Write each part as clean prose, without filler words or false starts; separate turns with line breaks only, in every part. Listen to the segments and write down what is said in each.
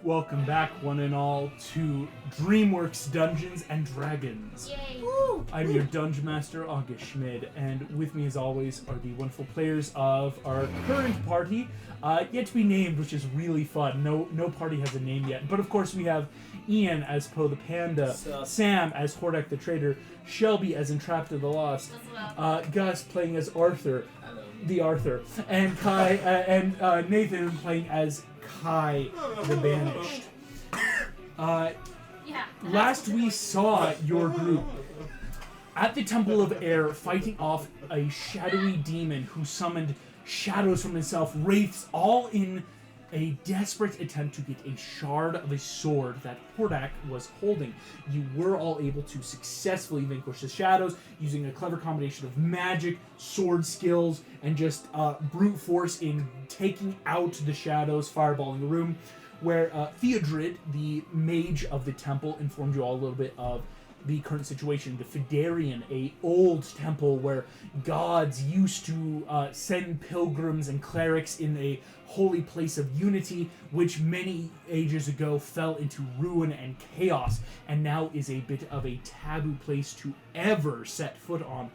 Welcome back, one and all, to Dreamworks Dungeons and Dragons.
Yay!
Woo!
I'm your Dungeon Master, August Schmid, and with me, as always, are the wonderful players of our current party, yet to be named, which is really fun. No party has a name yet, but of course we have Ian as Poe the Panda, Sam as Hordak the Trader, Shelby as Entrapta the Lost, Gus playing as Arthur, the Arthur, and Kai and Nathan playing as Kai the Banished. Last we saw your group at the Temple of Air fighting off a shadowy demon who summoned shadows from himself, wraiths, all in a desperate attempt to get a shard of a sword that Hordak was holding. You were all able to successfully vanquish the shadows using a clever combination of magic, sword skills, and just brute force in taking out the shadows, fireballing the room, where Phaedaeron, the mage of the temple, informed you all a little bit of the current situation. The Phaedaeron, a old temple where gods used to send pilgrims and clerics in a holy place of unity, which many ages ago fell into ruin and chaos, and now is a bit of a taboo place to ever set foot on.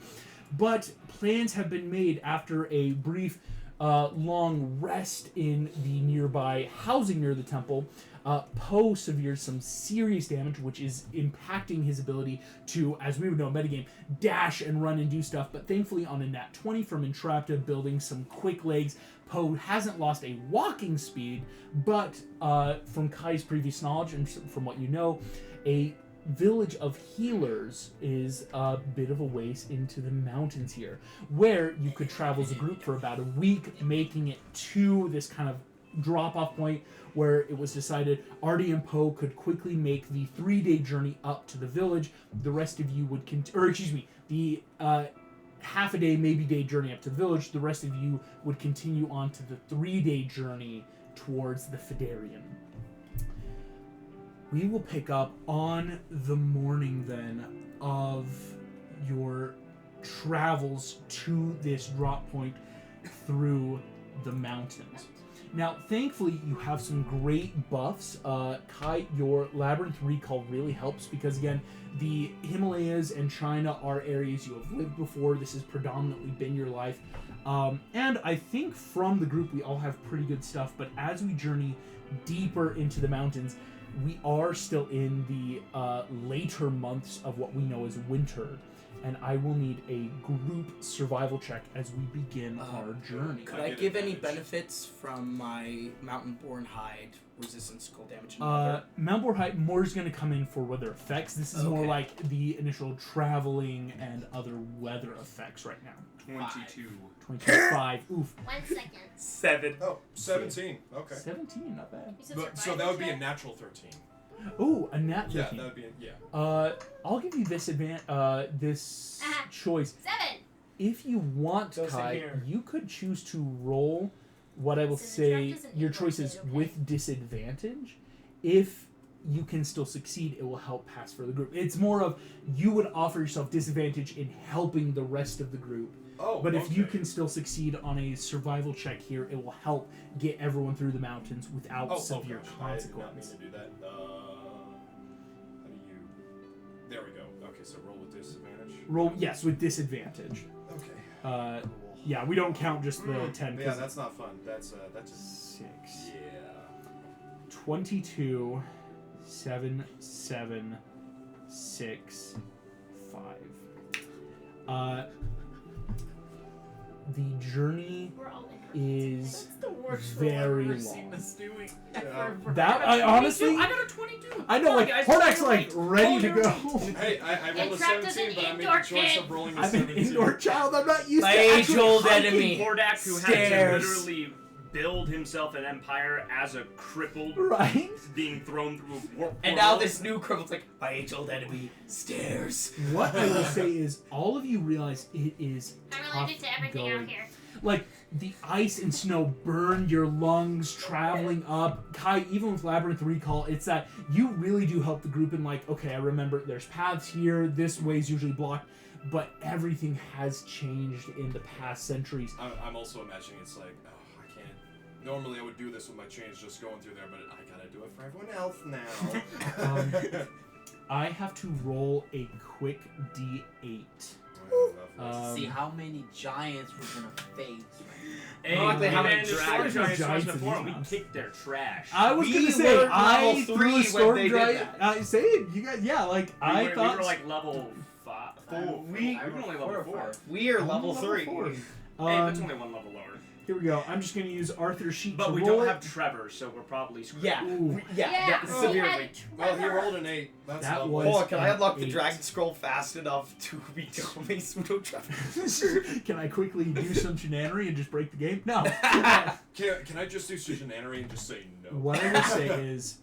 But plans have been made after a brief long rest in the nearby housing near the temple. Poe severed some serious damage, which is impacting his ability to, as we would know, metagame, dash and run and do stuff. But thankfully, on a nat 20 from Entrapta, building some quick legs, Poe hasn't lost a walking speed, but from Kai's previous knowledge and from what you know, a village of healers is a bit of a ways into the mountains here, where you could travel as a group for about a week, making it to this kind of drop-off point where it was decided Artie and Poe could quickly make the 3-day journey up to the village. The rest of you would the half a day, maybe day journey up to the village. The rest of you would continue on to the 3-day journey towards the Phaedaeron. We will pick up on the morning then of your travels to this drop point through the mountains. Now, thankfully, you have some great buffs. Kai, your Labyrinth recall really helps because, again, the Himalayas and China are areas you have lived before. This has predominantly been your life. And I think from the group, we all have pretty good stuff. But as we journey deeper into the mountains, we are still in the later months of what we know as winter, and I will need a group survival check as we begin our journey.
Could I give any benefits from my mountain-born hide resistance to cold damage?
Mountain-born hide more is going to come in for weather effects. This is more like the initial traveling and other weather effects right now.
22.
25. Oof.
1 second.
7.
Oh, 17. Okay.
17, not bad.
So that would be a natural 13.
Ooh, a nat 13.
Yeah, that would be
I'll give you this this choice.
7.
If you want, Kai, you could choose to roll what I will say your choices with disadvantage. If you can still succeed, it will help pass for the group. It's more of you would offer yourself disadvantage in helping the rest of the group. But if you can still succeed on a survival check here, it will help get everyone through the mountains without severe consequences.
I did not mean to do that. How do you... There we go. Okay, so roll with disadvantage?
Roll, yes, with disadvantage.
Okay.
Yeah, we don't count just the 10.
Yeah, that's not fun. That's a
6.
Yeah.
22, 7, 7, 6, 5. The journey is very long. That I honestly,
I got a 22.
I know, like Hordak's like ready to go.
Hey, I rolled a 17, but I made the choice of rolling a
I'm
17.
an indoor child. I'm not used
My
to
age-old
hiking.
enemy.
Hordak, who had to literally build himself an empire as a crippled,
Right?
being thrown through a warp.
And now this new cripple's like, my age-old enemy, stairs.
What I will say is, all of you realize it is
I'm
tough
related to everything
going.
out here.
Like, the ice and snow burn your lungs traveling up. Kai, even with Labyrinth Recall, it's that you really do help the group in like, okay, I remember there's paths here, this way's usually blocked, but everything has changed in the past centuries.
I'm also imagining it's like, oh, I can't Normally I would do this with my chains just going through there, but I gotta do it for everyone else now.
I have to roll a quick D8.
See how many giants we're gonna face.
Hey,
Luckily, how many
the storm
dragons-
giants
giants
was
in
before.
these
We
mountains?
kicked their trash.
I was
We
gonna say
were
I
level
threw
three
a
when
storm
they did
giant.
that.
Say it, you guys. Yeah, like I
we
thought
were like level 5.
We-
were only level 4.
We are
I'm
level 3.
4.
Hey, that's only one level lower.
Here we go. I'm just gonna use Arthur's sheet
But
to
we
roll
don't
it.
have Trevor, so we're probably screwed.
Yeah.
Ooh.
Yeah.
we
Severely.
had
Well, he
Trevor.
rolled an 8. That's
That
lovely.
was-
Hold on, can I unlock the
8.
dragon scroll fast enough to become a pseudo Trevor?
Can I quickly do some shenanigery and just break the game? No.
Can I just do shenanigery and just say no?
What I will say is,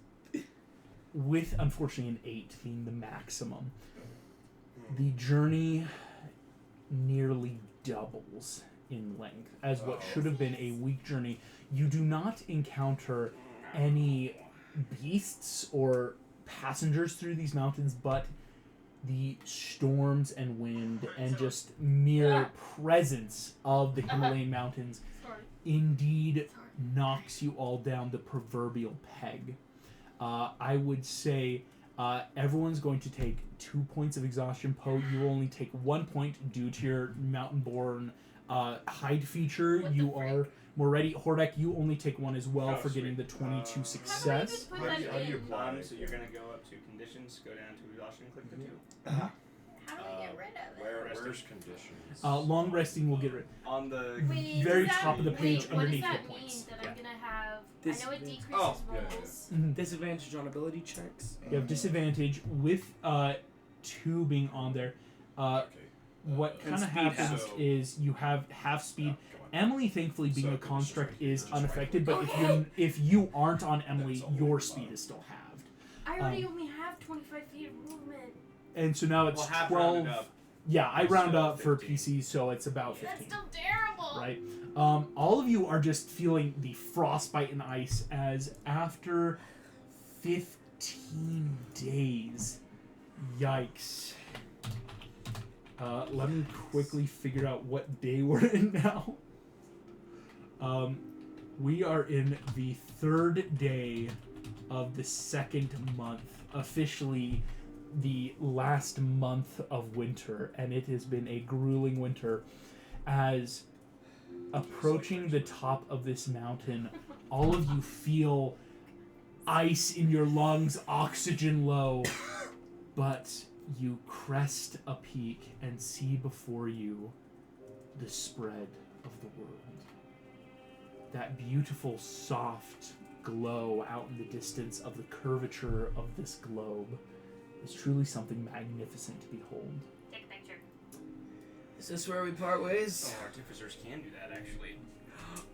with unfortunately an 8 being the maximum, the journey nearly doubles in length as what should have been a week journey. You do not encounter any beasts or passengers through these mountains, but the storms and wind and just mere presence of the Himalayan mountains
Sorry.
indeed knocks you all down the proverbial peg. I would say everyone's going to take 2 points of exhaustion. Poe, you will only take 1 point due to your mountain-born hide feature.
What the
You
frick?
are more ready. Hordak, you only take 1 as well
Oh,
for getting the
sweet.
22
How do I
success.
even put that
How do you
in?
apply?
So you're gonna go up to conditions, go down to exhaustion, click the 2.
How do I get rid of it?
Where's conditions?
Long resting will get rid.
On the
Wait,
very
does that-
top of the page
wait,
underneath
what
your
does that
points.
mean? That
Yeah.
I'm gonna have.
This
I know it
means-
decreases
Oh, yeah, yeah,
rolls.
Disadvantage on ability checks.
You have disadvantage with 2 being on there.
Okay.
What
and
kind of
speed
happens
half.
is you have half speed.
Oh, come on.
Emily, thankfully, being
So
a
it's
construct,
just right here,
is
just right
unaffected. But
here.
if you aren't on Emily,
That's all
your
we
speed
love.
is still halved.
I already only have 25 feet of movement.
And so now it's
well, half
12.
rounded up.
Yeah, I round
So
up for
15.
PC, so it's about
That's
15.
still terrible.
Right? All of you are just feeling the frostbite and ice as after 15 days. Yikes. Let me quickly figure out what day we're in now. We are in the 3rd day of the 2nd month, officially the last month of winter, and it has been a grueling winter. As approaching the top of this mountain, all of you feel ice in your lungs, oxygen low, but you crest a peak and see before you the spread of the world. That beautiful, soft glow out in the distance of the curvature of this globe is truly something magnificent to behold.
Take a picture.
Is this where we part ways?
Oh, artificers can do that, actually.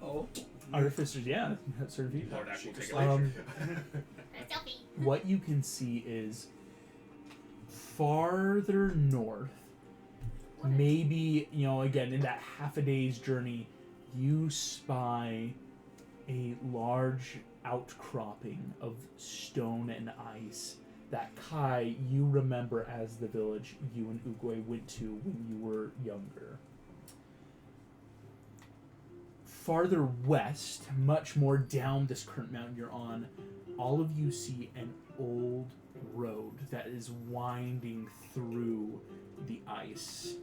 Oh.
Artificers, yeah, that's sort of you.
Hordak will take a
Um,
picture.
A selfie.
What you can see is farther north,
What is-
maybe, again, in that half a day's journey, you spy a large outcropping of stone and ice that Kai, you remember as the village you and Uguay went to when you were younger. Farther west, much more down this current mountain you're on, all of you see an old road that is winding through the ice.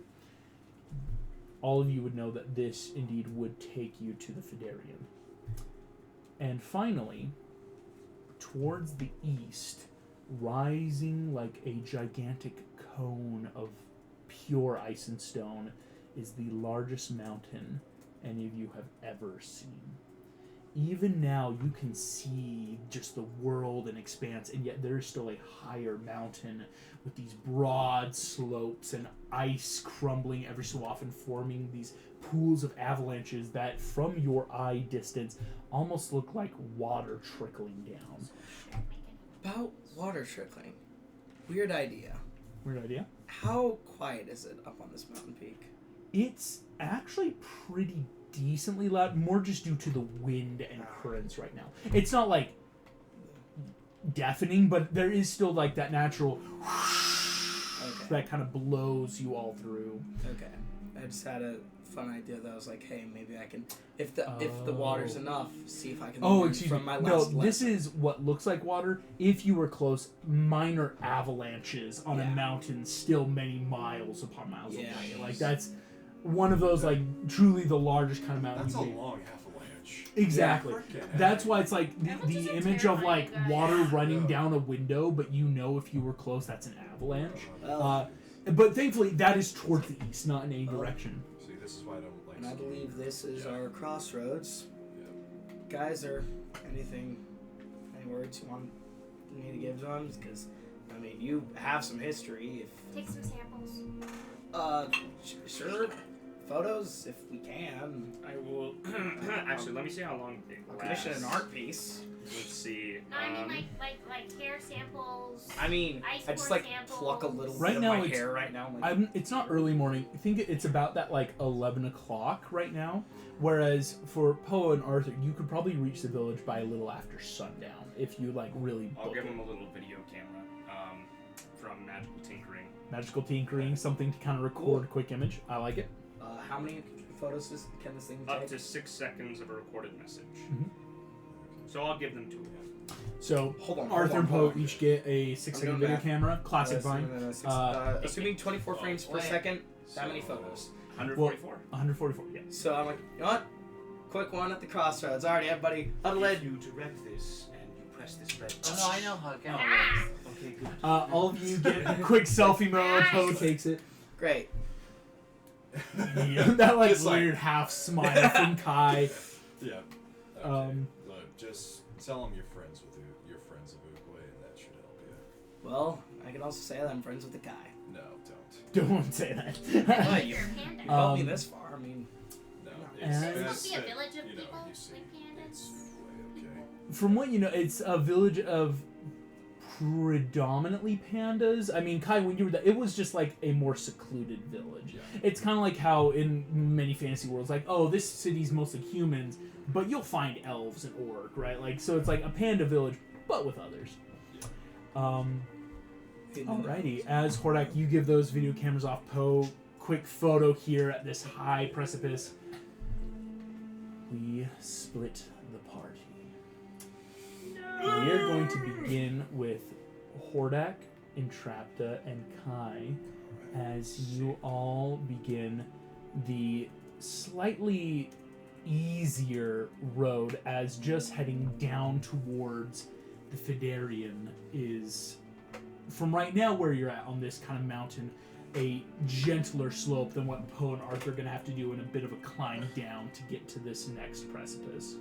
All of you would know that this indeed would take you to the Phaedaeron. And finally, towards the east, rising like a gigantic cone of pure ice and stone, is the largest mountain any of you have ever seen. Even now, you can see just the world and expanse, and yet there is still a higher mountain with these broad slopes and ice crumbling every so often, forming these pools of avalanches that, from your eye distance, almost look like water trickling down.
About water trickling. Weird idea.
Weird idea?
How quiet is it up on this mountain peak?
It's actually pretty decently loud, more just due to the wind and currents right now. It's not like deafening, but there is still like that natural
Okay.
that kind of blows you all through.
Okay. I just had a fun idea that I was like, hey, maybe I can, if the water's enough, see if I can learn
Excuse
from
me.
my
No,
last
this
lesson.
is what looks like water. If you were close, minor avalanches on a
Yeah.
mountain, still many miles upon miles
Yeah.
away. Like that's one of those like truly the largest kind of mountain.
That's a
you've made.
long avalanche.
Exactly.
Frickin'
That's
heck.
why it's like
Avalanches
the
are
image of like
terrifying, guys.
water running
Yeah.
down a window, but you know if you were close, that's an avalanche.
Well,
But thankfully, that is towards the east, not in any direction.
See, this is why I don't like.
and I
skiing.
believe this is
Yeah.
our crossroads.
Yeah.
Guys, are any words you want me to give to them? Because, I mean, you have some history.
Take some samples.
Sure. Photos, if we can.
I will. Actually, let me see how long it
I'll
lasts.
commission an art piece.
Let's see.
No, I mean like hair samples.
I mean,
Ice
I just
core
like
samples.
pluck a little
Right
bit
now
of my
it's-
hair right now. Like,
It's not early morning. I think it's about that like 11 o'clock right now. Whereas for Poe and Arthur, you could probably reach the village by a little after sundown if you like really
I'll
book
give
it.
him a little video camera from Magical Tinkering.
Magical tinkering, something to kind of record a quick image. I like it.
how many photos can this thing
Up
take?
to 6 seconds of a recorded message.
Mhm.
So I'll give them to him.
So
Hold on,
Arthur and
hold
Poe
on.
each get a 6-second
doing
video
math.
camera. Classic Vine.
Assuming 24 frames per
wait.
second, that
So-
many photos.
144.
144. Yeah.
So I'm like, you know what? Quick one at the crossroads. Alrighty, everybody, huddle in.
you direct this and you press this red
Oh no, I know how it goes.
Ah!
Okay, good.
All of you get a quick selfie mode. Poe takes it.
Great.
Yeah, that like
Just like-
weird half smile from Kai.
Yeah. Okay. Look, just tell them you're friends with your friends of Uruguay, and that should help you.
Well, I can also say that I'm friends with the guy.
No, don't.
Don't say that.
Why,
You're a panda.
You helped me
Um,
this far. I mean,
No,
And-
Is
it's
this supposed to be a village of
you know,
people,
you see,
like pandas?
it's Uruguay, okay.
From what you know, it's a village of predominantly pandas. I mean, Kai, when you were there, it was just like a more secluded village.
Yeah.
It's kind of like how in many fantasy worlds, like, oh, this city's mostly humans, but you'll find elves and orc, right? Like, so it's like a panda village, but with others. Alrighty, as Hordak, you give those video cameras off. Poe, quick photo here at this high precipice. We split the party. We are going to begin with Hordak, Entrapta, and Kai as you all begin the slightly easier road as just heading down towards the Phaedaeron is, from right now where you're at on this kind of mountain, a gentler slope than what Poe and Arthur are going to have to do and a bit of a climb down to get to this next precipice.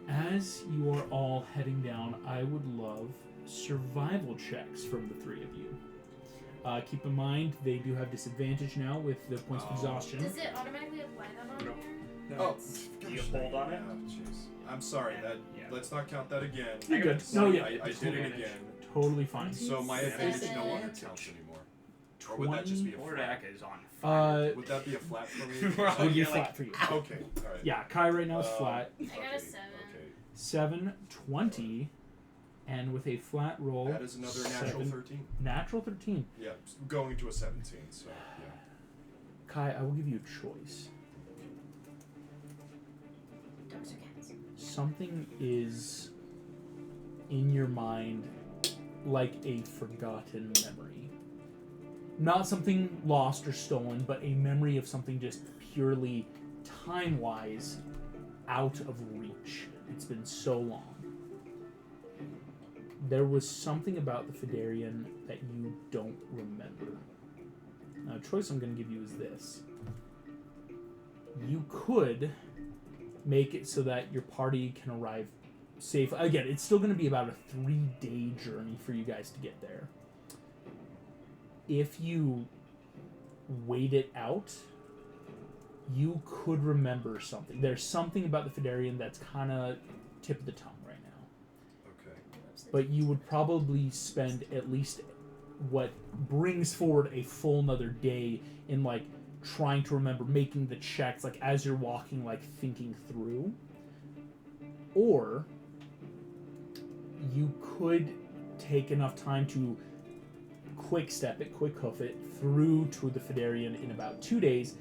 As you are all heading down, I would love survival checks from the three of you. Keep in mind, they do have disadvantage now with the points of exhaustion.
Does it automatically apply that on
Nope.
here?
Oh,
Do you hold on it?
Jeez. I'm sorry. That
Yeah.
let's not count that again.
You're good.
Just
No,
like-
yeah.
I did it again.
Totally fine.
So my advantage no
Seven.
longer counts anymore. Or would that just be a flat?
Hordak is on fire.
Would that be a flat for me?
We're all
Would be
you're
flat
like,
for you.
Okay. All right.
Yeah, Kai right now is flat.
I got a
Okay,
7.
Okay.
720, and with a flat roll,
That is another natural
7
13.
natural 13.
Yeah, going to a 17. So yeah.
Kai, I will give you a choice.
Dogs or cats?
Something is in your mind like a forgotten memory. Not something lost or stolen, but a memory of something just purely time-wise out of reach. It's been so long. There was something about the Phaedaeron that you don't remember. Now, a choice I'm going to give you is this. You could make it so that your party can arrive safe. Again, it's still going to be about a 3-day journey for you guys to get there. If you wait it out, you could remember something. There's something about the Phaedaeron that's kind of tip of the tongue right now.
Okay.
But you would probably spend at least what brings forward a full another day in like trying to remember, making the checks, like as you're walking, like thinking through. Or you could take enough time to quick step it, quick hoof it through to the Phaedaeron in about 2 days,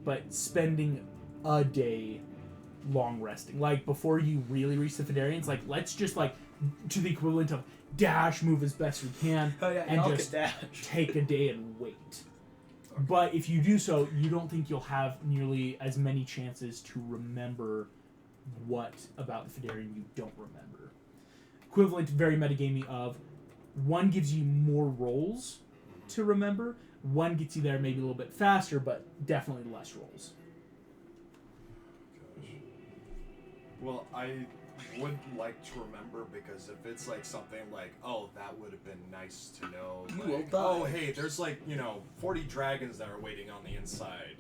but spending a day long resting. Like before you really reach the Phaedaeron's, like let's just like to the equivalent of dash, move as best we can,
Oh yeah,
and
y'all
just
could dash.
take a day and wait. But if you do so, you don't think you'll have nearly as many chances to remember what about the Phaedaeron you don't remember. Equivalent, very metagamey of one gives you more rolls to remember, one gets you there maybe a little bit faster, but definitely less rolls.
Gosh. Well, I would like to remember, because if it's like something like, oh, that would have been nice to know.
You
Like,
will die.
oh, hey, there's like, 40 dragons that are waiting on the inside.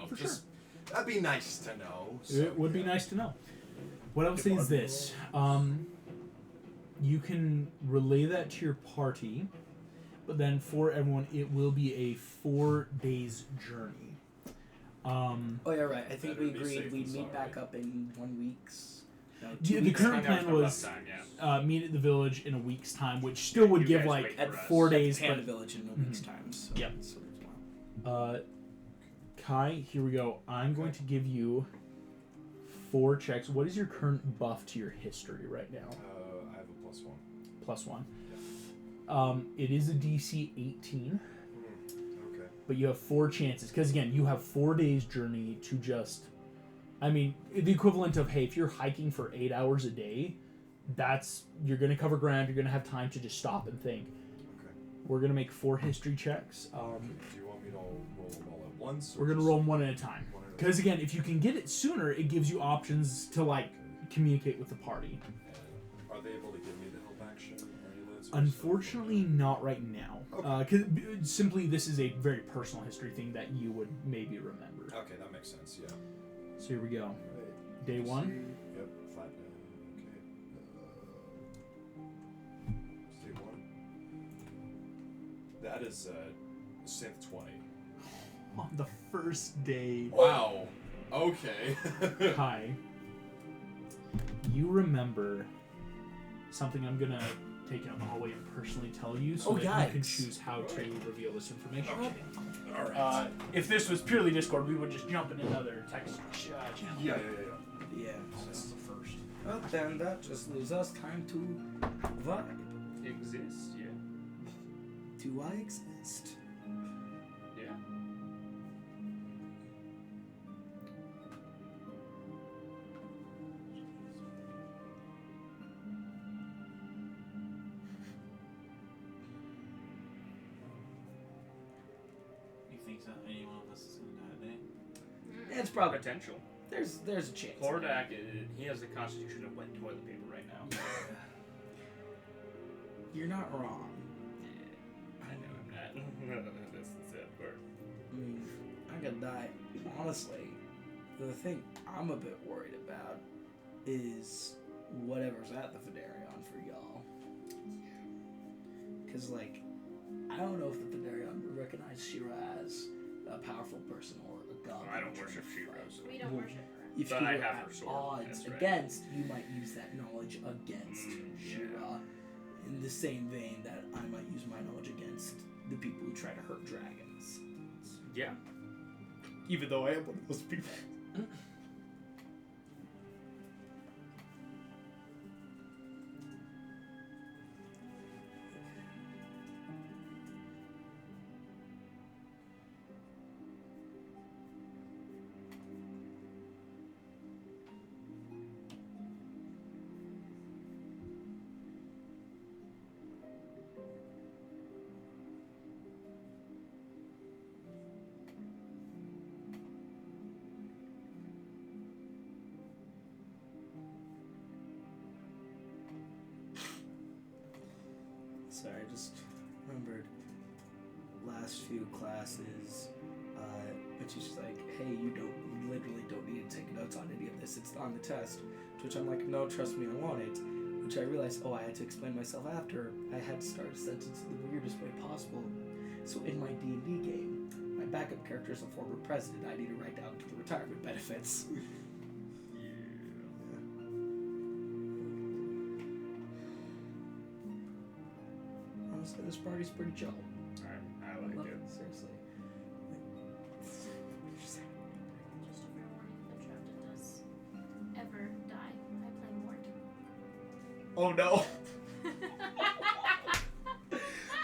For
just that'd be nice to know. So,
It would be
yeah.
nice to know. What I would say is this. You can relay that to your party, but then for everyone, it will be a 4 days journey.
Oh yeah, right. I think
Better
we
be
agreed
safe
we'd
than
meet back
sorry.
up in 1 week's. No,
Yeah,
2
the
weeks'
current
time.
That
plan
was
was
about time, yeah.
meet at the village in a week's time, which still would
You
give
guys
like
wait
At
for us.
4 days.
Hand
But
the village in a week's time. So
Yep.
so it's fine.
Kai, here we go. I'm going to give you 4 checks. What is your current buff to your history right now?
I have a +1.
+1. It is a DC 18,
Okay.
but you have 4 chances. Because again, you have 4 days journey to just... I mean, the equivalent of, hey, if you're hiking for 8 hours a day, you're going to cover ground, you're going to have time to just stop and think.
Okay.
We're going to make 4 history checks.
Do you want me to roll them all at once? or
We're going to
just
roll them one at a time.
one at a
Because again, if you can get it sooner, it gives you options to like communicate with the party.
And are they able to give me the help action or any of that sort of stuff?
Unfortunately, not right now.
Okay.
Because simply, this is a very personal history thing that you would maybe remember.
Okay, that makes sense. Yeah.
So here we go.
Right.
Day 1.
Yep. 5. Okay. Day 1. That is synth 20.
On the first day,
Wow. Okay.
Kai, you remember something I'm gonna take it out in the hallway and personally tell you, so that you can
yikes.
choose how to reveal this information.
All right.
If this was purely Discord, we would just jump in another text channel.
Yeah.
Yeah.
This is the first.
Well, then that just leaves us time to vibe.
Exists, yeah.
Do I exist?
Yeah.
You think so? Any one of us is gonna die today?
It's probably
Potential.
there's a chance.
Hordak, he has the constitution of wet toilet paper right now.
You're not wrong.
I know I'm not. That's the sad part.
I mean, I could die. Honestly, the thing I'm a bit worried about is whatever's at the Phaedaeron for y'all. Because, like, I don't know if the Phaedaeron would recognize Shira as a powerful person or a god.
I don't
that we're
worship
trying to
Shira,
fight.
so.
We don't
Well,
worship her.
If
But
you
I
were
have
at
her sword,
odds
that's right.
against, you might use that knowledge against
yeah.
Shira. In the same vein that I might use my knowledge against the people who try to hurt dragons.
Yeah.
Even though I am one of those people. Sorry, I just remembered last few classes, which is just like, hey, you literally don't need to take notes on any of this. It's on the test. To which I'm like, no, trust me, I want it. Which I realized, I had to explain myself after. I had to start a sentence in the weirdest way possible. So in my D&D game, my backup character is a former president. I need to write down to the retirement benefits. Honestly, this party's pretty chill.
Alright.
Oh no.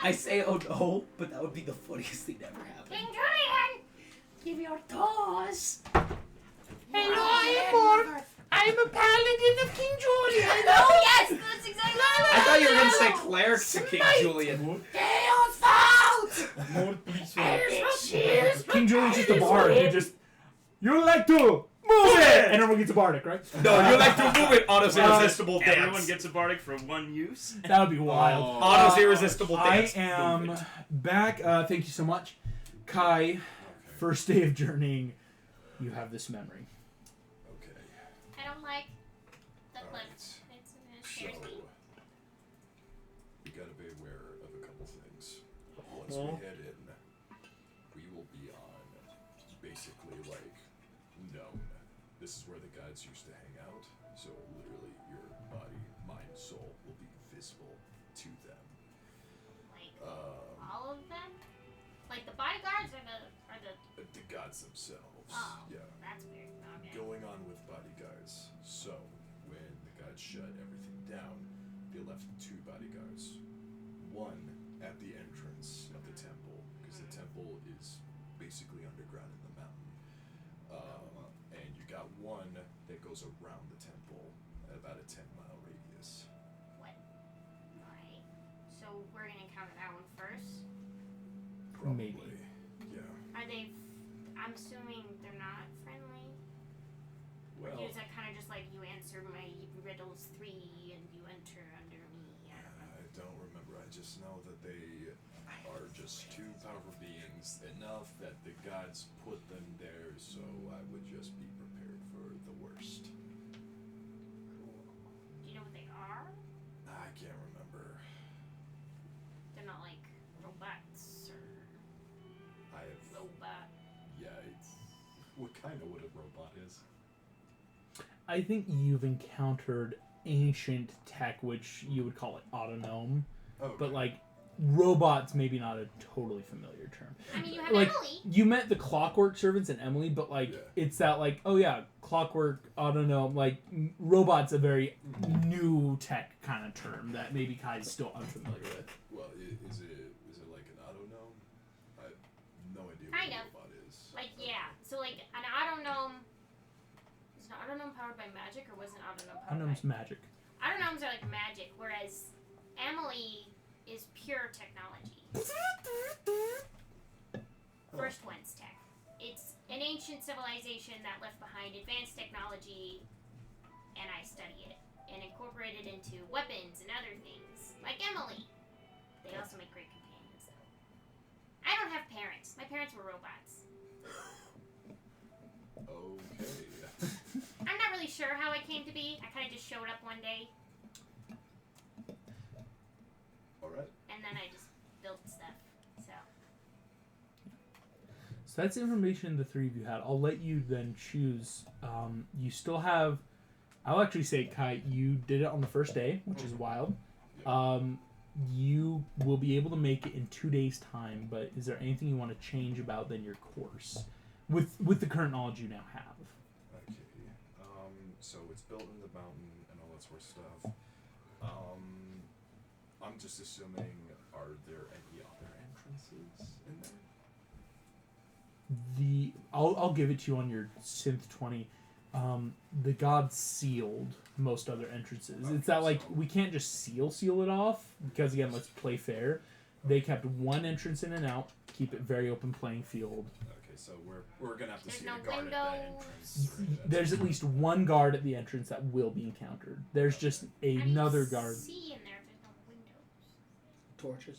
I say oh no, but that would be the funniest thing to ever happen.
King Julian!
Give your toes.
Hello, I'm a paladin of King Julian.
Oh yes, that's exactly
I thought you were gonna say cleric to King Julian.
Chaos fault!
More peaceful.
King Julian's just a bard who just, you like to move it! And everyone gets a bardic, right?
No, you like to move it. Auto's irresistible dance.
Everyone gets a bardic for one use.
That would be wild.
Auto's irresistible
I
dance.
am
Move it.
back. Thank you so much. Kai, first day of journeying, you have this memory.
Okay.
I don't like the
All
clip.
right.
It
So
scares me.
we gotta be aware of a couple things. Once we head in, we will be on basically like known. This is where the gods used to hang out. So literally, your body, mind, soul will be visible to them.
Like
Um,
all of them? Like the bodyguards or the
the gods themselves.
Oh.
Yeah.
that's weird. Okay.
Going on with bodyguards. So, when the gods shut everything down, they left 2 bodyguards. One at the entrance of the temple, because the temple is basically underground in the mountain. And you got one that goes around the temple at about a 10-mile radius.
What? Alright. So we're gonna encounter that one first.
Probably.
Maybe.
Yeah.
Are they I'm assuming they're not friendly? Or
Well,
is that kind of just like you answer my riddles 3 and you enter under me? I don't know.
I don't remember. I just know that they are just 2 powerful beings, enough that the gods put them there, so I would just be prepared for the worst.
Cool. Do you know what they are?
I can't remember.
They're not like robots or
I have.
robot.
Yeah, it's. What kind of what a robot is?
I think you've encountered ancient tech, which you would call it autonome,
Oh,
but like robots, maybe not a totally familiar term.
I mean, you have
Like,
Emily.
you met the clockwork servants and Emily, but like
Yeah.
it's that like, oh yeah, clockwork autonome, like robot's a very new tech kind of term that maybe Kai's still unfamiliar with.
Well, is it like an autonome? I have no idea what
Kind
a
of.
robot is.
Like, yeah. So, like, an autonome. Is an autonome powered by magic, or was an autonome powered
Autonome's
by.
magic.
Autonomes are like magic, whereas Emily is pure technology. First one's tech. It's an ancient civilization that left behind advanced technology, and I study it and incorporate it into weapons and other things, like Emily. They also make great companions, though. I don't have parents. My parents were robots.
Okay.
I'm not really sure how I came to be. I kind of just showed up one day,
All right.
and then I just built stuff. So,
So that's information the 3 of you had. I'll let you then choose. You still have. I'll actually say, Kai, you did it on the first day, which is wild. You will be able to make it in 2 days' time, but is there anything you want to change about then your course with the current knowledge you now have?
Okay. So it's built in the mountain and all that sort of stuff. I'm just assuming, are there any other entrances in there?
I'll give it to you on your synth 20. The gods sealed most other entrances. It's that like we can't just seal it off because again, let's play fair. They kept one entrance in and out, keep it very open playing field.
Okay, so we're gonna have to
There's
see
no
the guard at that
windows.
entrance. right?
There's at least one guard at the entrance that will be encountered. There's just another guard.
See in there. There's no windows.
Torches.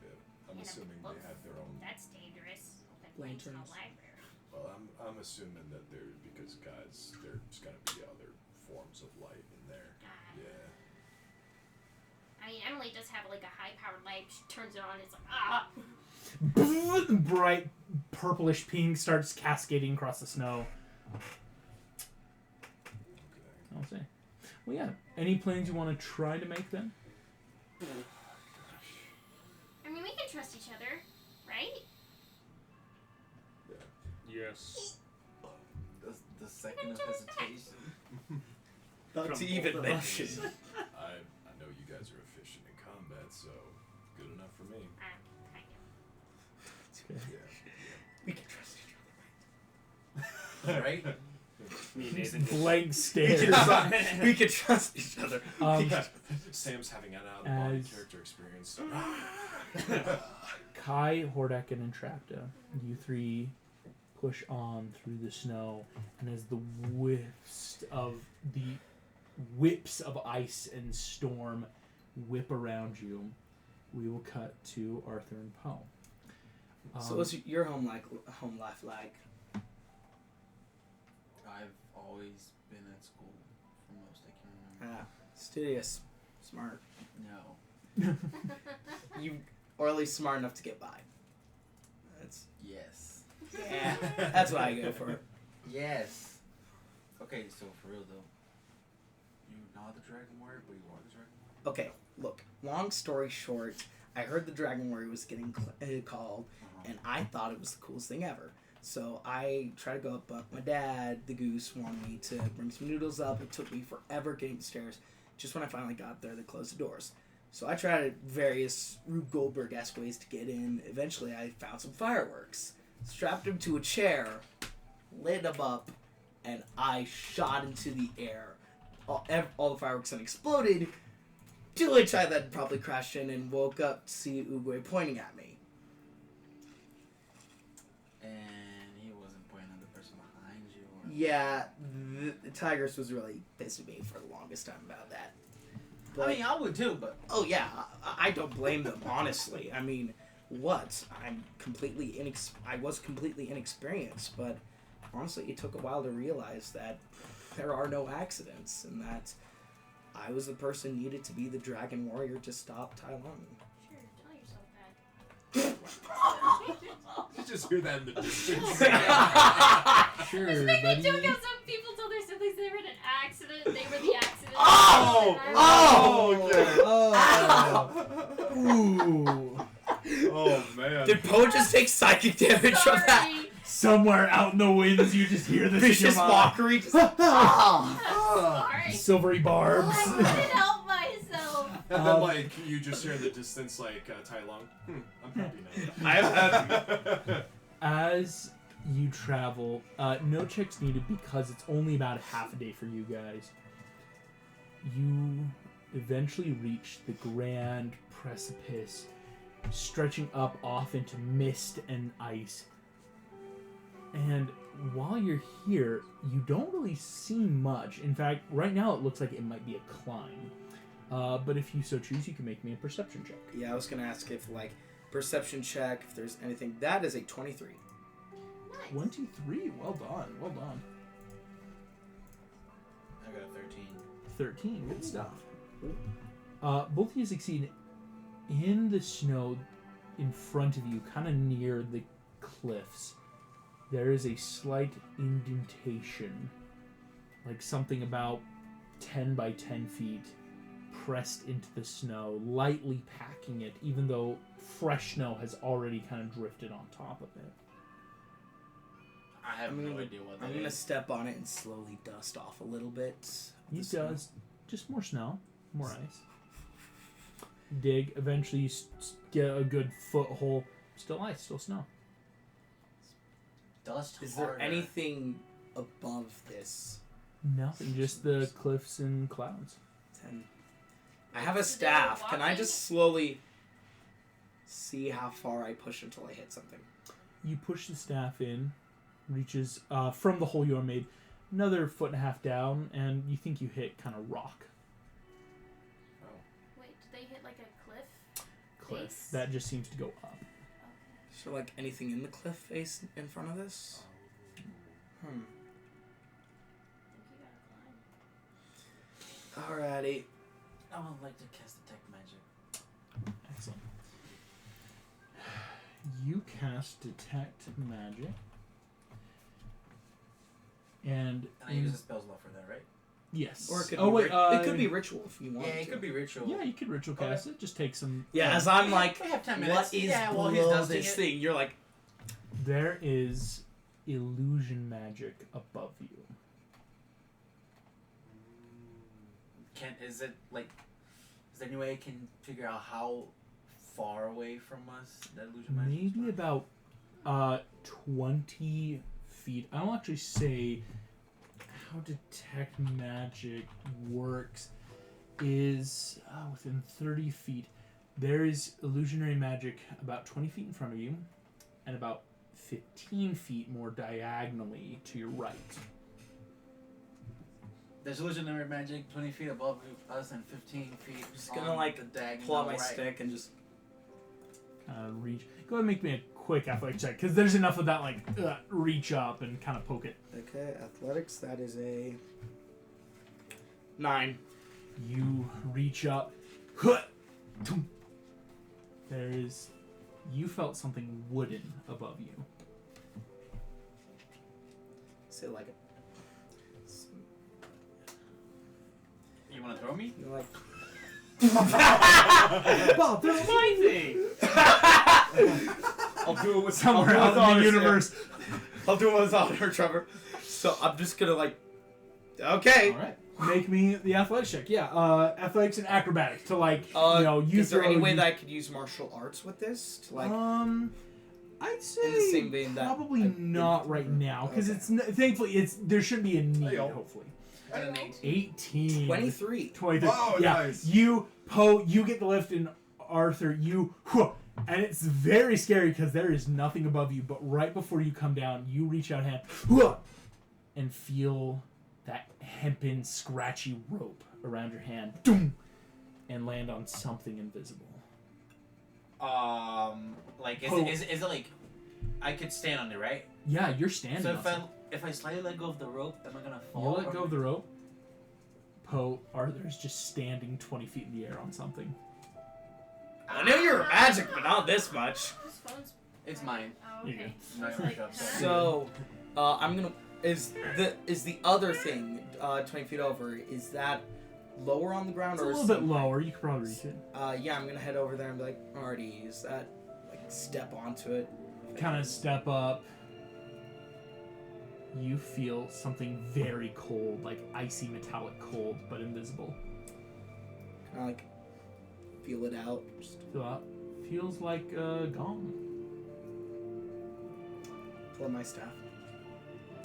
Yeah, I'm
In a
assuming
book.
they have their own.
That's dangerous. Open plates in a
Lanterns.
library.
Well, I'm assuming that because gods, there's gonna be other forms of light in there. Yeah.
I mean, Emily does have like a high-powered light. She turns it on. It's like ah.
Bright purplish pink starts cascading across the snow.
Okay.
I'll say. Well, yeah. Any plans you want to try to make then?
I mean, we can trust each other, right?
Yes.
The second of hesitation.
Not
From
to even
both of us.
mention.
So, good enough for me.
Kind of.
Yeah.
We can trust each other,
Right?
Me and Nathan just-
Blank stare.
right? We can trust each other.
Sam's having an out-of-body
As-
character experience.
Kai, Hordak, and Entrapta, you three push on through the snow, and as the whips of ice and storm whip around you, we will cut to Arthur and Poe.
So what's your home life like?
I've always been at school for most I can remember.
Studious, smart.
No.
Or at least smart enough to get by. That's
Yes.
yeah. That's what I go for.
Yes. Okay, so for real though, you're not the Dragon Warrior, but you are the Dragon Warrior.
Okay, look. Long story short, I heard the Dragon Warrior was getting called, and I thought it was the coolest thing ever. So I tried to go up, but my dad, the goose, wanted me to bring some noodles up. It took me forever getting upstairs. Just when I finally got there, they closed the doors. So I tried various Rube Goldberg-esque ways to get in. Eventually, I found some fireworks, strapped him to a chair, lit him up, and I shot into the air. All the fireworks then exploded, to which I then probably crashed in and woke up to see Uguay pointing at me.
And he wasn't pointing at the person behind you. Or...
Yeah, the Tigers was really pissed at me for the longest time about that. But,
I mean, I would too, but...
oh yeah, I don't blame them, honestly. I mean, what? I was completely inexperienced, but honestly, it took a while to realize that there are no accidents, and that I was the person needed to be the Dragon Warrior to stop Tai Lung.
Sure, tell yourself that.
You just hear that in the distance.
Sure,
Just make me
buddy.
joke how some people told their siblings they were in an accident. They were the accident.
Oh!
And I was-
Ooh.
Oh, man.
Did Poe just take psychic damage from that?
Sorry.
Somewhere out in the winds, you just hear this
Vicious mockery? Just, oh.
Sorry.
silvery barbs.
I couldn't help myself.
And then, like, you just hear in the distance, like, Tai Lung. I'm happy now.
I have
As you travel, no checks needed because it's only about half a day for you guys. You eventually reach the grand precipice, stretching up off into mist and ice. And while you're here, you don't really see much. In fact, right now it looks like it might be a climb. But if you so choose, you can make me a perception check.
Yeah, I was gonna ask if, like, perception check, if there's anything. That is a 23.
Nice.
23. Well done. Well done.
I got a 13.
13. Good stuff. Both of you succeed. In the snow in front of you, kind of near the cliffs, there is a slight indentation, like something about 10 by 10 feet, pressed into the snow, lightly packing it, even though fresh snow has already kind of drifted on top of it.
I have no idea what that
I'm gonna
is.
step on it and slowly dust off a little bit. of the
It
snow.
does. Just more snow, more ice. Dig. Eventually, you get a good foothold. Still ice, still snow.
Dust
Is there
harder.
anything above this?
Nothing. Just the cliffs and clouds.
10. I have a
So
staff.
they're
Can I
walking?
just slowly see how far I push until I hit something?
You push the staff in, reaches from the hole you are made, another foot and a half down, and you think you hit kind of rock
Wait, did they hit like a cliff?
cliff.
Face?
That just seems to go up.
Okay.
So, like, anything in the cliff face in front of this?
I think you gotta climb.
Alrighty.
I would like to cast detect magic.
Excellent. You cast detect magic, and
And I use a spell slot for that, right?
yes.
Or it could
oh
be
wait,
it could be ritual if you want.
Yeah, it could be ritual.
Yeah, you could ritual cast it. Just take some.
Yeah, as I'm like,
We have 10 minutes.
what is
Yeah, while he's
below
dusting
this
it.
thing? You're like,
There is illusion magic above you.
Is there any way I can figure out how far away from us that illusion magic is?
Maybe about 20 feet. I'll actually say how detect magic works is within 30 feet. There is illusionary magic about 20 feet in front of you and about 15 feet more diagonally to your right.
There's illusionary magic 20 feet above us and 15 feet.
I'm just gonna
on
like
the diagonal
pull out my
right.
stick and just.
Reach. Go ahead and make me a quick athletic check because there's enough of that like reach up and kind of poke it.
Okay, athletics. That is a 9.
You reach up. There is. You felt something wooden above you.
Say like it.
You want to throw me?
You're like.
Bob, there's
My thing.
I'll do it with
somewhere
I'll
out
do
in
it
the
with
universe.
I'll do it with honor, Trevor. So I'm just gonna like. Okay.
All right. Make me the athletics check. Yeah, athletics and acrobatics to like use
Is there
your
any way
own-
that I could use martial arts with this to like?
I'd say
in the same vein that
probably
I've
not
been-
right now because
Okay.
thankfully there shouldn't be a need.
Hey-o.
Hopefully,
Got an 18.
18.
23.
23.
Oh,
yeah,
nice.
you get the lift, and Arthur, and it's very scary because there is nothing above you. But right before you come down, you reach out a hand, and feel that hempen, scratchy rope around your hand, and land on something invisible.
Like,
Oh.
is it like, I could stand on it, right?
Yeah, you're standing.
So
on something.
if I slightly let go of the rope, am I gonna fall?
You let go of the rope. Arthur's just standing 20 feet in the air on something.
I knew you were magic, but not this much.
Whose phone's...
It's mine.
Oh,
You
okay.
I'm not gonna pick up.
So, I'm gonna. Is the other thing 20 feet over? Is that lower on the ground
It's a
or
little
is
bit lower. You could probably reach it.
Yeah, I'm gonna head over there and be like, Artie, is that like step onto it?
Kind of step up. You feel something very cold, like icy metallic cold, but invisible.
Kind of like feel it out. Just
Feel out. Feels like gone.
pull out my staff.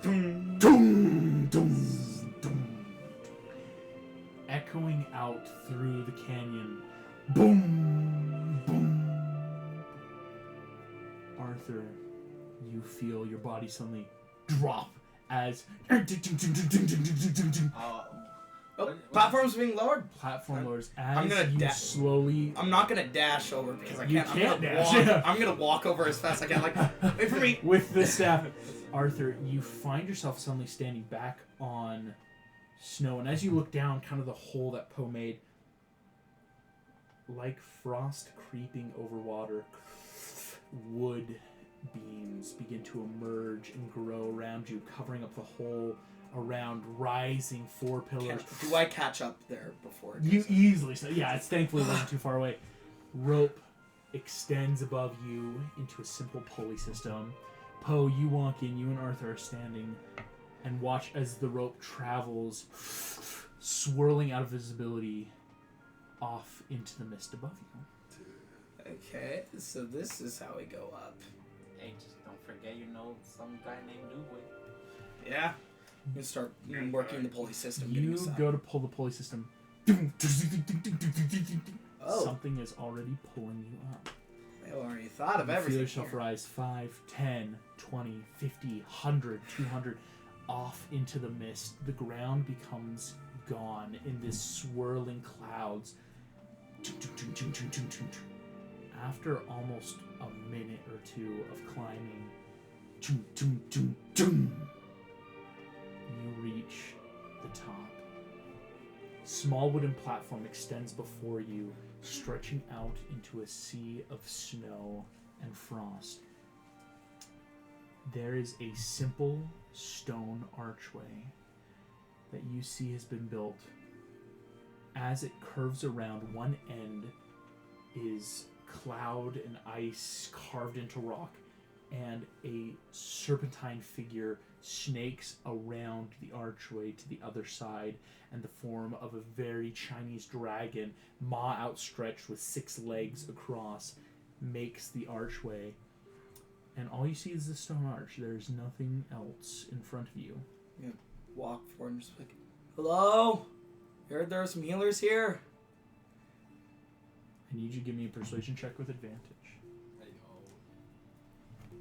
Doom, doom, doom. Echoing out through the canyon. Boom, boom. Arthur, you feel your body suddenly drop as
Oh, platform's being lowered.
platform lowers as
I'm gonna
you slowly.
I'm not gonna dash over because I
You
can't.
can't
I'm gonna
dash,
walk.
yeah.
I'm gonna walk over as fast as I can. Like, wait for me.
With the staff, Arthur, you find yourself suddenly standing back on snow, and as you look down, kind of the hole that Poe made, like frost creeping over water, wood beams begin to emerge and grow around you, covering up the hole around rising 4 pillars.
Do I catch up there before? It
You
goes up?
easily, so yeah, it's thankfully wasn't too far away. Rope extends above you into a simple pulley system. Poe, you walk in, you and Arthur are standing and watch as the rope travels, swirling out of visibility off into the mist above you.
Okay, so this is how we go up.
Hey, just don't forget you know some guy named Dewey.
Yeah. You start working the pulley system. getting
You
us up.
go to pull the pulley system.
Oh.
Something is already pulling you up.
I already thought of
You feel
everything.
yourself
here.
rise 5, 10, 20, 50, 100, 200 off into the mist. The ground becomes gone in this swirling clouds. After almost a minute or two of climbing, you reach the top. Small wooden platform extends before you, stretching out into a sea of snow and frost. There is a simple stone archway that you see has been built. As it curves around, one end is cloud and ice carved into rock. and a serpentine figure snakes around the archway to the other side, and the form of a very Chinese dragon, maw outstretched with 6 legs across, makes the archway. And all you see is the stone arch. There's nothing else in front of you.
Yeah. Walk forward and just like, hello? Heard there are some healers here?
I need you to give me a persuasion check with advantage.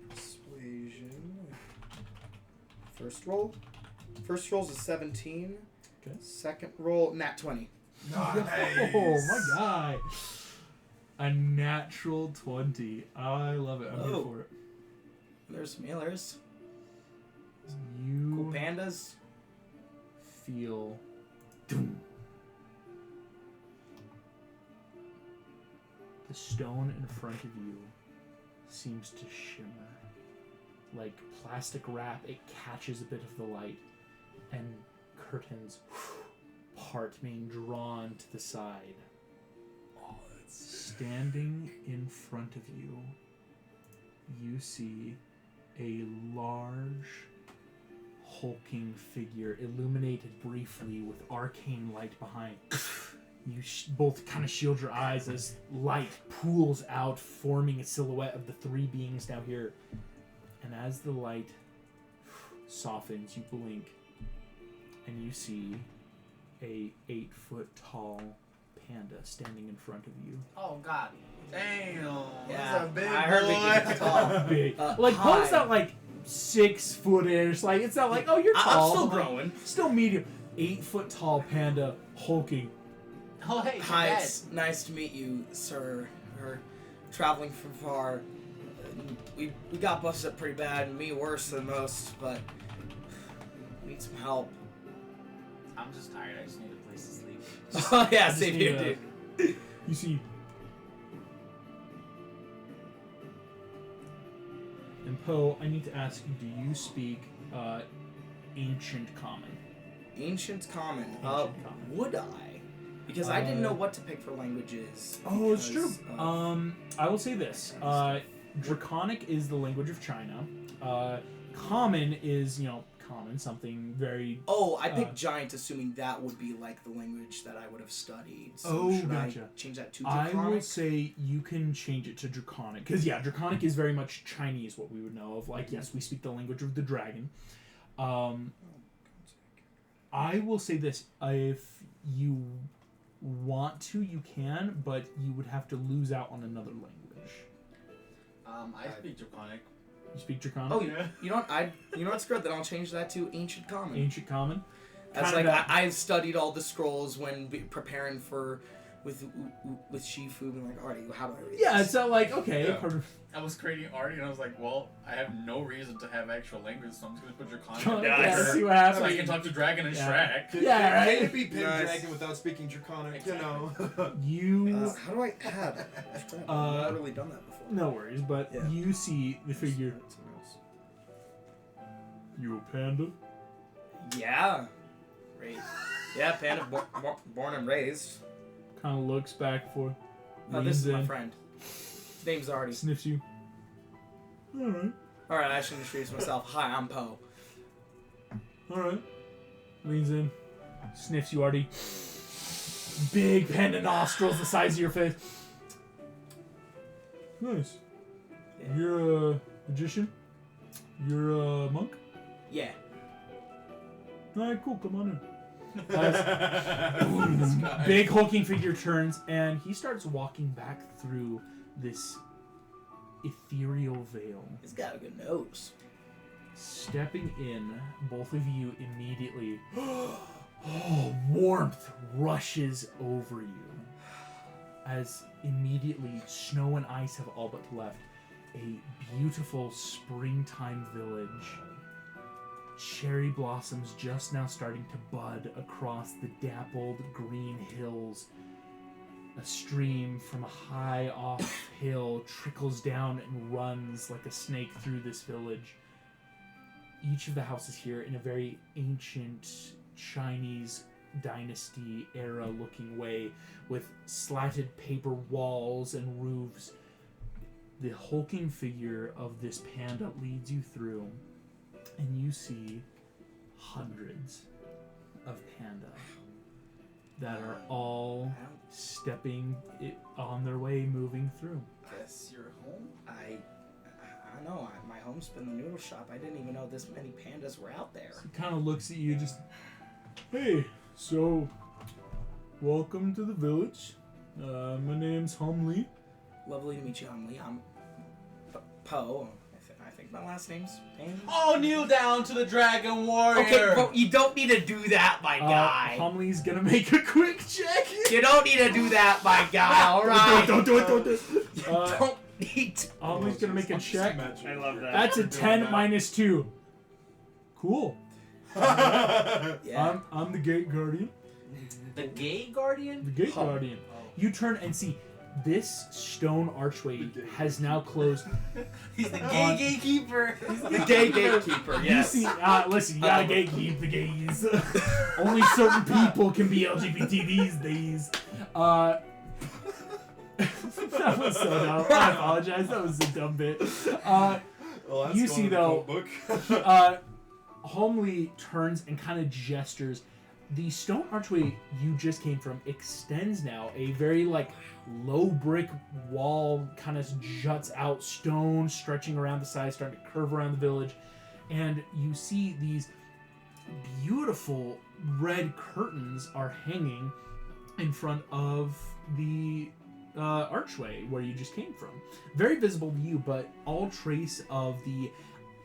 Persuasion. First roll. First roll's a 17.
Okay.
Second roll, nat 20.
Nice.
Oh, my guy. A natural 20. I love it. I'm here
Oh.
for it.
There's some healers.
You
Cool pandas.
feel... Doom. The stone in front of you seems to shimmer. Like plastic wrap, it catches a bit of the light, and curtains part being drawn to the side. Standing in front of you, you see a large, hulking figure illuminated briefly with arcane light behind. You both kind of shield your eyes as light pools out, forming a silhouette of the 3 beings now here. And as the light softens, you blink, and you see a 8-foot-tall panda standing in front of you.
Oh God. Damn.
Yeah,
That's a big
I heard
boy.
big tall.
Big.
Like,
Poe's
hi.
not like 6 foot-ish. Like, it's not like, oh, you're
I'm
tall.
still
but, like,
growing.
still medium. 8-foot-tall panda hulking.
Oh hey.
Hi,
Dad.
it's nice to meet you, sir. We're traveling from far. We got busted up pretty bad, and me worse than most, but we need some help.
I'm just tired. I just need a place to sleep.
Oh yeah,
Just
same
need
here,
a-
dude.
You see. And Poe, I need to ask you, do you speak Ancient Common?
Ancient Common.
Ancient Common.
Would I? Because I didn't know what to pick for languages.
Oh, it's true.
because of-
I will say this. Draconic is the language of China. Common is, common, something very...
Oh, I picked Giant, assuming that would be like the language that I would have studied. So
Oh,
should
gotcha.
I change that to
I
Draconic?
will say you can change it to Draconic. Because, yeah, Draconic is very much Chinese, what we would know of. Like, yes, we speak the language of the dragon. I will say this. If you want to, you can, but you would have to lose out on another language.
I speak Draconic.
You speak Draconic?
Oh,
Yeah.
you know what? You know what's good? Then I'll change that to Ancient Common.
Ancient Common?
That's
Kinda
like
that-
I've studied all the scrolls when preparing for with Shifu, and like, alright, how do I read
Yeah,
this?
it's not like, okay.
Yeah.
part of-
I was creating Artie, and I was like, well, I have no reason to have actual language, so I'm just gonna put Draconic.
Yeah,
there.
see what happens.
So I can talk to Dragon and
Yeah.
Shrek.
Yeah, right?
Can it be
Nice.
Pendragon without speaking Draconic?
Exactly.
You know.
You...
How do I add? I've not really done that before.
no worries, but
Yeah.
you see the figure.
Someone else.
You a panda?
Yeah. Yeah, panda, born and raised.
Kind of looks back for...
Oh, this is
leans
my
in,
friend. His name's already.
Sniffs you. Alright.
Alright, I should introduce myself. Hi, I'm Poe.
Alright. Leans in. Sniffs you, Artie. Big panda nostrils the size of your face. Nice.
Yeah.
You're a magician? You're a monk?
Yeah.
Alright, cool. Come on in. Big hulking figure turns, and he starts walking back through this ethereal veil.
He's got a good nose.
Stepping in, both of you immediately, warmth rushes over you. As immediately snow and ice have all but left, a beautiful springtime village. Cherry blossoms just now starting to bud across the dappled green hills. A stream from a high off hill trickles down and runs like a snake through this village. Each of the houses here in a very ancient Chinese dynasty era looking way, with slatted paper walls and roofs. the hulking figure of this panda leads you through, and you see hundreds of panda that are all stepping on their way, moving through.
Guess you're home?
I don't know. My home's been the noodle shop. I didn't even know this many pandas were out there.
He kind of looks at you, just, hey, so, welcome to the village. My name's Humley.
Lovely to meet you, Humley. I'm Poe. I think my last name's Payne.
Oh, kneel down to the Dragon Warrior!
Okay, bro, you don't need to do that, my guy.
Humley's gonna make a quick check.
You don't need to do that, my guy, alright?
Don't do it.
You don't need to.
Humley's gonna make a check.
I love that.
That's a 10 minus 2. Cool.
Yeah.
I'm the gate guardian.
The gay guardian?
The gate guardian. You turn and see this stone archway has now closed.
He's the gay gatekeeper.
The gay gatekeeper, yes.
You see, listen, you gotta gatekeep the gays. Only certain people can be LGBT these days. That was so dumb. I apologize. That was a dumb bit. You see though, Homely turns and kind of gestures. The stone archway you just came from extends now. A very low brick wall kind of juts out, stone stretching around the side, starting to curve around the village. And you see these beautiful red curtains are hanging in front of the archway where you just came from. Very visible to you, but all trace of the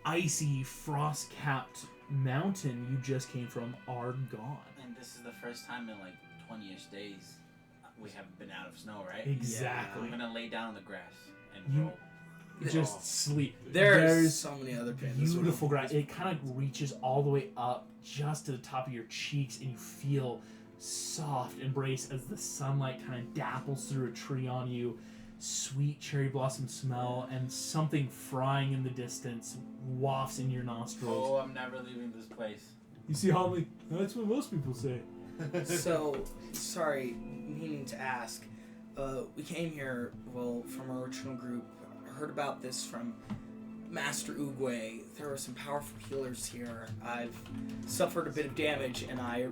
icy, frost-capped mountain you just came from are gone.
And this is the first time in 20-ish days we haven't been out of snow, right?
Exactly.
I'm gonna lay down on the grass and
You-
roll.
Just sleep.
There's so many other pandas.
Beautiful grass. It kind of reaches all the way up just to the top of your cheeks, and you feel soft embrace as the sunlight kind of dapples through a tree on you. Sweet cherry blossom smell, and something frying in the distance wafts in your nostrils.
Oh, I'm never leaving this place.
You see, Holly? That's what most people say.
So, sorry, meaning to ask. We came here, from our original group. I heard about this from Master Oogway. There are some powerful healers here. I've suffered a bit of damage, and I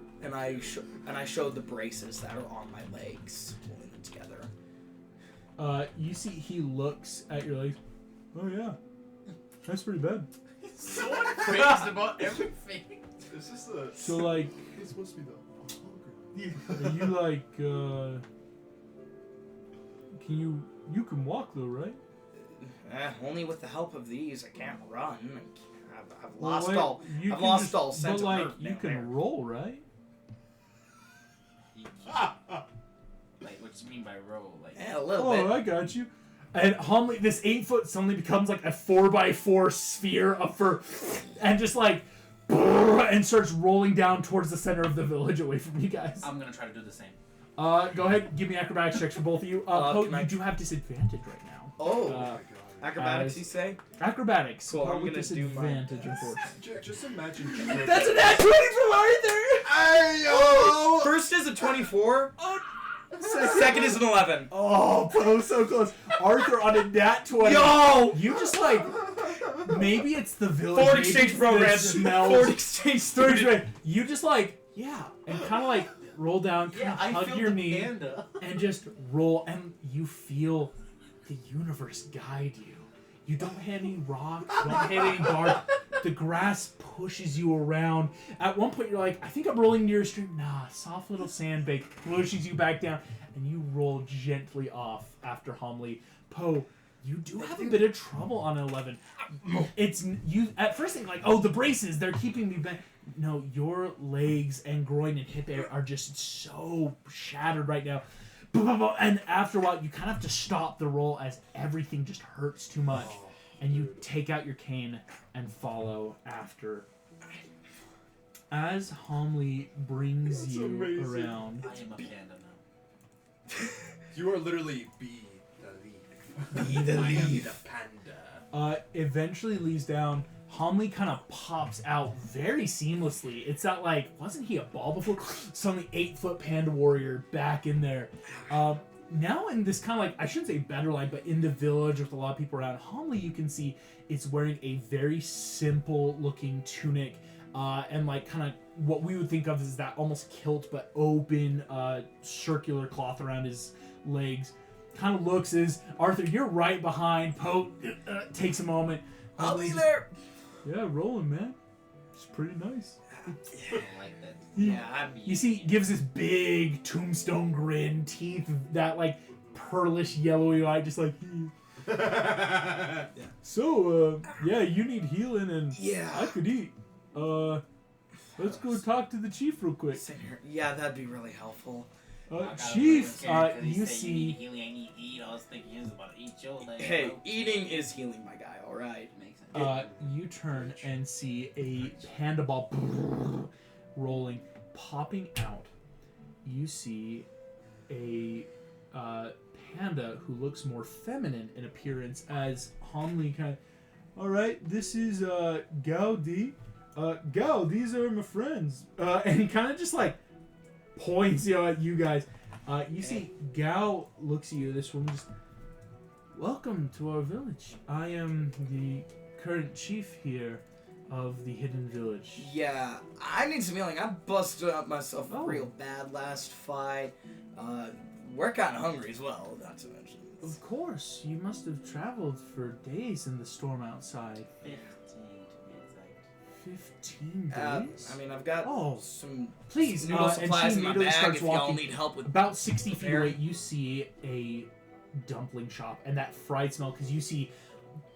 showed the braces that are on my legs, holding them together.
You see, he looks at your legs. Oh yeah, that's pretty bad.
So crazed about everything.
Is this the...
So
It's supposed to be the...
are you can you can walk though, right?
Only with the help of these. I can't run. I've
Well,
lost
wait,
all.
you
I've
can
lost
just-
all sense
but
of nerve
you
down
can
there.
roll, right?
What do you mean by roll?
Yeah, a little
Oh,
bit.
I got you. And Homely, this 8 foot suddenly becomes like a 4x4 sphere of fur, and just and starts rolling down towards the center of the village away from you guys.
I'm gonna try to do the same.
Go ahead, give me acrobatics checks for both of you. Poe,
can I-
you do have disadvantage right now.
Oh,
Uh,
acrobatics,
as-
you say?
Acrobatics.
Cool,
Poe
I'm
with
gonna do my
disadvantage,
best.
unfortunately.
Just imagine...
That's an nat 20 from Arthur!
Oh, first is a 24. Second is an 11.
Oh, Poe, so close. Arthur on a nat 20.
Yo!
You just maybe it's the village.
Forward
maybe
exchange
it's
programs.
the smells.
Forward exchange
Third
student.
grade. You just yeah, and kind of roll down, kind of hug your knee,
panda.
and just roll, and you feel the universe guide you. You don't hit any rocks, you don't hit any bark. The grass pushes you around. At one point, you're like, I think I'm rolling near a stream. Nah, soft little sandbank pushes you back down, and you roll gently off after Homely. Poe, you do have a bit of trouble on an 11. It's you at first think the braces, they're keeping me back. No, your legs and groin and hip area are just so shattered right now. And after a while, you kind of have to stop the roll as everything just hurts too much. And you take out your cane and follow after. As Homely brings
That's
you
amazing.
around.
I am a panda now.
You are literally Be the lead.
Be the
I am
lead.
the panda.
Eventually leaves down. Homely kind of pops out very seamlessly. It's not wasn't he a ball before? Suddenly 8 foot panda warrior back in there. now in this kind of like, I shouldn't say better light, but in the village with a lot of people around, Homley, you can see it's wearing a very simple looking tunic, and like kind of what we would think of as that almost kilt but open circular cloth around his legs. Kind of looks as Arthur, you're right behind. Poe takes a moment.
I'll be there.
Yeah, rolling, man. It's pretty nice.
I like that.
You see, gives this big tombstone grin, teeth that like pearlish yellowy white, just like. So, yeah, you need healing, and I could eat. Let's go talk to the chief real quick.
Same here. Yeah, that'd be really helpful.
Chief, you
You
see.
healing, I need to eat. I was thinking he was about to eat your leg.
Hey,
bro.
eating is healing, my guy. All right.
Makes sense.
You turn and see a panda ball rolling, popping out. You see a panda who looks more feminine in appearance as Homley kind of. All right, this is Gaudi. Gao, these are my friends. And he kind of just like points, at you guys. You see Gao looks at you. This woman just. Welcome to our village. I am the current chief here of the hidden village.
Yeah, I need some healing. I busted up myself
Oh.
real bad last fight. We're kind of hungry as well, not to mention.
Of course, you must have traveled for days in the storm outside.
15 to be exact.
15 days?
I mean, I've got
Oh,
some
please,
noodle
and
supplies
she
in my
immediately
bag
starts
if y'all
walking.
need help with.
About 60 feet
Prepare.
away, you see a dumpling shop, and that fried smell, because you see,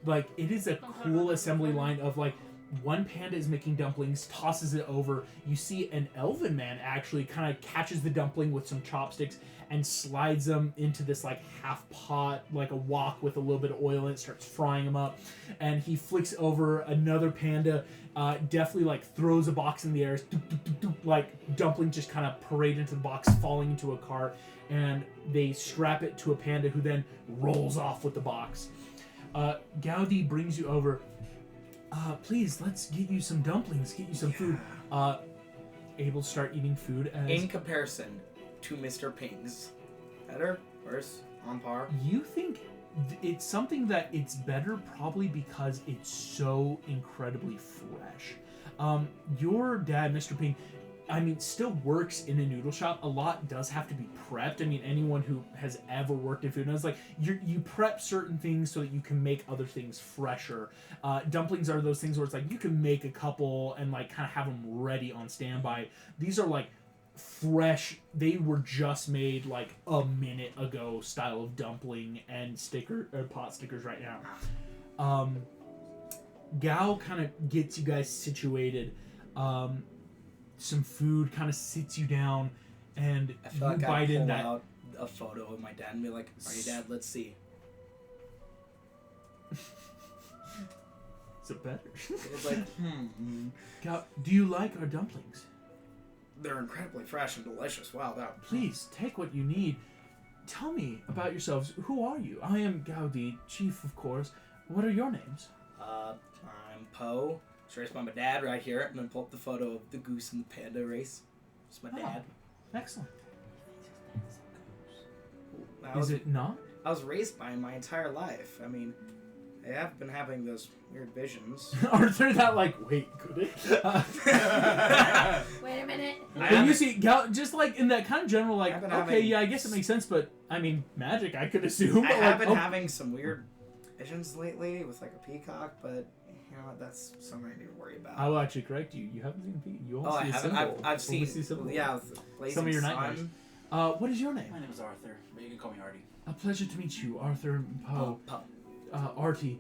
like, it is a cool assembly line of, like, one panda is making dumplings, tosses it over. You see an elven man actually kind of catches the dumpling with some chopsticks and slides them into this, like, half pot, like a wok with a little bit of oil in it, starts frying them up. And he flicks over another panda, definitely, like, throws a box in the air, doop, doop, doop, doop, like, dumplings just kind of parade into the box, falling into a cart. And they strap it to a panda who then rolls off with the box. Gaudi brings you over. Please, let's get you some dumplings, get you some food. Able to start eating food as...
In comparison to Mr. Ping's. Better? Worse? On par?
You think it's something that it's better probably because it's so incredibly fresh. Your dad, Mr. Ping, I mean, still works in a noodle shop. A lot does have to be prepped. I mean, anyone who has ever worked in food knows, like, you prep certain things so that you can make other things fresher. Dumplings are those things where it's like you can make a couple and, like, kind of have them ready on standby. These are, like, fresh. They were just made, like, a minute ago style of dumpling and pot stickers right now. Gao kind of gets you guys situated. Some food kind of sits you down, and
I feel
you
like
bite
I'd
in
pull
that.
out a photo of my dad and be like, "Alright, Dad, let's see."
Is it better?
It's like,
Gao, do you like our dumplings?
they're incredibly fresh and delicious. Wow, that.
Please take what you need. Tell me about yourselves. Who are you? I am Gaudi, chief, of course. What are your names?
I'm Poe. It's raised by my dad right here. I'm gonna pull up the photo of the goose and the panda race. It's my dad.
Excellent.
I
Is it not?
I was raised by him my entire life. I mean, I have been having those weird visions.
Arthur, that like, wait, could it?
Wait a minute.
And you see, Gal, just like in that kind of general, like,
I've been
okay,
having-
yeah, I guess it makes sense, but I mean, magic, I could assume.
I
But
have
like,
been
oh,
having some weird visions lately with like a peacock, but you know what? That's something I need to worry about.
I will actually correct you. You haven't seen Pete. You only
Oh, I
see a
haven't.
symbol.
I've
Only
seen.
see a symbol.
Yeah, with the blazing
Some of your
sun.
nightmares. What is your name?
My name is Arthur, but you can call me Artie.
A pleasure to meet you, Arthur Poe. Artie.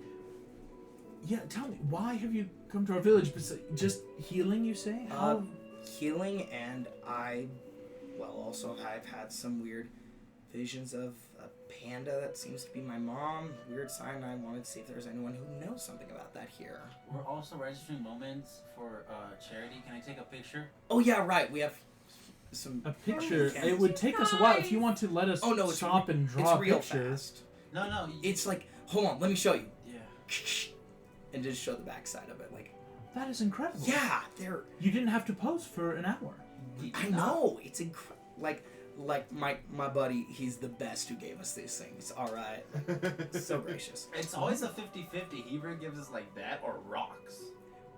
Yeah, tell me, why have you come to our village? Just healing, you say? How?
Healing, and also I've had some weird visions of a panda that seems to be my mom. Weird sign. I wanted to see if there's anyone who knows something about that here.
We're also registering moments for charity. Can I take a picture?
Oh yeah, right. We have some.
A picture.
Yes.
It would take us a while if you want to let us
Oh no, it's
stop and
it's
draw a
real
picture.
fast.
No.
It's like, hold on, let me show you.
Yeah.
And just show the backside of it, like.
That is incredible.
Yeah, they're.
You didn't have to pose for an hour.
I know it's like Like my buddy, he's the best who gave us these things. All right, so gracious.
It's always a 50-50. He either gives us like that or rocks.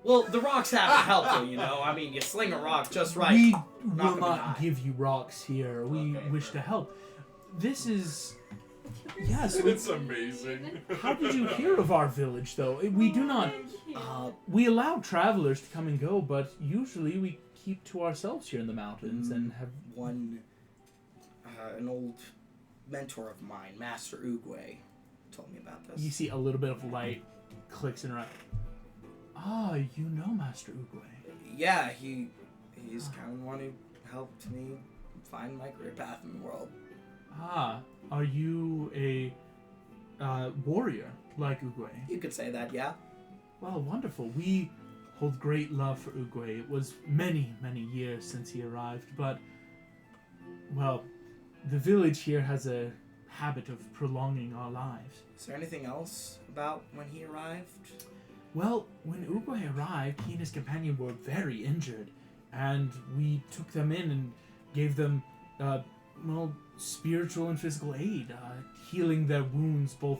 Well, the rocks have to help though, you know. I mean, you sling a rock just right.
We
Not
will
gonna be
not
high.
give you rocks here. We
Okay,
wish to help. This is... Yes,
It's amazing.
how did you hear of our village, though? We do not... we allow travelers to come and go, but usually we keep to ourselves here in the mountains and have...
An old mentor of mine, Master Oogway, told me about this.
You see a little bit of light clicks in her eye. Ah, you know Master Oogway.
Yeah, he's kind of the one who helped me find my career path in the world.
Ah, are you a warrior like Oogway?
You could say that, yeah.
Well, wonderful. We hold great love for Oogway. It was many, many years since he arrived, but, well, the village here has a habit of prolonging our lives.
Is there anything else about when he arrived?
Well, when Oogway arrived, he and his companion were very injured, and we took them in and gave them, spiritual and physical aid, healing their wounds both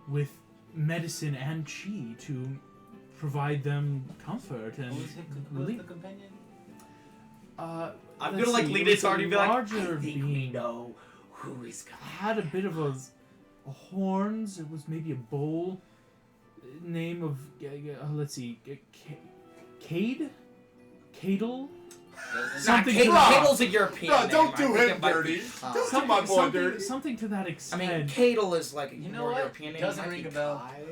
with medicine and chi to provide them comfort and
Who's the
relief.
companion?
I'm
Let's
gonna like
see,
lead
it
it
was
to
a
and be like, I
larger
think we
being.
know who is coming.
Had a bit of a horns. It was maybe a bull. Name of let's see, Cade, Cadle. Something to that.
Cadle's a European
No,
name.
don't
I
do
think
him
it might
dirty.
be-
Don't do my boy dirty.
Something to that
I
extent.
mean, Cadle is like a
You know
more
what?
European name.
Doesn't
Might
ring
be
a bell.
Kai.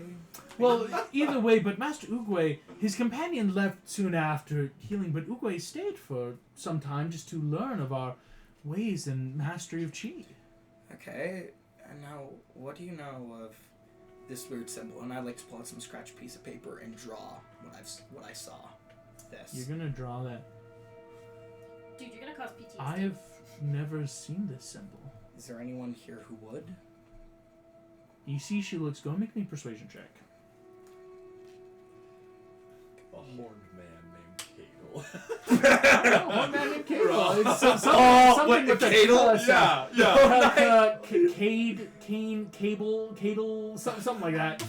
Well, either way, but Master Oogway, his companion left soon after healing, but Oogway stayed for some time just to learn of our ways and mastery of chi.
Okay, and now what do you know of this weird symbol? And I'd like to pull out some scratch piece of paper and draw what I saw. This.
You're gonna draw that.
Dude, you're gonna cause PTSD.
I've never seen this symbol.
Is there anyone here who would?
You see, she looks. Go make me a persuasion check.
A horned man named
One man named Cable.
Right.
It's
Oh,
something
what,
with
the
the
Cadle?
cuss.
Yeah, yeah.
Cade, Cane, Cable, Cadle, something like that.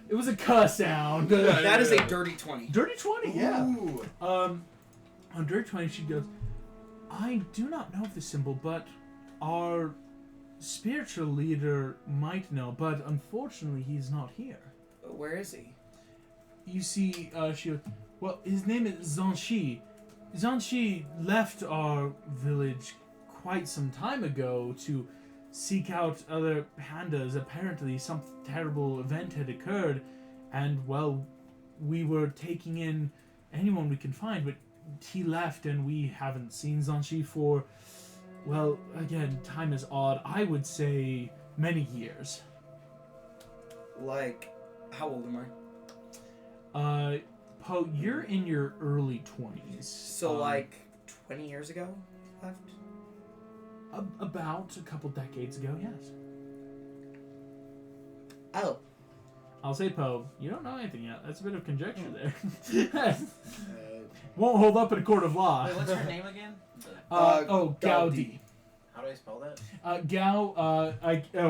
It was a cuss sound.
Yeah,
That is a
yeah.
dirty 20.
Dirty 20, yeah.
Ooh.
On Dirty 20, she goes, I do not know of the symbol, but our spiritual leader might know, but unfortunately he's not here.
Where is he?
You see, she goes, well, his name is Zhanshi. Zhanshi left our village quite some time ago to seek out other pandas. Apparently some terrible event had occurred, and, well, we were taking in anyone we can find, but he left and we haven't seen Zhanshi for, well, again, time is odd. I would say many years.
Like, how old am I?
Poe, you're in your early 20s.
So, like, 20 years ago left?
About a couple decades ago, yes.
Oh.
I'll say, Poe, you don't know anything yet. That's a bit of conjecture there. Won't hold up in a court of law.
Wait, what's her name again?
Gaudi.
Gaudi.
How do I spell that?
Gao,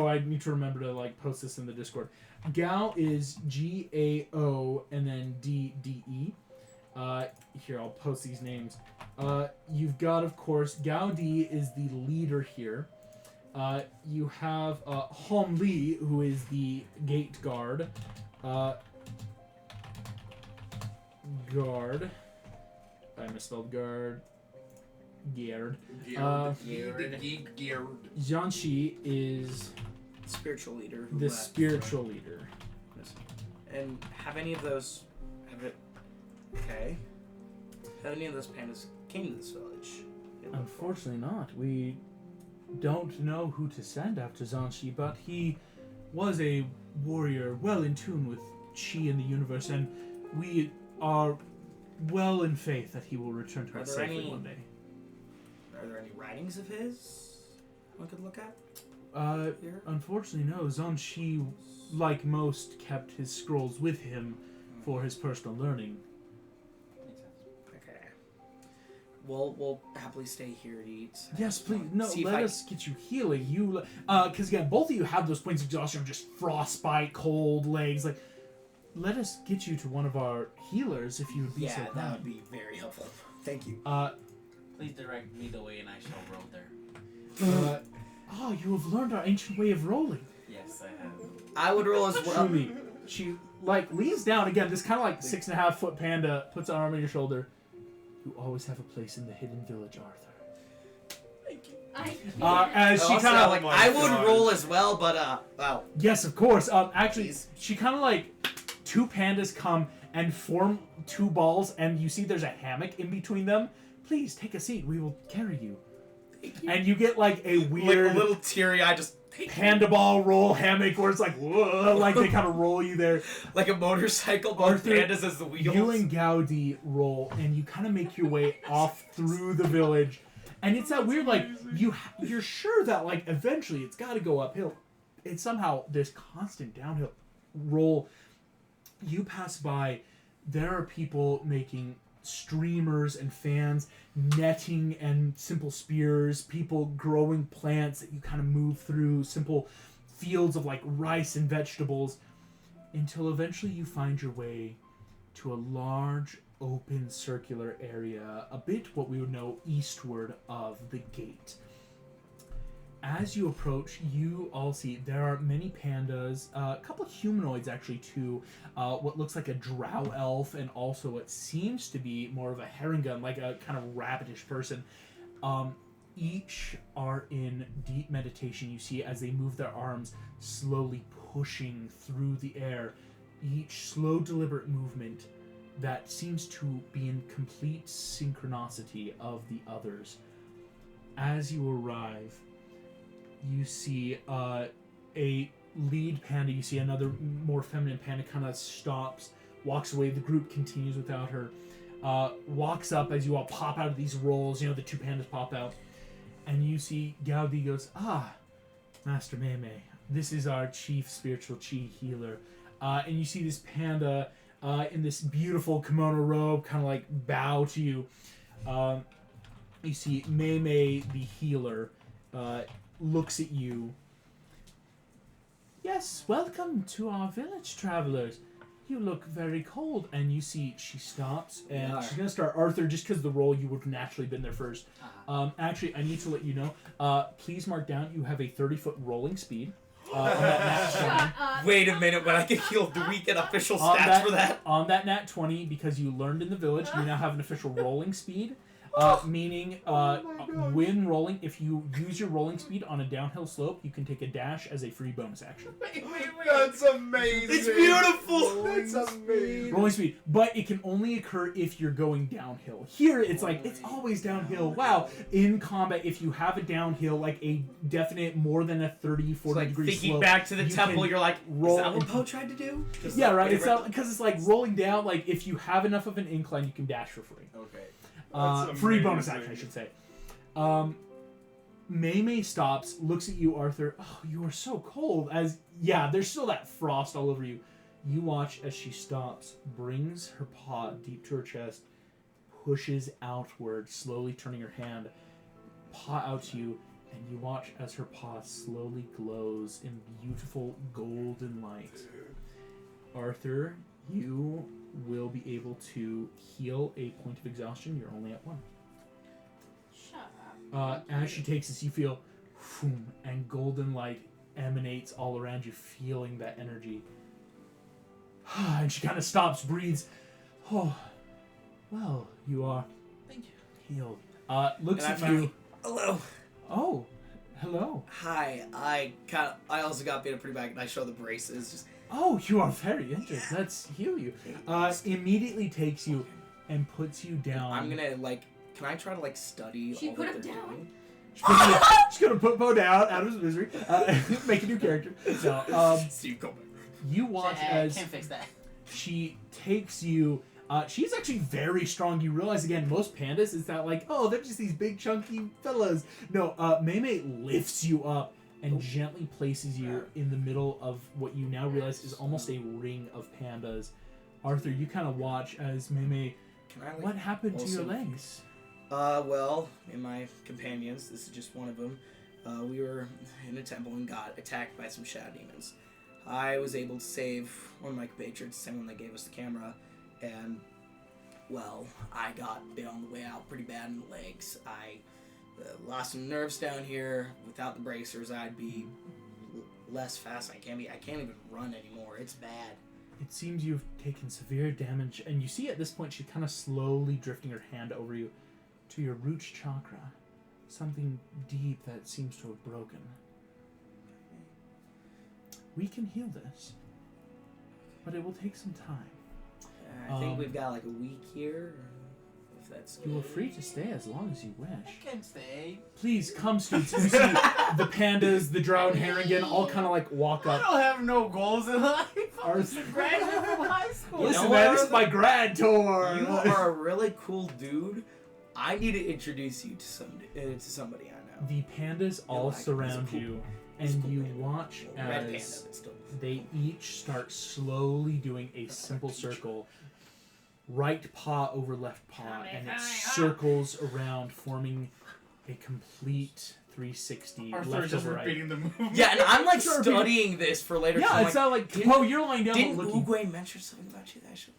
I need to remember to, like, post this in the Discord. Gao is Gao and then DDE. Here, I'll post these names. You've got, of course, Gaudi is the leader here. You have Hom Li, who is the gate guard. Guard. I misspelled guard. Geared. Zhanshi is
Spiritual leader who
the
left.
spiritual leader.
And have any of those... Okay. Have any of those pandas came to this village?
Unfortunately not. We don't know who to send after Zhanshi, but he was a warrior well in tune with chi in the universe, and we are well in faith that he will return to
Are
us
there
safely
any-
one day.
Are there any writings of his one could look at here?
Unfortunately, no. Zhanshi, like most, kept his scrolls with him for his personal learning.
Makes sense.
Okay.
we'll happily stay here to eat.
Yes, please. No,
See if
let
I-
us get you healing. Yes, please. No,
See if
let
I-
us get you healing. Because again, both of you have those points of exhaustion, just frostbite, cold legs. Like, let us get you to one of our healers if you would be so
Yeah, that
kind.
would be very helpful. Thank you.
Please direct me the way and I shall roll there.
You have learned our ancient way of rolling.
Yes, I have.
I would roll as well.
Truly. She, leans down again, this kind of 6.5 foot panda, puts an arm on your shoulder. You always have a place in the hidden village, Arthur. As she kind of
I would roll as well, but well.
Yes, of course. Actually,
Please.
she kind of two pandas come and form two balls, and you see there's a hammock in between them. Please take a seat. We will carry you. And you get a weird
little teary eye, just
panda ball roll hammock where it's whoa, they kind of roll you there.
like a motorcycle, but
Arthur,
pandas as the wheels.
You and Gaudi roll, and you kind of make your way off through the village, and it's that weird you're sure that eventually it's got to go uphill. It's somehow this constant downhill roll. You pass by, there are people making streamers and fans, netting and simple spears, people growing plants that you kind of move through, simple fields of rice and vegetables, until eventually you find your way to a large open circular area, a bit what we would know eastward of the gate. As you approach, you all see there are many pandas, a couple of humanoids actually too, what looks like a drow elf, and also what seems to be more of a herringun, like a kind of rabbitish person. Each are in deep meditation. You see as they move their arms, slowly pushing through the air, each slow, deliberate movement that seems to be in complete synchronicity of the others. As you arrive, you see a lead panda, you see another more feminine panda kind of stops, walks away, the group continues without her, walks up as you all pop out of these rolls, the two pandas pop out, and you see Gaudi goes, Master Meme, this is our chief spiritual chi healer, and you see this panda in this beautiful kimono robe kind of bow to you. You see Meme the healer looks at you. Yes, welcome to our village, travelers. You look very cold. And you see she stops, and she's going to start Arthur, just because the role you would have naturally been there first. Actually, I need to let you know, please mark down you have a 30-foot rolling speed. On that nat 20.
Wait a minute, when I can heal, do we get official stats for that?
On that nat 20, because you learned in the village, you now have an official rolling speed. Meaning, when rolling, if you use your rolling speed on a downhill slope, you can take a dash as a free bonus action.
That's amazing.
It's beautiful.
That's amazing.
Rolling speed, but it can only occur if you're going downhill. Here, it's it's always downhill. Wow. In combat, if you have a downhill, a definite more than a 30, 40 degree
thinking
slope,
back to the
you
temple,
can
you're like,
roll
is that what
into-
Poe tried to do?
Yeah, right. It's because it's rolling down. If you have enough of an incline, you can dash for free.
Okay.
That's
Free bonus
amazing.
action, I should say. Mei stops, looks at you, Arthur. Oh, you are so cold. There's still that frost all over you. You watch as she stops, brings her paw deep to her chest, pushes outward, slowly turning her hand, paw out to you, and you watch as her paw slowly glows in beautiful golden light. Arthur, you will be able to heal a point of exhaustion. You're only at 1.
Shut up.
As she takes this, you feel boom, and golden light emanates all around you, feeling that energy. And she kind of stops, breathes. Oh, well, you are
Thank you.
healed. Looks
And
at
I'm
you.
Hello.
Oh, hello.
Hi. I also got beat up pretty bad, and I show the braces. Just
Oh, you are very injured. Let's heal you. Immediately takes you and puts you down.
I'm gonna Can I try to study
She
all
put
that
him
they're
down.
doing?
She's gonna put Bo down out of his misery. Make a new character. No,
Steve, go back.
you watch as
Can't fix that.
she takes you. She's actually very strong. You realize again, most pandas is that they're just these big chunky fellas. No, Mei lifts you up and gently places you in the middle of what you now realize is almost a ring of pandas. Arthur, you kind of watch as Mei.
Can I
What happened to your
also-
legs?
Well, me and my companions, this is just one of them, we were in a temple and got attacked by some shadow demons. I was able to save one of my compatriots, the same one that gave us the camera, and, well, I got bit on the way out pretty bad in the legs. I lost some nerves down here. Without the bracers, I'd be less fast than I can be. I can't even run anymore. It's bad.
It seems you've taken severe damage, and you see at this point she's kind of slowly drifting her hand over you to your root chakra. Something deep that seems to have broken. We can heal this, but it will take some time.
I think we've got like a week here, if that's...
You are free to stay as long as you wish.
I can stay.
Please, come, students. You see the pandas, the drowned herringen, all kind of like walk
I
up.
don't have no goals in life. I
Ours-
was a graduate from high school.
Listen,
know
man,
what?
this is my grad tour.
You are a really cool dude. I need to introduce you to somebody I know.
The pandas all
like, he's a
surround
cool-
you,
he's a
and
cool
you
panda.
watch
Red panda,
as
but still.
they each start slowly doing a simple circle. Right paw over left paw, and it circles around, forming a complete 360
Arthur
left
is just
over right.
repeating the movement.
Yeah, and I'm like
Sure,
studying this for later. 'cause
Yeah,
I'm
it's
like,
not like,
didn't-
oh, you're lying down
didn't
but looking.
Uguay mention something about you that I should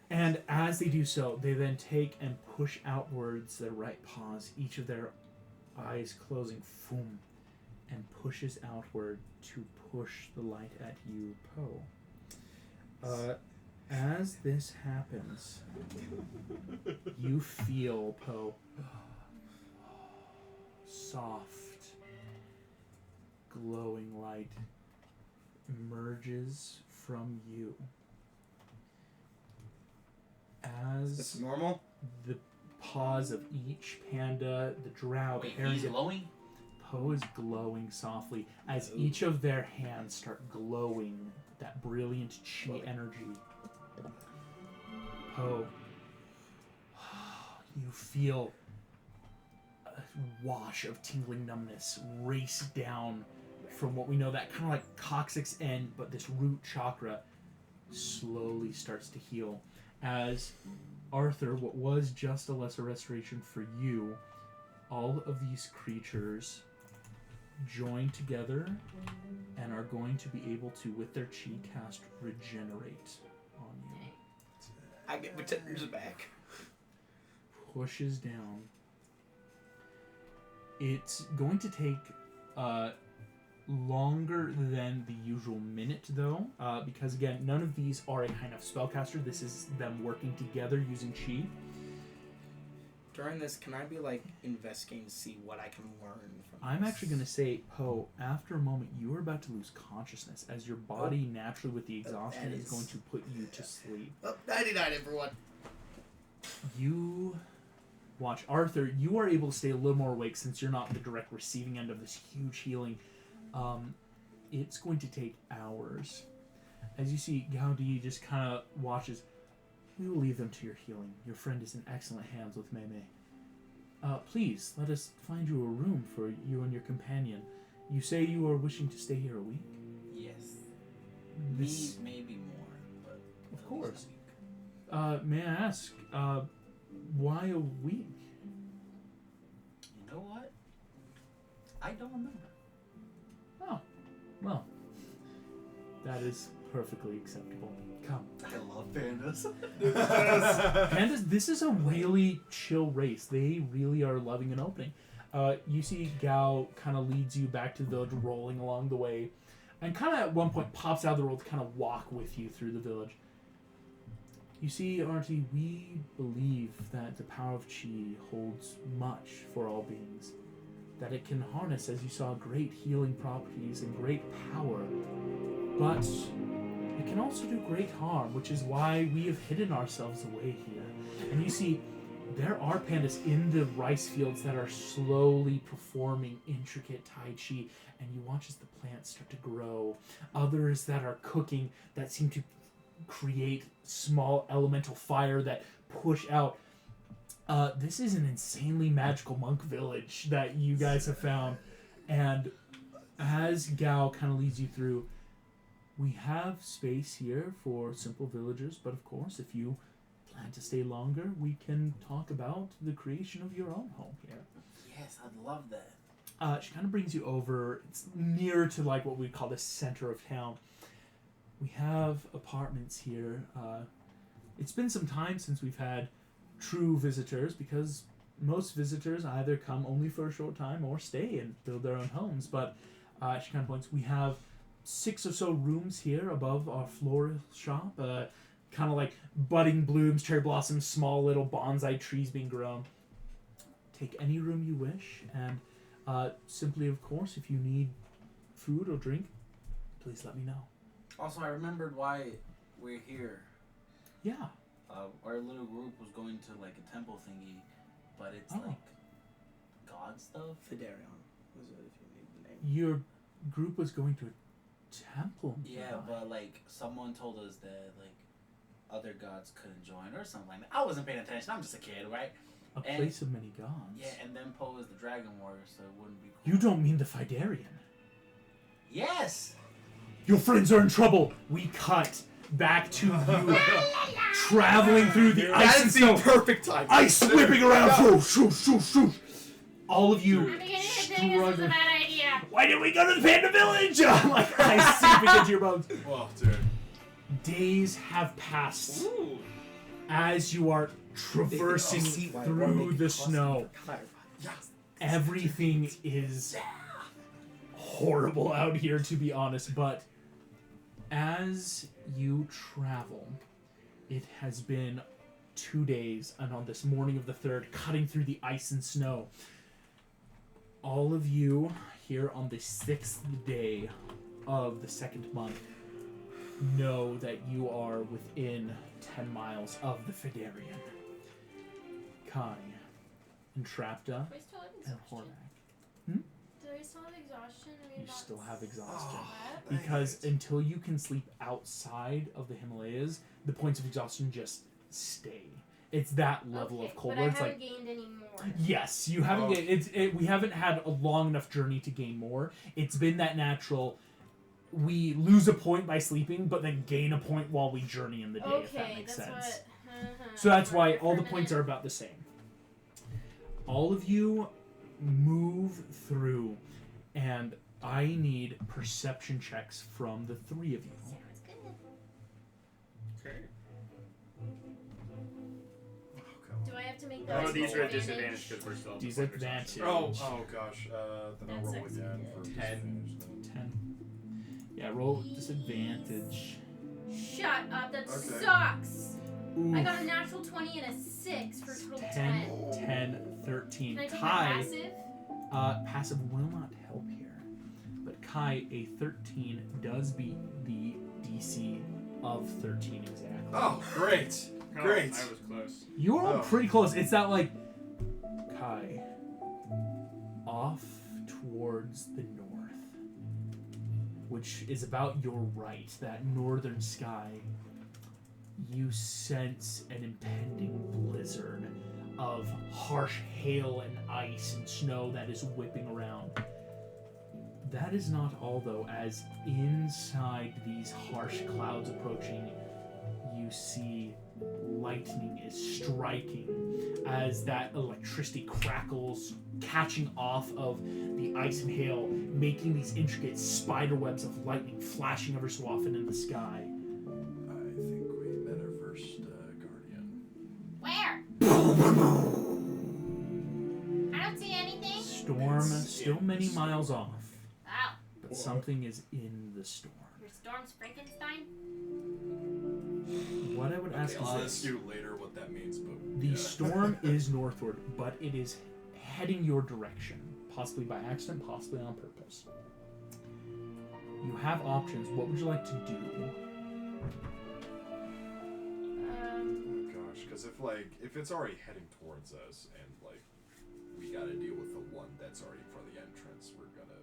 learn?
And as they do so, they then take and push outwards their right paws, each of their eyes closing, boom, and pushes outward to push the light at you, Poe. As this happens, you feel, Poe, soft, glowing light emerges from you.
Is this normal?
The paws of each panda, the drow, the
Wait, he's
herring,
glowing?
Poe is glowing softly as each of their hands start glowing that brilliant chi energy. Poe, you feel a wash of tingling numbness race down from what we know that kind of like coccyx end, but this root chakra slowly starts to heal. As Arthur, what was just a lesser restoration for you, all of these creatures join together and are going to be able to, with their chi cast, regenerate on you.
I get my tenders back.
Pushes down. It's going to take longer than the usual minute, though, because again, none of these are a kind of spellcaster. This is them working together using chi.
During this, can I be like investigating to see what I can learn from
I'm
this?
actually going to say, Poe, after a moment, you are about to lose consciousness as your body naturally, with the exhaustion,
that
is
is-
going to put you to sleep.
Oh, 99 everyone.
You watch Arthur. You are able to stay a little more awake since you're not the direct receiving end of this huge healing. It's going to take hours. As you see, Gaudi just kind of watches. We will leave them to your healing. Your friend is in excellent hands with Mei. Please, let us find you a room for you and your companion. You say you are wishing to stay here a week?
Yes.
This,
Maybe more, but
Of
at least
course.
a week.
May I ask, why a week?
You know what? I don't remember.
Oh, well, that is perfectly acceptable. Come.
I love pandas.
Pandas, this is a really chill race. They really are loving an opening. You see Gao kind of leads you back to the village, rolling along the way, and kind of at one point pops out of the road to kind of walk with you through the village. You see, Artie, we believe that the power of Chi holds much for all beings. That it can harness, as you saw, great healing properties and great power. But it can also do great harm, which is why we have hidden ourselves away here. And you see, there are pandas in the rice fields that are slowly performing intricate Tai Chi, and you watch as the plants start to grow. Others that are cooking that seem to create small elemental fire that push out. This is an insanely magical monk village that you guys have found. And as Gao kind of leads you through, we have space here for simple villagers, but of course, if you And to stay longer, we can talk about the creation of your own home here.
Yes, I'd love that.
She kind of brings you over. It's near to like what we call the center of town. We have apartments here. It's been some time since we've had true visitors because most visitors either come only for a short time or stay and build their own homes. But she kind of points. We have 6 or so rooms here above our floral shop. Kind of like budding blooms, cherry blossoms, small little bonsai trees being grown. Take any room you wish, and simply, of course, if you need food or drink, please let me know.
Also, I remembered why we're here.
Yeah.
Our little group was going to like a temple thingy, but it's like god stuff.
Phaedaeron was it, if you need the name.
Your group was going to a temple.
Yeah, but like someone told us that like other gods couldn't join or something like that. I wasn't paying attention. I'm just a kid, right?
A place of many gods.
Yeah, and then Poe is the dragon warrior, so it wouldn't be cool.
You don't mean the Phaedaeron.
Yes!
Your friends are in trouble. We cut back to you traveling through the ice and snow.
Perfect time.
Ice whipping around. Shoo, shoo, shoo. All of you
I'm beginning to think this is a bad idea.
Why didn't we go to the Panda Village? Like ice seeping into your bones.
Well, dude.
Days have passed as you are traversing through the snow. Everything is horrible out here, to be honest, but as you travel, it has been 2 days, and on this morning of the 3rd, cutting through the ice and snow, all of you here on the 6th day of the 2nd month know that you are within 10 miles of the Phaedaeron. Kai, Entrapta,
Do I still have
and
exhaustion?
Hordak.
Do I still have exhaustion? I mean,
You
not
still have exhaustion.
slept?
Because until you can sleep outside of the Himalayas, the points of exhaustion just stay. It's that level
Okay,
of cold
but
where
I
it's
haven't
like,
gained any more.
yes, you haven't. We haven't had a long enough journey to gain more. It's been that natural. We lose a point by sleeping, but then gain a point while we journey in the day. If that
Okay,
makes
that's
sense.
what.
So that's why all
For
the
a
points
minute.
are about the same. All of you move through, and I need perception checks from the 3 of you.
Sounds good.
Okay.
Do I have to make that?
Oh, these are at
disadvantage?
disadvantage because we're still.
Disadvantage.
Oh gosh. Then I'll
That's
roll again for
10.
disadvantage then.
10. Yeah, roll disadvantage.
Shut up! That
Okay.
sucks.
Ooh,
I got a natural 20 and a 6 for a total
10,
10.
10, 13.
Can I take a
Kai,
passive?
passive will not help here. But Kai, a 13 does beat the DC of 13 exactly.
Oh, great.
Oh,
Great.
I was close.
You are
Oh.
pretty close. It's that like Kai off towards the north, which is about your right, that northern sky. You sense an impending blizzard of harsh hail and ice and snow that is whipping around. That is not all, though, as inside these harsh clouds approaching, you see lightning is striking as that electricity crackles, catching off of the ice and hail, making these intricate spider webs of lightning flashing ever so often in the sky.
I think we met our first guardian.
Where? I don't see anything.
Storm still many miles off,
Wow.
but something is in the storm.
Your storm's Frankenstein?
What I would ask
I'll
is
ask
this.
you later what that means, but
The storm is northward, but it is heading your direction, possibly by accident, possibly on purpose. You have options. What would you like to do?
Oh gosh, because if it's already heading towards us and like we gotta deal with the one that's already in front of the entrance, we're gonna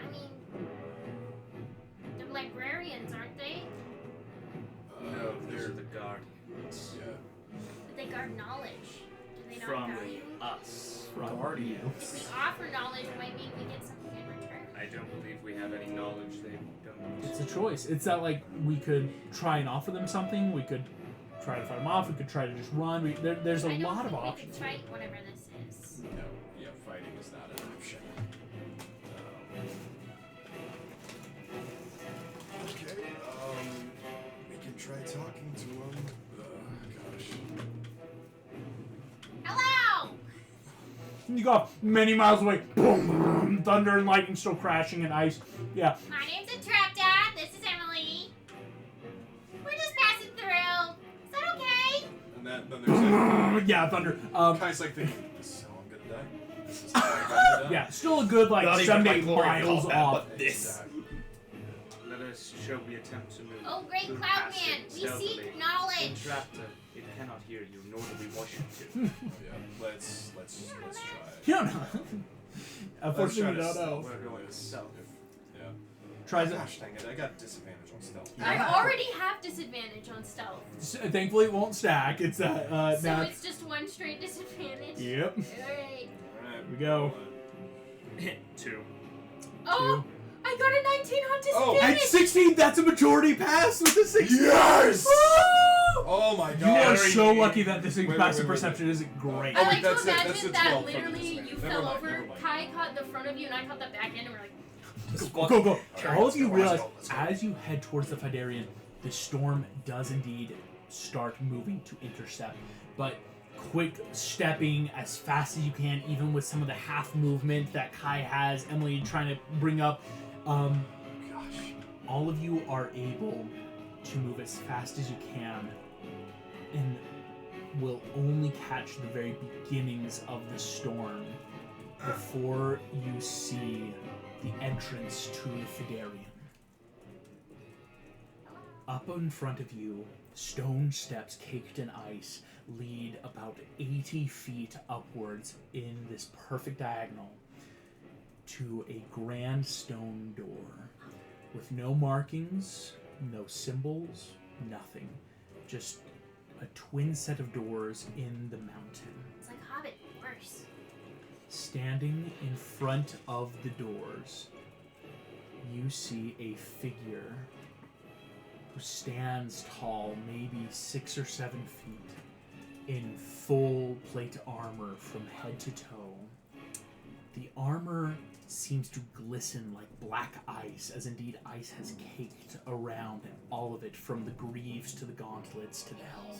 I mean, they're librarians, aren't they?
No, they're the guardians.
yeah.
But they guard knowledge. Do They not
from
value?
us.
If we offer knowledge, maybe we get something in return.
I don't believe we have any knowledge they don't.
It's a choice. It's that like we could try and offer them something. We could try to fight them off. We could try to just run. There's a
I don't
lot of
think
options.
We could fight whatever this is.
No, yeah, fighting is not an option. Okay, we can try talking to him. Gosh.
Hello!
You go many miles away. Boom, boom, thunder and lightning still crashing and ice. Yeah.
My name's Entrapta. This is Emily. We're just passing through. Is that okay?
And then there's
Yeah, thunder.
Kai's like thinking, this is how I'm gonna die? This is how I'm gonna die?
Yeah, still a good like
Not even
7 to
my
8
glory
miles
combat,
off.
but this.
Exactly.
Let us show we attempt to move.
Oh, great
through
cloud
passage
man. We
stealthily.
seek knowledge.
Entrapta, it cannot hear you, nor do we wish it to.
Oh, yeah, let's try it.
You don't know. Unfortunately, we
Let's
don't
try to
know.
We're going stealth.
Yeah.
Tries it.
Gosh dang it, I got disadvantage on stealth.
I already have disadvantage on stealth.
Thankfully, it won't stack. It's
So
now.
it's just one straight disadvantage?
Yep.
Alright.
Alright.
We go.
2.
Oh! I got a 19 on
Oh,
disadvantage!
At 16, that's a majority pass with the 16.
Yes!
Woo!
Oh my
You
god.
are so lucky that this
Wait,
passive
wait.
perception isn't great.
Oh,
I
wait,
like
that's
to
it,
imagine
that's the
that
12 from
literally
disadvantage.
you
Never
fell
mind,
over,
never mind.
Kai caught the front of you, and I caught the back end, and we're like,
Go.
Alright,
All of you
let's
realize
go, let's go.
as you head towards the Phaedaeron, the storm does indeed start moving to intercept. But quick stepping as fast as you can, even with some of the half movement that Kai has, Emily trying to bring up.
Gosh.
All of you are able to move as fast as you can and will only catch the very beginnings of the storm before you see the entrance to the Phaedaeron. Up in front of you, stone steps caked in ice lead about 80 feet upwards in this perfect diagonal to a grand stone door with no markings, no symbols, nothing. Just a twin set of doors in the mountain.
it's like Hobbit, worse.
Standing in front of the doors, you see a figure who stands tall, maybe 6 or 7 feet, in full plate armor from head to toe. The armor seems to glisten like black ice, as indeed ice has caked around all of it, from the greaves to the gauntlets to the helm.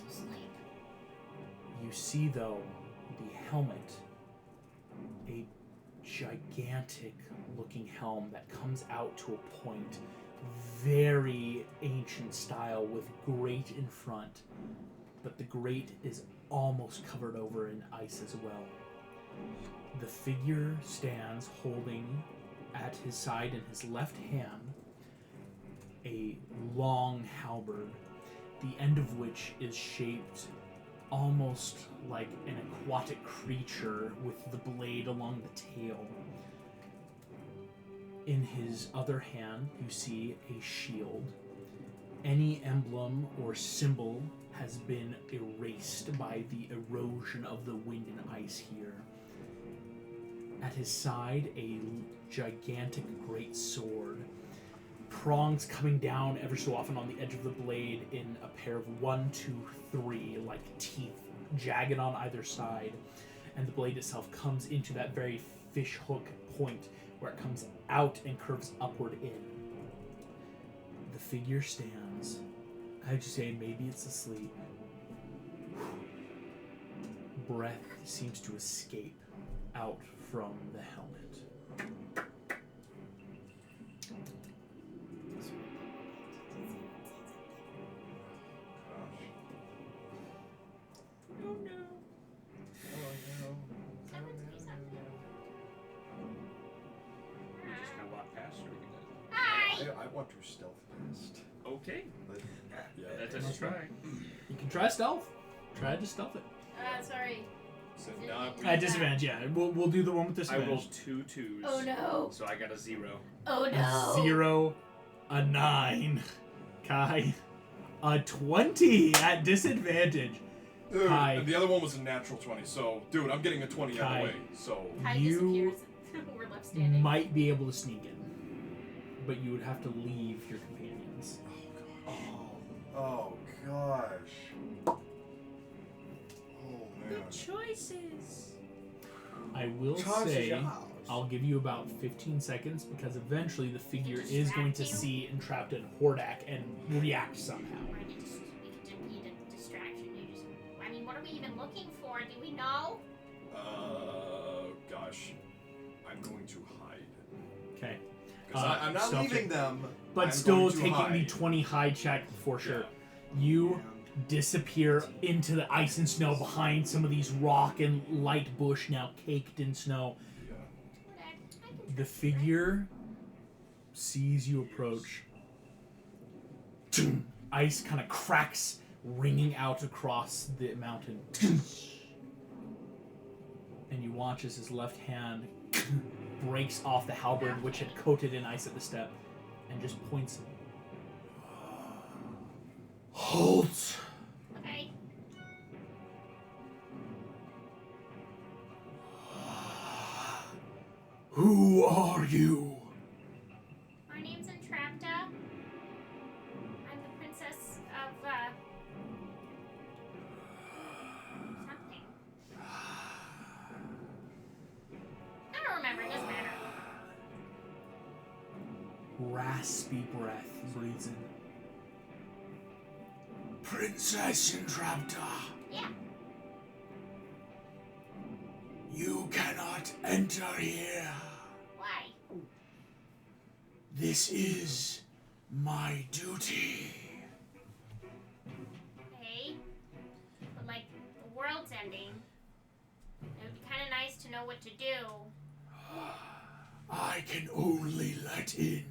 You see, though, the helmet, a gigantic looking helm that comes out to a point, very ancient style with grate in front, but the grate is almost covered over in ice as well. The figure stands holding at his side in his left hand a long halberd, the end of which is shaped almost like an aquatic creature with the blade along the tail. In his other hand, you see a shield. Any emblem or symbol has been erased by the erosion of the wind and ice here. At his side, a gigantic great sword. Prongs coming down ever so often on the edge of the blade in a pair of 1, 2, 3, like teeth, jagged on either side. And the blade itself comes into that very fish hook point where it comes out and curves upward in. The figure stands. I'd say maybe it's asleep. Breath seems to escape out from the helmet.
We're just gonna walk past her.
Hi!
I want to stealth past.
Okay,
But, yeah.
let us try.
You can try stealth. Try to stealth it.
Sorry.
So now we
At disadvantage, yeah. We'll do the one with
I
disadvantage.
rolled 2 2s.
Oh no.
So I got a 0.
Oh
A
no.
0, a 9. Kai. A 20 at disadvantage. Kai.
And the other one was a natural 20. So, dude, I'm getting a 20
Kai.
either way. So,
Kai
You
disappears. We're left standing.
might be able to sneak in, but you would have to leave your companions.
oh gosh. Oh man.
Choices.
I will say, I'll give you about 15 seconds because eventually the figure is going to see Entrapta and Hordak and react somehow.
We could need a distraction. I mean, what are we even looking for? Do we know?
Gosh. I'm going to hide.
Okay.
Because I'm not
stealth
leaving
check.
them.
But
I'm
still
going to
taking the
hide.
20 hide check for sure. You disappear into the ice and snow behind some of these rock and light bush now caked in snow.
Yeah.
The figure sees you approach. Ice kind of cracks, ringing out across the mountain. And you watch as his left hand breaks off the halberd, which had coated in ice at the step, and just points it. Halt!
Okay.
Who are you?
My name's Entrapta. I'm the princess of, something. I don't remember, it doesn't matter.
Raspy breath breathes in. Princess Entrapta,
Yeah.
you cannot enter here.
Why?
This is my duty.
Okay. But, like, the world's ending. It would be kind of nice to know what to do.
I can only let in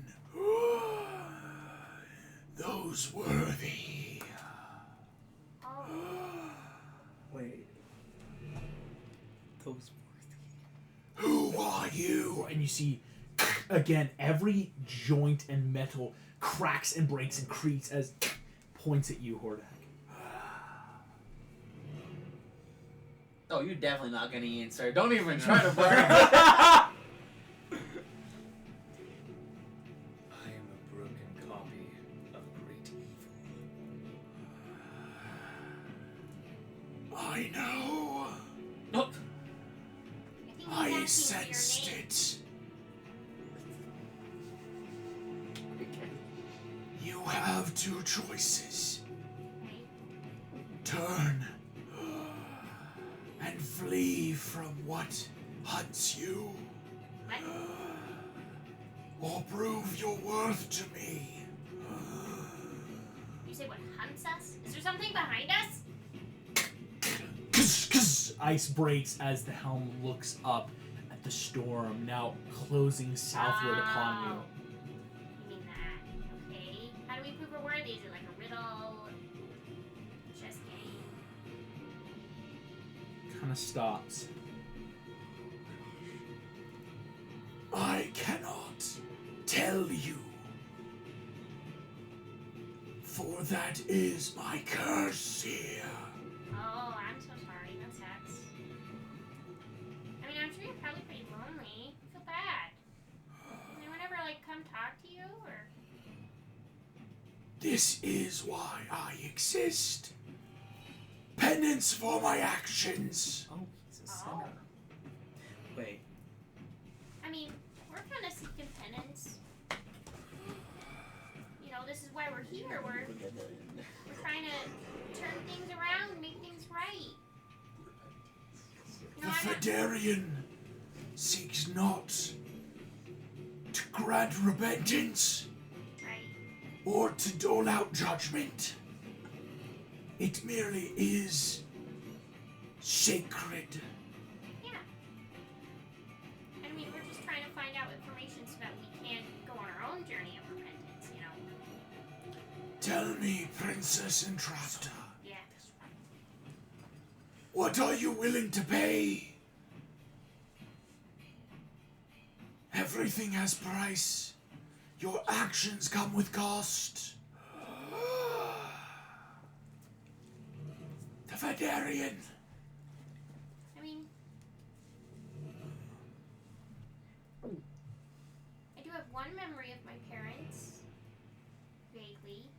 those worthy.
Oh.
Wait. Those
Who are you? And you see, again, every joint and metal cracks and breaks and creaks as points at you, Hordak.
Oh, you're definitely not gonna answer. Don't even try to burn.
I am a broken copy of great evil.
I know.
Nope.
I think he's
I
asking
sensed
for your name.
it. You have two choices.
Okay.
Turn and flee from what hunts you,
What?
or prove your worth to me.
You say what hunts us? Is there something behind us?
Ice breaks as the helm looks up at the storm, now closing southward upon you.
You mean that? Okay. How do we prove we're worthy? Is it like a riddle? Chess game?
Kind of stops. I cannot tell you, for that is my curse here.
Oh, I'm so sorry. That sucks. I mean, I'm sure you're probably pretty lonely. I feel bad. Did anyone ever, like, come talk to you, or?
This is why I exist. Penance for my actions.
Oh, he's a
Oh.
sinner. Wait.
I mean, we're kind of seeking penance. You know, this is why we're here. We're trying to turn things around, make things right. You
The
know, I got,
Phaedaeron seeks not to grant repentance
right.
or to dole out judgment. It merely is sacred.
Yeah. I mean, we're just trying to find out information so that we can go on our own journey of repentance, you know?
Tell me, Princess Entrapta,
Yeah.
what are you willing to pay? Everything has price. Your actions come with cost. The Phaedaeron.
I mean, I do have one memory of my parents, vaguely.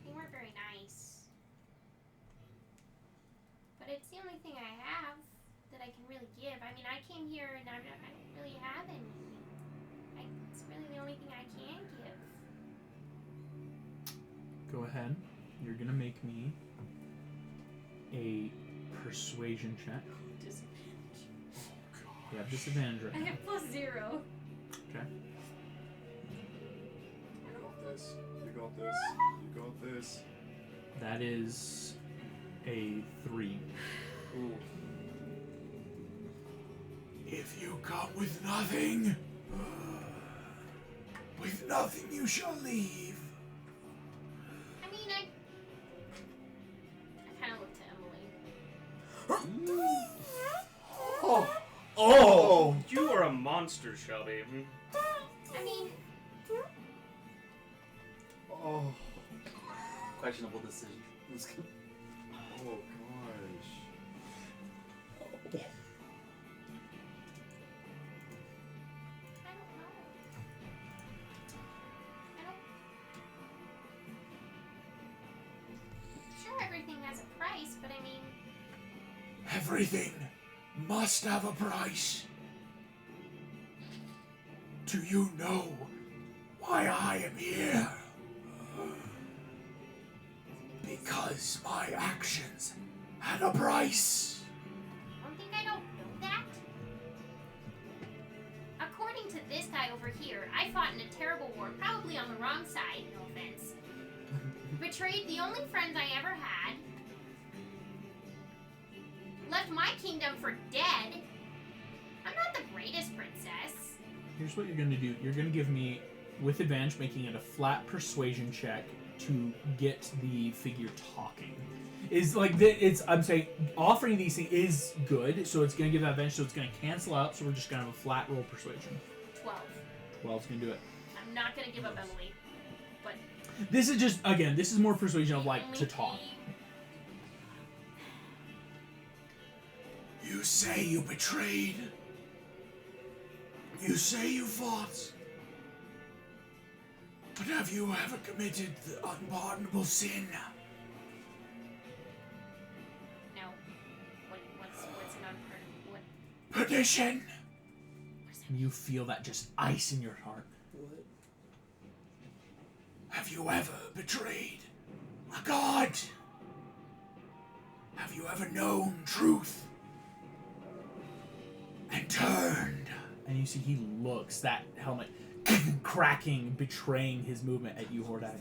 They weren't very nice. But it's the only thing I have that I can really give. I mean, I came here and I don't really have anything. It's really the only thing I can give.
Go ahead. You're gonna make me a persuasion check.
Disadvantage.
You have disadvantage right
I
now.
have +0.
Okay.
You got this. You got this. You got this.
That is a 3.
Ooh.
If you come with nothing you shall leave.
I mean, I kind of look to Emily.
Oh! You are a monster, Shelby.
I mean,
Oh.
Questionable decision.
Oh gosh.
I don't know. Sure, everything has a price, but I mean,
Everything must have a price. Do you know why I am here? Because my actions had a price.
I don't know that. According to this guy over here, I fought in a terrible war, probably on the wrong side, no offense. Betrayed the only friends I ever had. Left my kingdom for dead. I'm not the greatest princess.
Here's what you're going to do. You're going to give me, with advantage, making it a flat persuasion check to get the figure talking. Is like I'm saying offering these things is good, so it's going to give that advantage, so it's going to cancel out. So we're just going to have a flat roll persuasion.
12.
12's going to do it.
I'm not gonna give up Emily, but
This is just, again, this is more persuasion of like
only
to talk.
thing-
You say you betrayed. You say you fought. But have you ever committed the unpardonable sin?
No. What's an unpardonable? What?
Perdition! You feel that just ice in your heart.
What?
Have you ever betrayed a god? Have you ever known truth and turned? And you see he looks, that helmet cracking, betraying his movement at you, Hordak.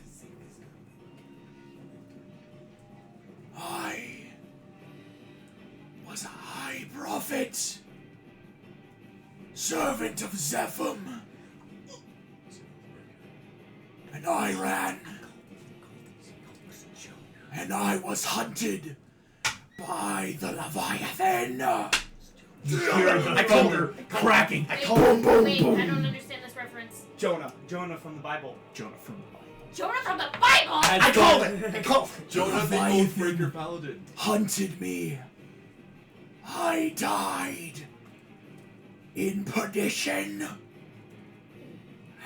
I was a high prophet, servant of Zepham, and I ran, and I was hunted by the Leviathan. You hear the thunder cracking.
Wait,
Boom, boom,
wait,
boom.
I don't understand this reference.
Jonah from the Bible.
Jonah from the Bible.
Jonah from the Bible!
I
called it!
Jonah the
Leviathan
Oathbreaker Paladin.
hunted me. I died in perdition.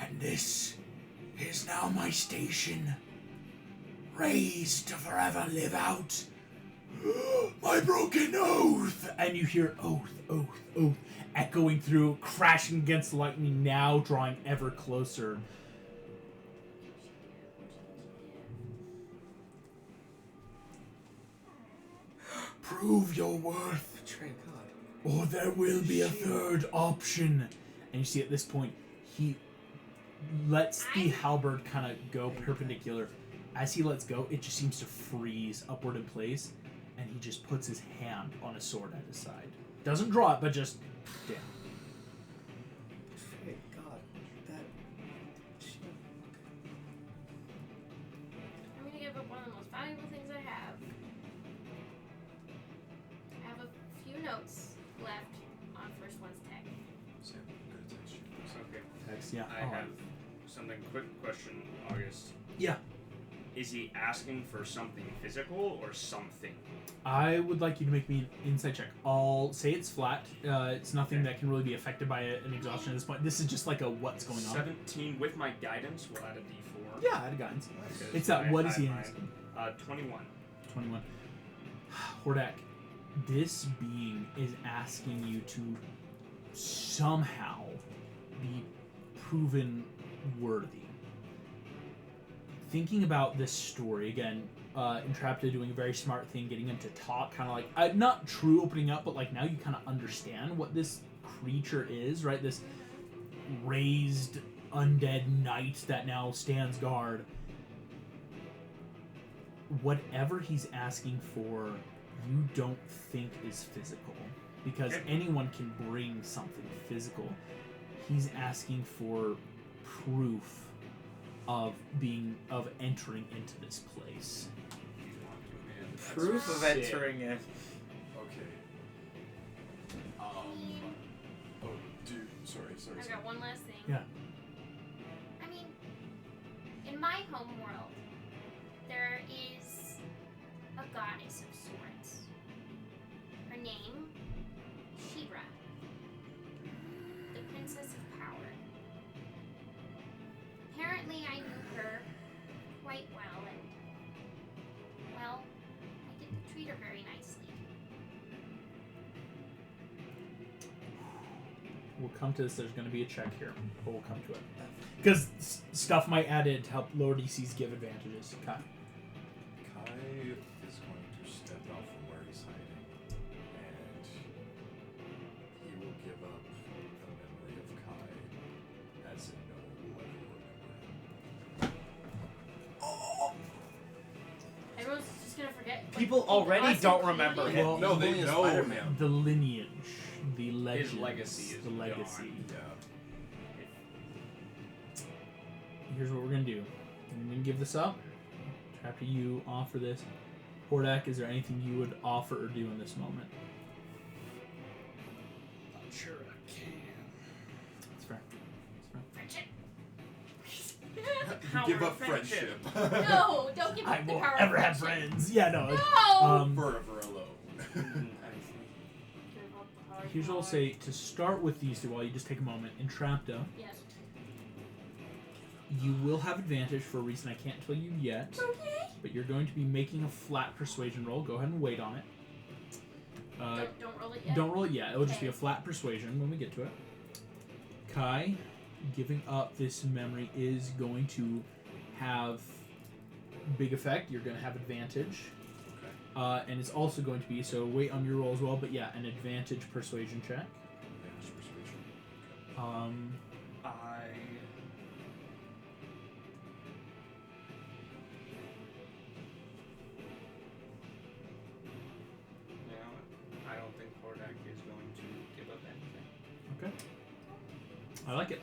And this is now my station. Raised to forever live out my broken oath. And you hear oath, oath, oath echoing through, crashing against the lightning, now drawing ever closer. Prove your worth,
Betray God.
or there will be a third option. And you see at this point, he lets the halberd kind of go perpendicular. As he lets go, it just seems to freeze upward in place, and he just puts his hand on a sword at his side. Doesn't draw it, but just down.
Betray God. That. Shit.
I'm gonna give up one of the most valuable things I have. I have a few notes left on First One's tech.
Sam, I'm gonna text you.
Okay.
Text, yeah.
I have something. Quick question, August.
Yeah.
Is he asking for something physical or something?
I would like you to make me an insight check. I'll say it's flat. It's nothing that can really be affected by an exhaustion at this point. This is just like a what's going on.
17 with my guidance. We'll add a d4.
Yeah, I had guidance.
Because
It's that.
I
What is
had
he
mine.
asking?
21.
21. Hordak, this being is asking you to somehow be proven worthy. Thinking about this story, again, Entrapta doing a very smart thing, getting him to talk, kind of like, not true opening up, but like now you kind of understand what this creature is, right? This raised undead knight that now stands guard. Whatever he's asking for, you don't think is physical. Because anyone can bring something physical. He's asking for proof of entering into this place.
Man, that's
Proof of
sick.
entering it.
Okay. Oh, dude. Sorry.
I've got one last thing.
Yeah.
I mean, in my home world, there is a goddess of sorts. Her name, Shira, the Princess of Power. Apparently, I knew her quite well, and, well, I didn't treat her very nicely.
We'll come to this. There's going to be a check here, but we'll come to it. Because stuff might add in to help lower DCs give advantages. Okay.
Kai is going to step out from where he's hiding, and he will give up the memory of Kai, as in no one will ever remember him.
Everyone's just gonna forget. like,
People
in
already
us
don't
included.
remember him.
Well,
No, they
Only a
know
Spider-Man.
The lineage, the legend,
legacy is
the legacy.
gone.
Yeah.
Here's what we're gonna do. I'm gonna give this up. After you offer this, Hordak, is there anything you would offer or do in this moment?
Not sure I can.
That's fair.
Friendship.
You give up friendship.
No, don't give
I
up the
won't
power
ever
of
have
friendship.
friends. Yeah, no.
No.
Forever alone.
Give up the power of
Here's what I'll
power.
say to start with these two while you just take a moment. Entrapta,
Yes.
you will have advantage for a reason I can't tell you yet.
Okay.
But you're going to be making a flat persuasion roll. Go ahead and wait on it.
Don't roll it yet.
Don't roll it yet. It'll just be a
Okay.
flat persuasion when we get to it. Kai, giving up this memory is going to have big effect. You're going to have advantage. And it's also going to be, so wait on your roll as well, but yeah, an advantage persuasion check.
Advantage persuasion.
I don't think Hordak is going to give up anything.
Okay. I like it.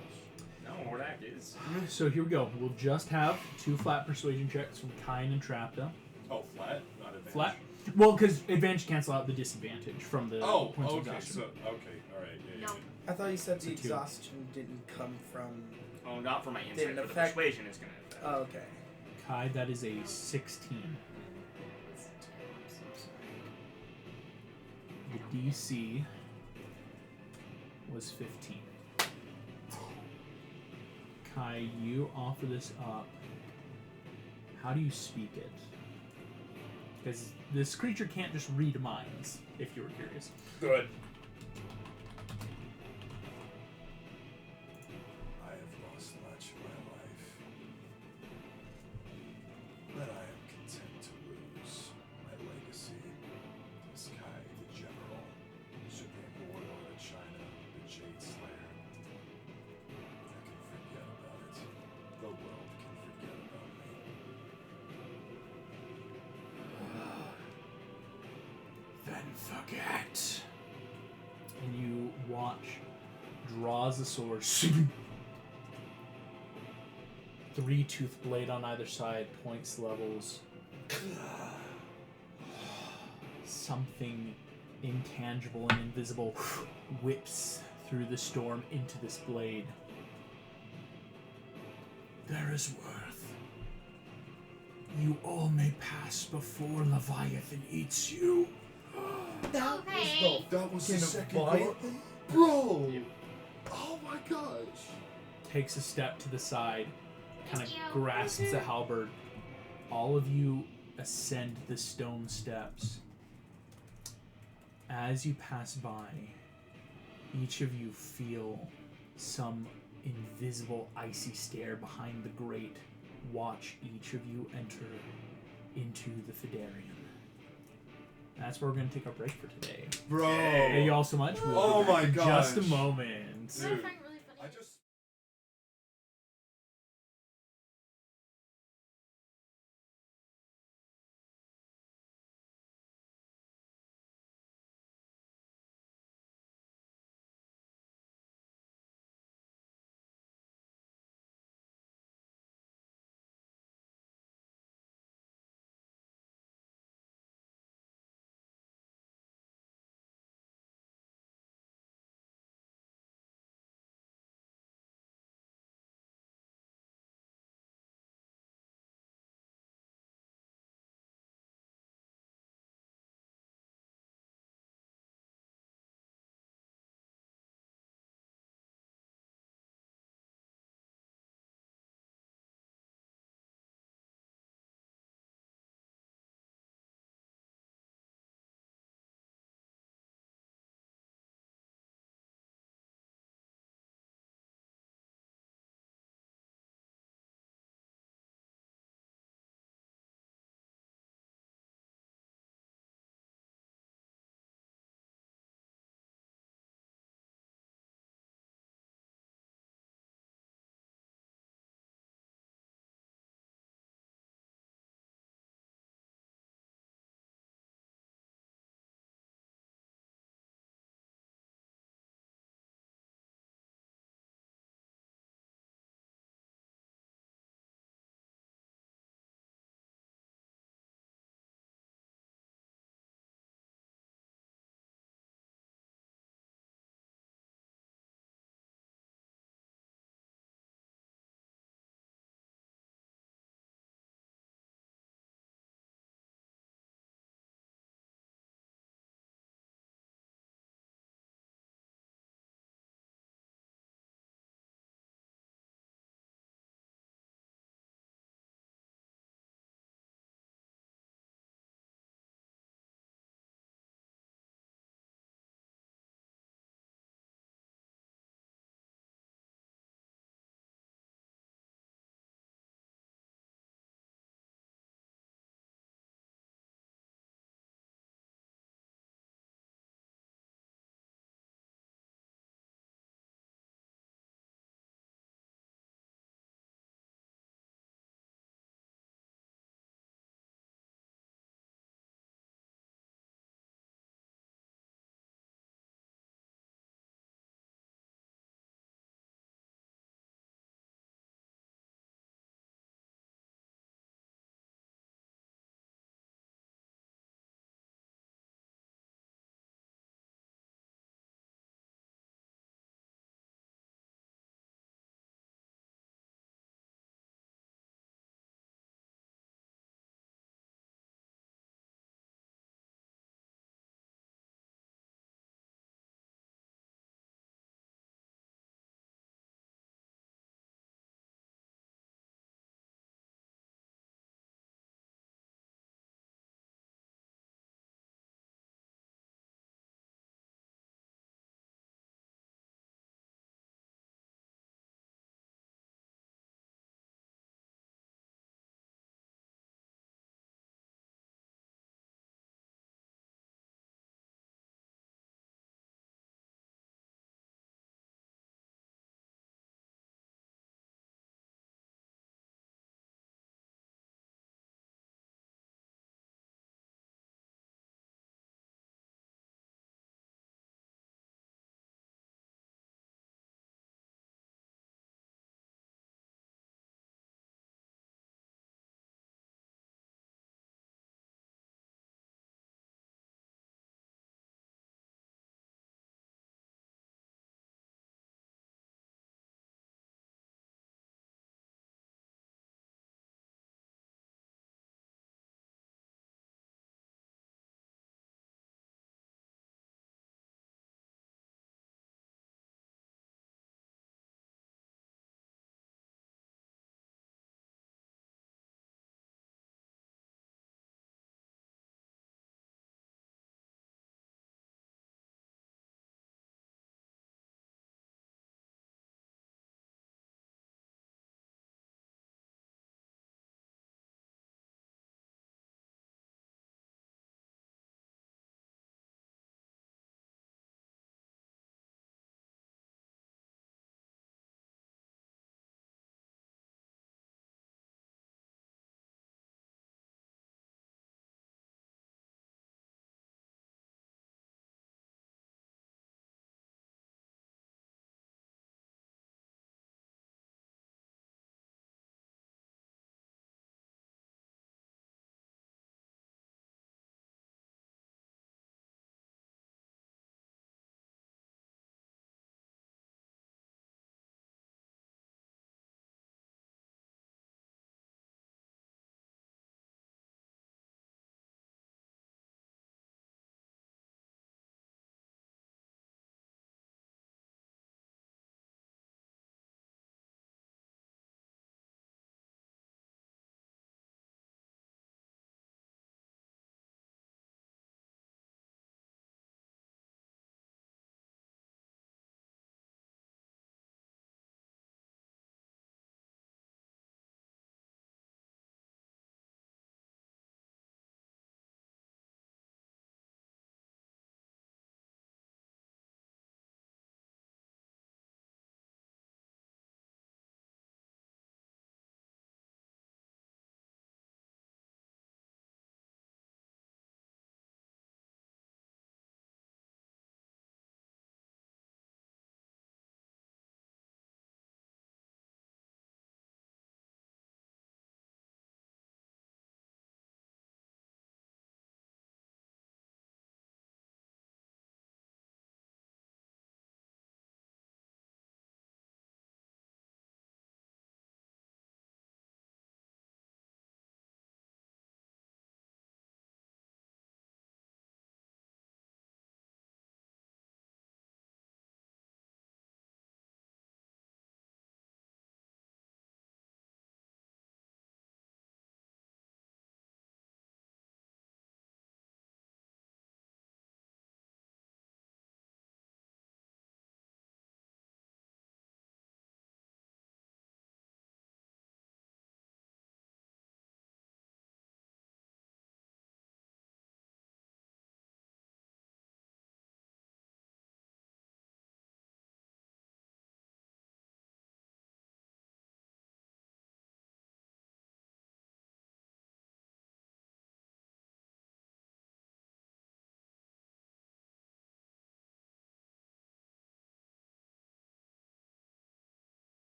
No, Hordak is.
So here we go. We'll just have 2 flat persuasion checks from Kai and Entrapta.
Oh, flat, not advantage.
Flat? Well, because advantage cancel out the disadvantage from the
Oh,
points of
okay.
exhaustion.
So, okay, all right. Yeah,
No.
I thought you said the
It's a 2.
exhaustion didn't come from.
Oh, not for my insight,
Didn't
but the
affect-
persuasion is going to affect.
Oh, okay.
Kai, that is a 16. The DC was 15. Kai, you offer this up. How do you speak it? Because this creature can't just read minds, if you were curious.
Good. I have lost much in my life, but I am content to lose my legacy as Kai the General, Supreme Warlord of China, the Jade Slayer. I can forget about it. The world can forget about me.
Then forget. And you watch, draws a sword. 3-tooth blade on either side, points levels. Something intangible and invisible whips through the storm into this blade. There is worth You all may pass before Leviathan eats you.
Okay.
That was the
Can
second
Leviathan-
Bro! Oh my gosh!
Takes a step to the side, kind of
Thank you.
grasps a halberd. All of you ascend the stone steps. As you pass by, each of you feel some invisible icy stare behind the grate. Watch each of you enter into the Phaedaeron. That's where we're going to take our break for today.
Bro!
Thank you all so much. We'll
Oh
be back
my
in just a
gosh.
moment.
Dude.
Friend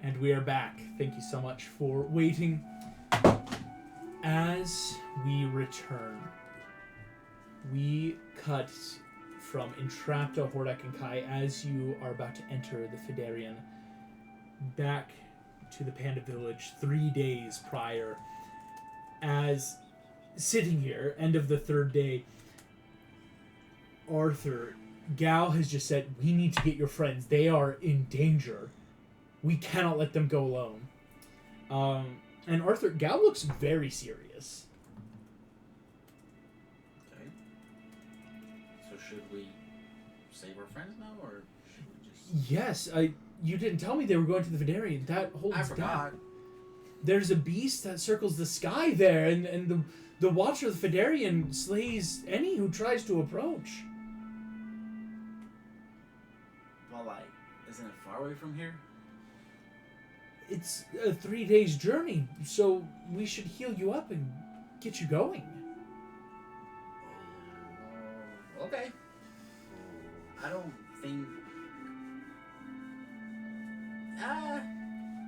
And we are back. Thank you so much for waiting. As we return, we cut from Entrapta, Hordak, and Kai as you are about to enter the Phaedaeron back to the Panda Village 3 days prior. As sitting here, end of the third day, Arthur, Gal has just said, we need to get your friends. They are in danger. We cannot let them go alone. And Arthur, Gal looks very serious.
Okay. So should we save our friends now, or should we just...
Yes, you didn't tell me they were going to the Phaedaeron. That holds
I forgot.
down. There's a beast that circles the sky there, and the Watcher of the Phaedaeron slays any who tries to approach.
Well, like, isn't it far away from here?
It's a 3 days journey, so we should heal you up and get you going.
Okay. I don't think...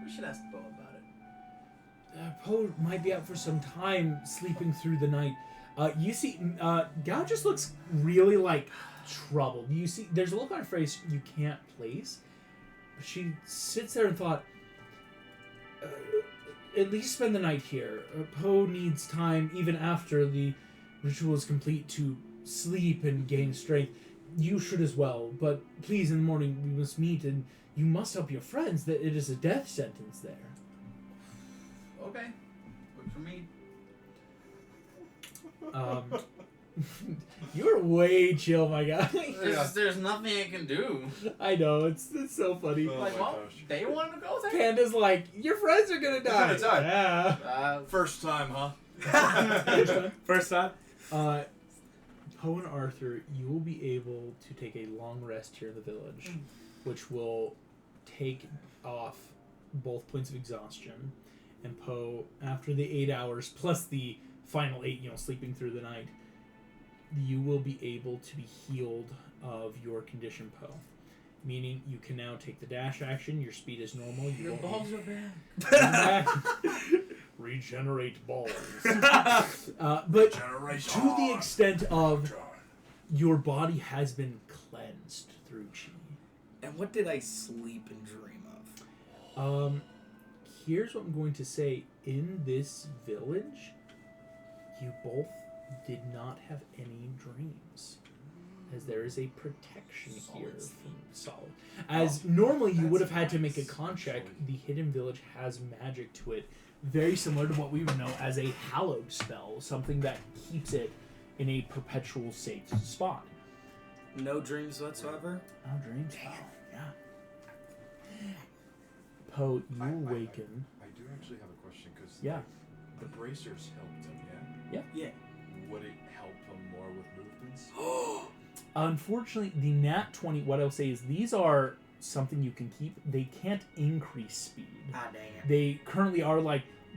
we should ask Bo about it.
Poe might be out for some time, sleeping through the night. You see, Gal just looks really, like, troubled. You see, there's a look on her face you can't place. She sits there and thought, at least spend the night here. Poe needs time, even after the ritual is complete, to sleep and gain strength. You should as well, but please, in the morning, we must meet, and you must help your friends, that it is a death sentence there.
Okay. Works for me.
You're way chill, my guy.
There's nothing I can do.
I know, it's so funny.
Oh
Like,
my
well,
gosh.
they want to go there.
Panda's like, your friends are gonna die.
gonna die.
Yeah.
First time, huh?
First time.
Poe and Arthur, you will be able to take a long rest here in the village, which will take off both points of exhaustion. And Poe, after the 8 hours plus the final 8, sleeping through the night, you will be able to be healed of your condition, Poe. Meaning you can now take the dash action. Your speed is normal. You
Your
won't
balls
need-
are back.
Regenerate balls. But to the extent of your body has been cleansed through chi.
And what did I sleep and dream of?
Here's what I'm going to say. In this village, you both did not have any dreams, as there is a protection here from Solid. As normally you would have had to make a con check, the Hidden Village has magic to it, very similar to what we would know as a hallowed spell, something that keeps it in a perpetual safe spot.
No dreams whatsoever?
No dreams. Oh, yeah. Poe, you awaken.
I do actually have a question, because
Yeah.
the bracers helped him,
Yeah.
Would it help him more with movements?
Unfortunately, the Nat 20, what I'll say is these are something you can keep. They can't increase speed.
Ah, dang it.
They currently are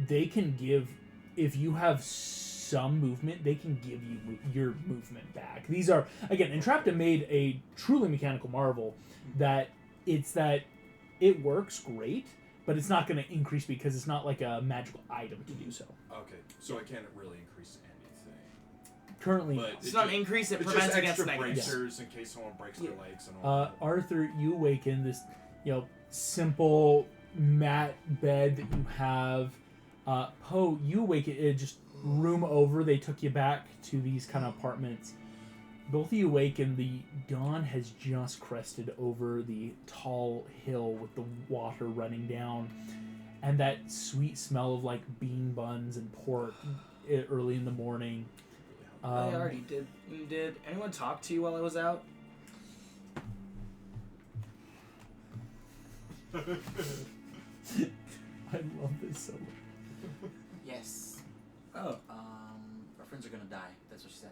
they can give, if you have some movement, they can give you your movement back. These are, again, Entrapta made a truly mechanical marvel that it works great, but it's not going to increase because it's not like a magical item to do so.
Okay, so I can't really increase anything.
Currently,
But
It's not an increase, it
it's
prevents
just
against
extra
negatives.
bracers in case someone breaks their legs and all that.
Arthur, you awaken this, simple mat bed that you have. Poe, you awaken it just room over. They took you back to these kind of apartments. Both of you awaken. The dawn has just crested over the tall hill with the water running down, and that sweet smell of bean buns and pork early in the morning.
I already did. Did anyone talk to you while I was out?
I love this so much.
Yes.
Oh.
Our friends are gonna die. That's what she said.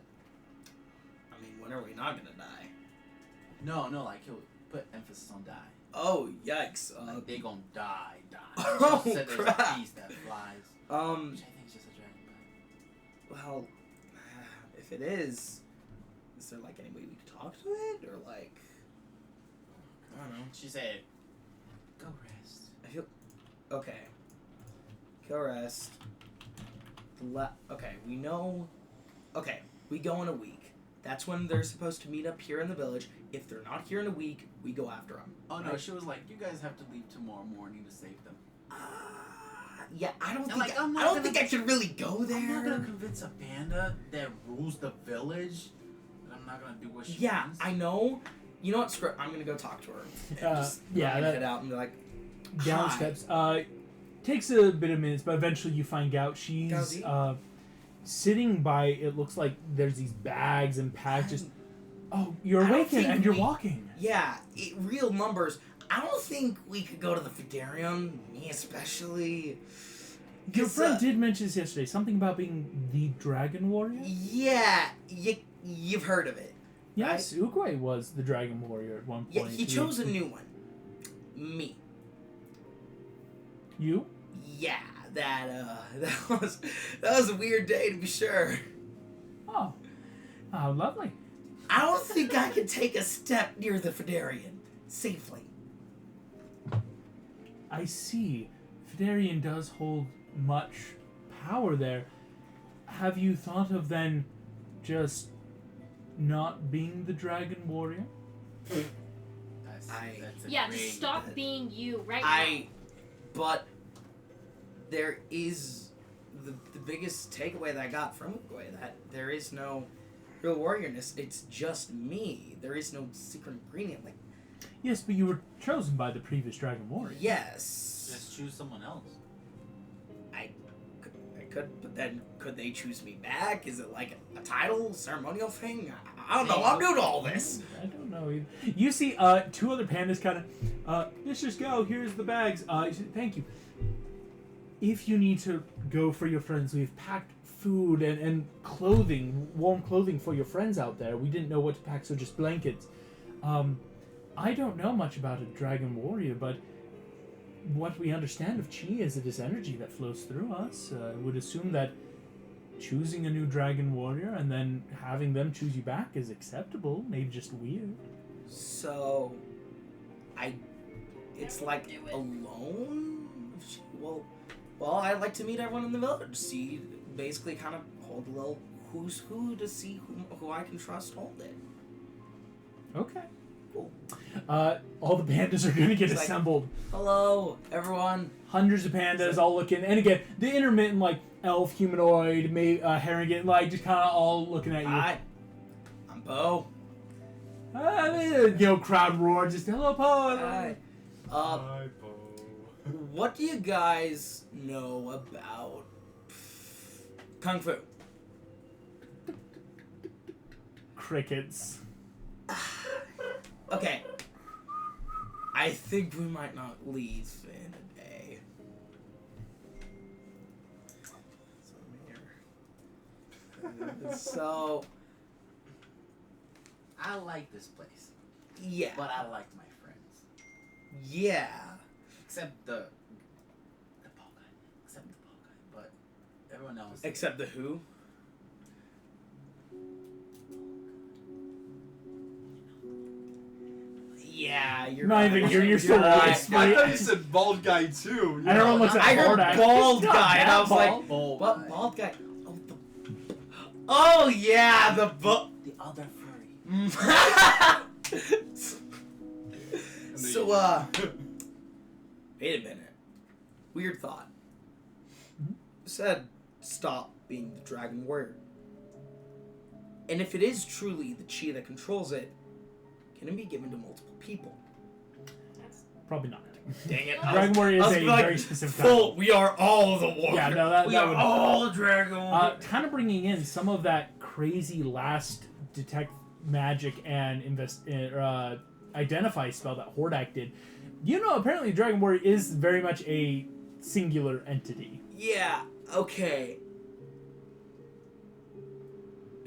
I mean, when are we not gonna die?
No, he'll put emphasis on die.
Oh, yikes.
Like, they gonna die.
Oh,
She said there's
crap.
a beast that flies. Which I think is just a dragon.
Well, if it is there any way we could talk to it? Or I don't know.
She said, go rest.
I feel Okay. Kill rest. Okay, we know. Okay, we go in a week. That's when they're supposed to meet up here in the village. If they're not here in a week, we go after them.
Oh no, she was like, you guys have to leave tomorrow morning to save them.
Yeah, I don't think
like,
I don't think I should really go there.
I'm not gonna convince a panda that rules the village that I'm not gonna do what she wants.
I know. You know what? Screw it. I'm gonna go talk to her. And just head out and be like,
down
hi.
steps. Takes a bit of minutes, but eventually you find out she's sitting by. It looks like there's these bags and packs. Oh, you're awakened and you're walking.
Yeah, real numbers. I don't think we could go to the Phaedaeron, me especially.
Your friend did mention this yesterday. Something about being the Dragon Warrior.
Yeah, you've heard of it.
Yes, right? Uguay was the Dragon Warrior at one point.
Yeah, he chose a new one. Me.
You?
Yeah, that was a weird day to be sure.
Oh, lovely.
I don't think I can take a step near the Phaedaeron safely.
I see. Phaedaeron does hold much power there. Have you thought of then just not being the Dragon Warrior?
That's
Yeah,
great.
stop being you right now.
But there is the biggest takeaway that I got from Uguay, that there is no real warriorness. It's just me. There is no secret ingredient. Like,
yes, but you were chosen by the previous Dragon Warrior.
yes.
Just choose someone else.
I could, but then could they choose me back? Is it like a title, ceremonial thing? I don't know. I'm new to all this.
I don't know either. You see two other pandas kind of, let's just go. Here's the bags. Thank you. If you need to go for your friends, we've packed food and clothing, warm clothing for your friends out there. We didn't know what to pack, so just blankets. I don't know much about a Dragon Warrior, but what we understand of Chi is it is energy that flows through us. I would assume that choosing a new Dragon Warrior and then having them choose you back is acceptable, maybe just weird.
So, it's like alone? Well, I'd like to meet everyone in the village. See, basically kind of hold a little who's who to see who I can trust hold it.
Okay.
Cool.
All the pandas are going to get
It's like,
assembled.
Hello, everyone.
Hundreds of pandas all looking, and again, the intermittent, like, elf, humanoid, Harrigan, like, just kind of all looking at you.
Hi, I'm Bo.
Crowd roar, just, hello, Poe.
Hi.
Hi, Bo.
What do you guys know about Kung Fu?
Crickets.
Okay. I think we might not leave in a day. So,
I like this place,
yeah.
but I like my friends.
Yeah.
Except the ball guy. Except the ball guy. But everyone else.
Except the who? Yeah, you're
Not
right.
even you're still
right.
whispering.
I thought you said bald guy too.
And everyone looks at
I heard
Hordak.
bald
He's not
guy, and I
that
was like,
bald.
what bald guy? Oh yeah, the
The other furry.
So, wait a minute. Weird thought. Said stop being the Dragon Warrior. And if it is truly the Chi that controls it, can it be given to multiple people?
Probably not.
Dang it.
Dragon Warrior is a
like,
very specific
full,
type.
we are all the warriors.
Yeah, no, that
we
would...
are all Dragon Warriors.
Kind of bringing in some of that crazy last detect magic and identify spell that Hordak did. You know, apparently Dragon Warrior is very much a singular entity.
Yeah, okay.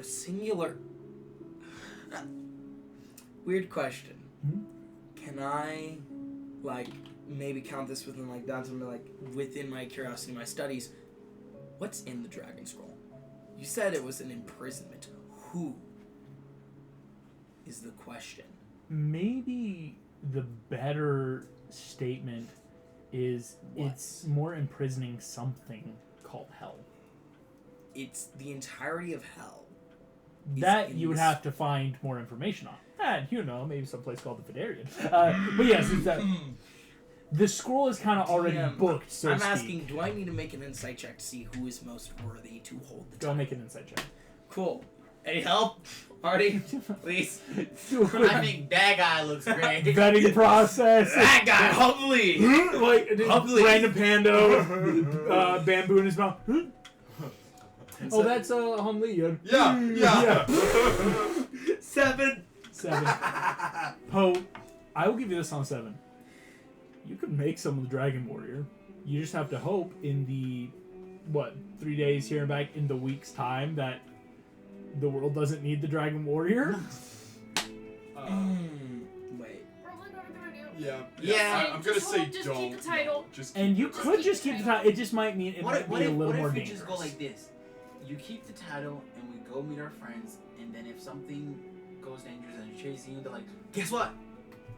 A singular... Weird question.
Hmm?
Can I, like, maybe count this within, like, down to, like, within my curiosity, my studies? What's in the Dragon Scroll? You said it was an imprisonment. Who is the question?
Maybe the better statement is
What?
it's more imprisoning something called hell.
It's the entirety of hell.
That
in
you would
this-
have to find more information on. And, maybe someplace called the Phaedaeron. But yes, it's that. The scroll is kind of already
DM,
booked, so
I'm
to speak.
asking, do I need to make an insight check to see who is most worthy to hold the
Go
title?
make an insight check.
Cool. Any help? Artie, please.
Do a quick
I think that guy looks great.
vetting process.
That guy, hopefully.
Like,
Hopefully.
random panda, bamboo in his mouth. Oh, that's Hung Lee.
Yeah.
7.
7. Poe, I will give you this on 7. You could make some of the Dragon Warrior. You just have to hope in the, 3 days here and back, in the week's time, that the world doesn't need the Dragon Warrior.
Wait.
Probably not a good idea.
Yeah.
I'm gonna say
Just
don't.
keep the title.
Just
And you
Just
could
keep
just
the
keep the
title.
title. It just might mean it might be a little more
what if we
dangerous.
just go like this? You keep the title and we go meet our friends, and then if something goes dangerous and they're chasing you, they're like, guess what?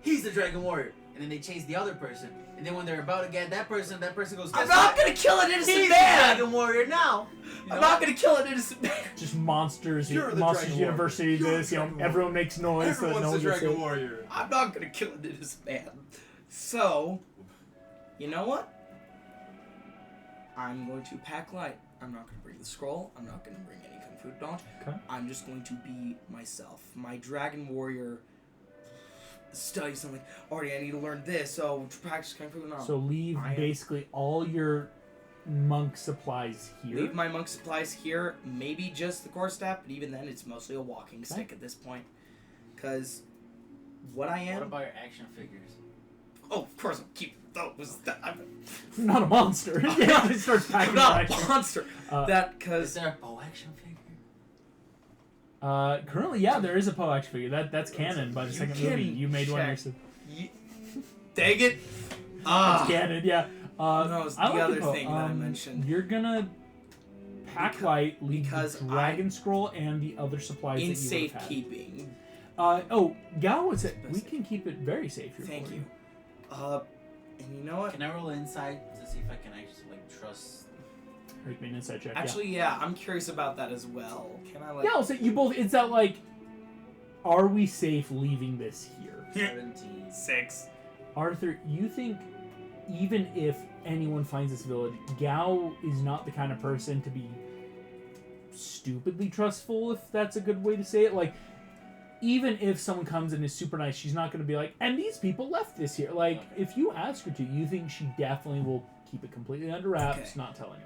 He's the Dragon Warrior. And then they chase the other person. And then when they're about to get that person goes,
I'm
guess
not
what?
gonna kill an innocent
He's the
man!
Dragon Warrior now. You
I'm
know?
not gonna kill an innocent man!
Just monsters.
You're the
Monsters
Dragon
University.
Warrior.
This,
You're the Dragon
everyone makes noise so that no
Everyone's
one
the
gets
Dragon
hit.
Warrior.
I'm not gonna kill an innocent man. So, you know what? I'm going to pack light. I'm not gonna bring the scroll. I'm not gonna bring any kung fu knowledge.
Okay.
I'm just going to be myself. My Dragon Warrior study something. Already, I need to learn this. So practice kung fu. No.
So leave
I am-
basically all your monk supplies here.
Leave my monk supplies here. Maybe just the core staff, but even then, it's mostly a walking stick at this point. Because what I am.
What about your action figures?
Oh, of course, I'll keep those. I'm
Not a monster. Yeah, it starts packing
not
back.
a monster.
Uh,
Is
Because
there a bow action figure?
Currently, yeah, there is a Poe action figure. That's canon by the
You
second
can
movie. You made one
check.
yourself.
dang it.
It's canon, yeah.
No, it's
I
the
like
other
Poe.
thing that I mentioned.
You're gonna pack light, leave
because
the Dragon Scroll and the other supplies
in
that you would have had.
safekeeping.
Gal would say we can keep it very safe here.
Thank
for
you. And you know what?
Can I roll inside to see if I can actually trust?
Make me an insight check.
Actually, yeah, I'm curious about that as well. Can I
Yeah, I'll say you both. It's that are we safe leaving this here?
17.
6.
Arthur, you think even if anyone finds this village, Gao is not the kind of person to be stupidly trustful, if that's a good way to say it. Even if someone comes and is super nice, she's not going to be like, and these people left this here. If you ask her to, you think she definitely will keep it completely under wraps,
Okay.
not tell anyone.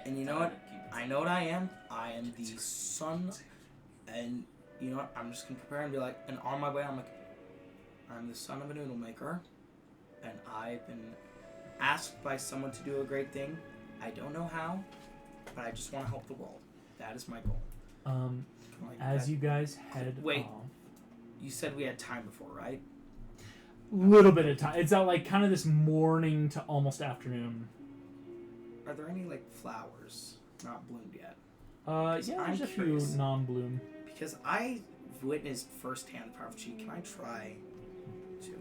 And you know what? I know what I am. I am the son. And you know what? I'm just going to prepare and be like, and on my way, I'm the son of a noodle maker. And I've been asked by someone to do a great thing. I don't know how, but I just want to help the world. That is my goal.
As you guys head
Wait.
off,
You said we had time before, right?
little bit of time. It's that kind of this morning to almost afternoon.
Are there any flowers not bloomed yet?
Yeah,
I'm
there's a
curious.
few non-bloom.
Because I witnessed firsthand the power of chi. Can I try to?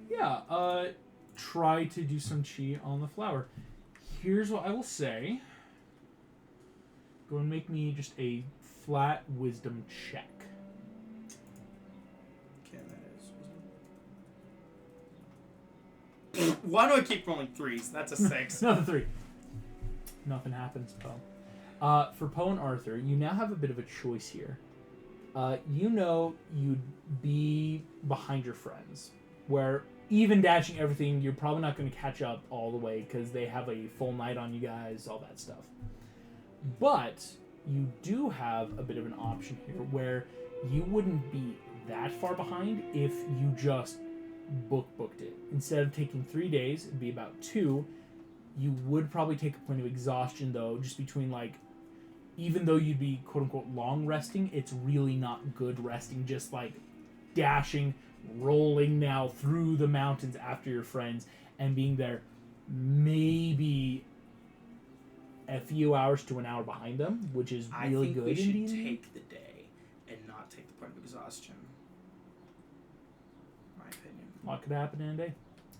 Yeah, try to do some chi on the flower. Here's what I will say. Go and make me just a flat wisdom check.
Okay, that is. Why do I keep rolling 3s? That's a 6.
Another 3. Nothing happens, Poe. For Poe and Arthur, you now have a bit of a choice here. You'd be behind your friends, where even dashing everything, you're probably not going to catch up all the way because they have a full night on you guys, all that stuff. But you do have a bit of an option here where you wouldn't be that far behind if you just booked it. Instead of taking 3 days, it'd be about 2. You would probably take a point of exhaustion, though, just between, even though you'd be, quote-unquote, long resting, it's really not good resting, just, dashing, rolling now through the mountains after your friends, and being there maybe a few hours to an hour behind them, which is
I
really
think
good
we should
in D&D.
take the day and not take the point of exhaustion. My opinion.
A lot could happen in a day.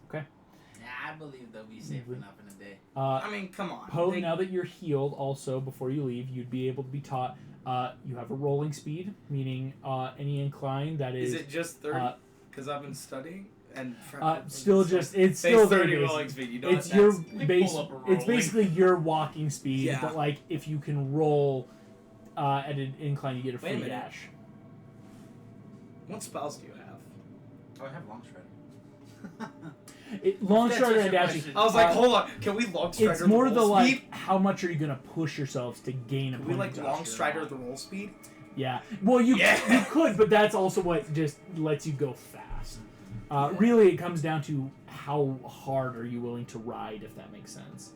Okay.
I believe they'll be safe enough in a day.
I mean, come on.
Poe, now that you're healed, also before you leave, you'd be able to be taught. You have a rolling speed, meaning any incline that is.
Is it just 30? Because I've been studying and
still just it's still
30
very
rolling
basic.
speed. You know
It's
what?
your
That's-
base.
pull up a
It's
rolling.
basically your walking speed,
Yeah.
but like if you can roll at an incline, you get a
Wait a
free
minute.
dash.
What spells do you have?
Oh, I have long strider.
Long
That's
strider
just
and
your
dashing.
question.
I was like, hold on. Can we long strider
It's
the
more
roll
the
speed?
like how much are you gonna push yourselves to gain a
Can we
point
like
of
long
exhaustion?
strider the roll speed?
Yeah. Well, you
Yeah.
you could, but that's also what just lets you go fast. Really, it comes down to how hard are you willing to ride, if that makes sense.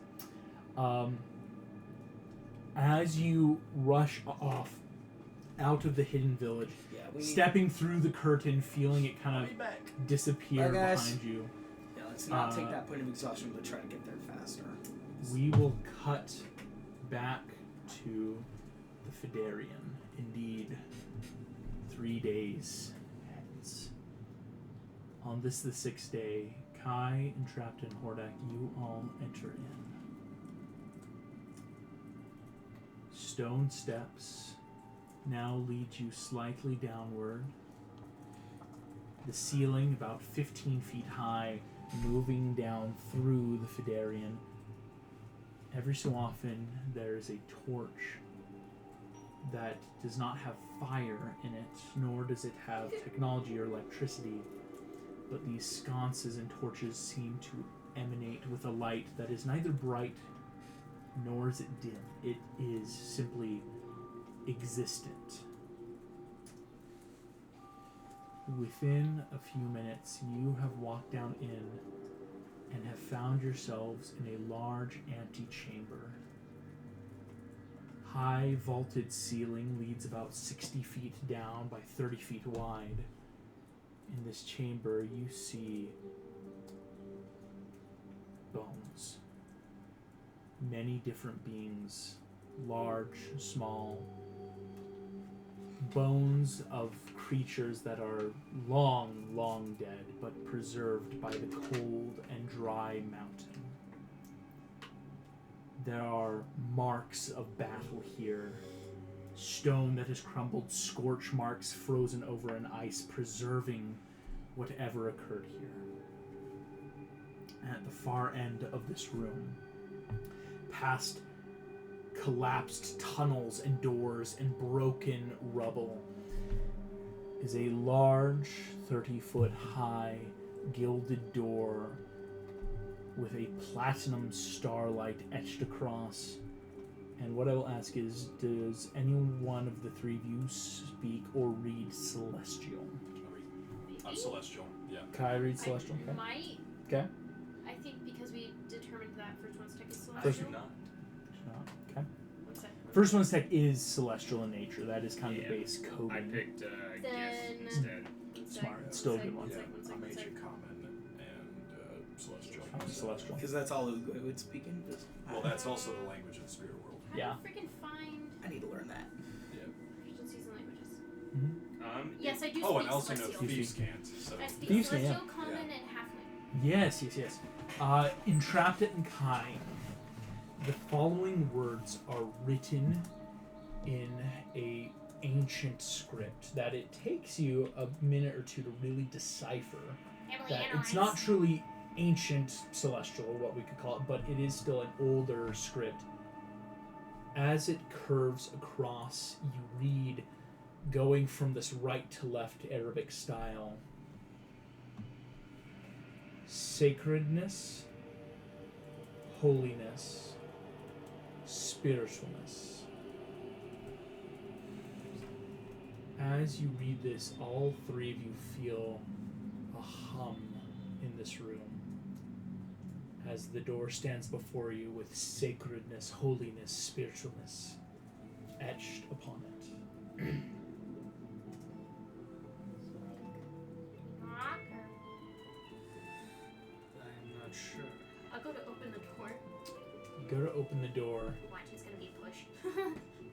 As you rush off out of the hidden village,
Yeah, we need.
stepping through the curtain, feeling it kind
I'll
of
be back.
disappear
Bye, guys.
behind you,
Yeah, let's not take that point of exhaustion, but try to get there faster.
we will cut back to the Phaedaeron. Indeed, 3 days hence. On this, the 6th day, Kai, Entrapta, and Hordak, you all enter in. Stone steps now lead you slightly downward. The ceiling, about 15 feet high, moving down through the Phaedaeron. Every so often, there is a torch that does not have fire in it, nor does it have technology or electricity, but these sconces and torches seem to emanate with a light that is neither bright nor is it dim. It is simply existent. Within a few minutes, you have walked down in and have found yourselves in a large antechamber. High vaulted ceiling leads about 60 feet down by 30 feet wide. In this chamber, you see bones. Many different beings, large, small. Bones of creatures that are long, long dead, but preserved by the cold and dry mountain. There are marks of battle here. Stone that has crumbled, scorch marks frozen over an ice, preserving whatever occurred here. At the far end of this room, past collapsed tunnels and doors and broken rubble, is a large 30-foot high gilded door with a platinum starlight etched across. And what I will ask is, does any one of the three of you speak or read Celestial?
I'm Celestial. Yeah.
Kai reads Celestial.
I
Okay.
might.
Okay.
I think because we determined that first one's tech is
I
celestial.
do not.
Okay.
One sec.
First one's tech is celestial in nature. That is kind of
Yeah.
the base coding.
I picked
Then-
gift instead.
One sec,
Smart.
one
Still a
sec,
good one.
Yeah,
One sec,
I'm
one sec.
ancient common and celestial.
Celestial.
Because that's all Ugo would speak in.
Well, that's also the language of the spirit world.
How
Yeah.
do you freaking find
I need to learn that.
Yeah.
proficiencies in languages? Yes, I do
Oh,
speak
and also no
celestial.
thieves can't. So
I speak
Thieves can, yeah.
celestial, common, and halfling.
Yes. Entrapta and Kai. The following words are written in a ancient script that it takes you a minute or two to really decipher.
Heavily
That
analyzed.
it's not truly ancient celestial, what we could call it, but it is still an older script. As it curves across, you read, going from this right to left Arabic style: sacredness, holiness, spiritualness. As you read this, all three of you feel a hum in this room as the door stands before you with sacredness, holiness, spiritualness etched upon it.
Knock or-
I'm not sure.
I'll go to open the door.
You go to open the door,
Watch, it's gonna be a push.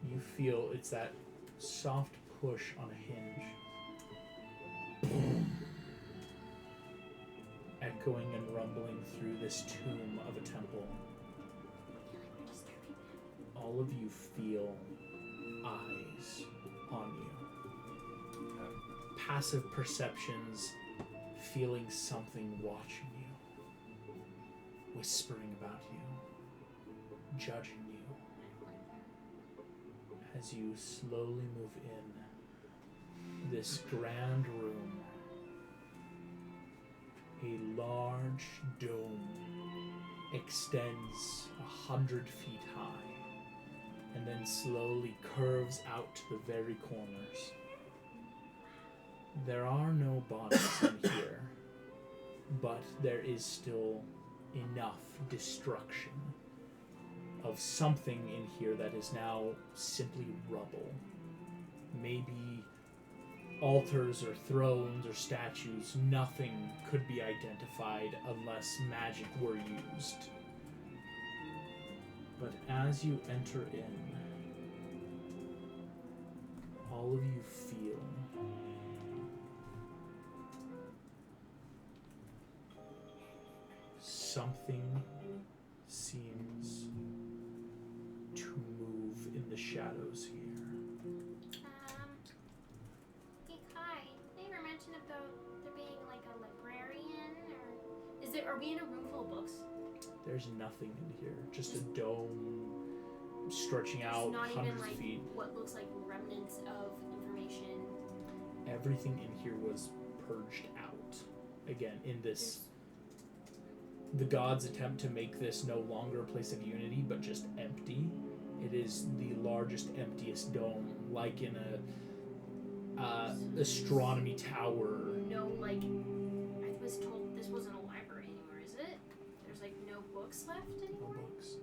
you feel it's that soft push on a hinge. echoing and rumbling through this tomb of a temple. All of you feel eyes on you. Passive perceptions, feeling something watching you, whispering about you, judging you. As you slowly move in this grand room, a large dome extends 100 feet high and then slowly curves out to the very corners. There are no bodies in here, but there is still enough destruction of something in here that is now simply rubble. Maybe altars or thrones or statues. Nothing could be identified unless magic were used. But as you enter in, all of you feel something seems to move in the shadows here.
Hey Kai, they ever mention about there being like a librarian, or is there? Are we in a room full of books?
There's nothing in here, just a dome stretching
There's
out
not even
hundreds
like
of feet.
what looks like remnants of information.
Everything in here was purged out. Again, in this, the gods attempt to make this no longer a place of unity, but just empty. It is the largest, emptiest dome, like in a astronomy tower.
No, like I was told this wasn't a library anymore, is it? There's like no books left anymore.
No books.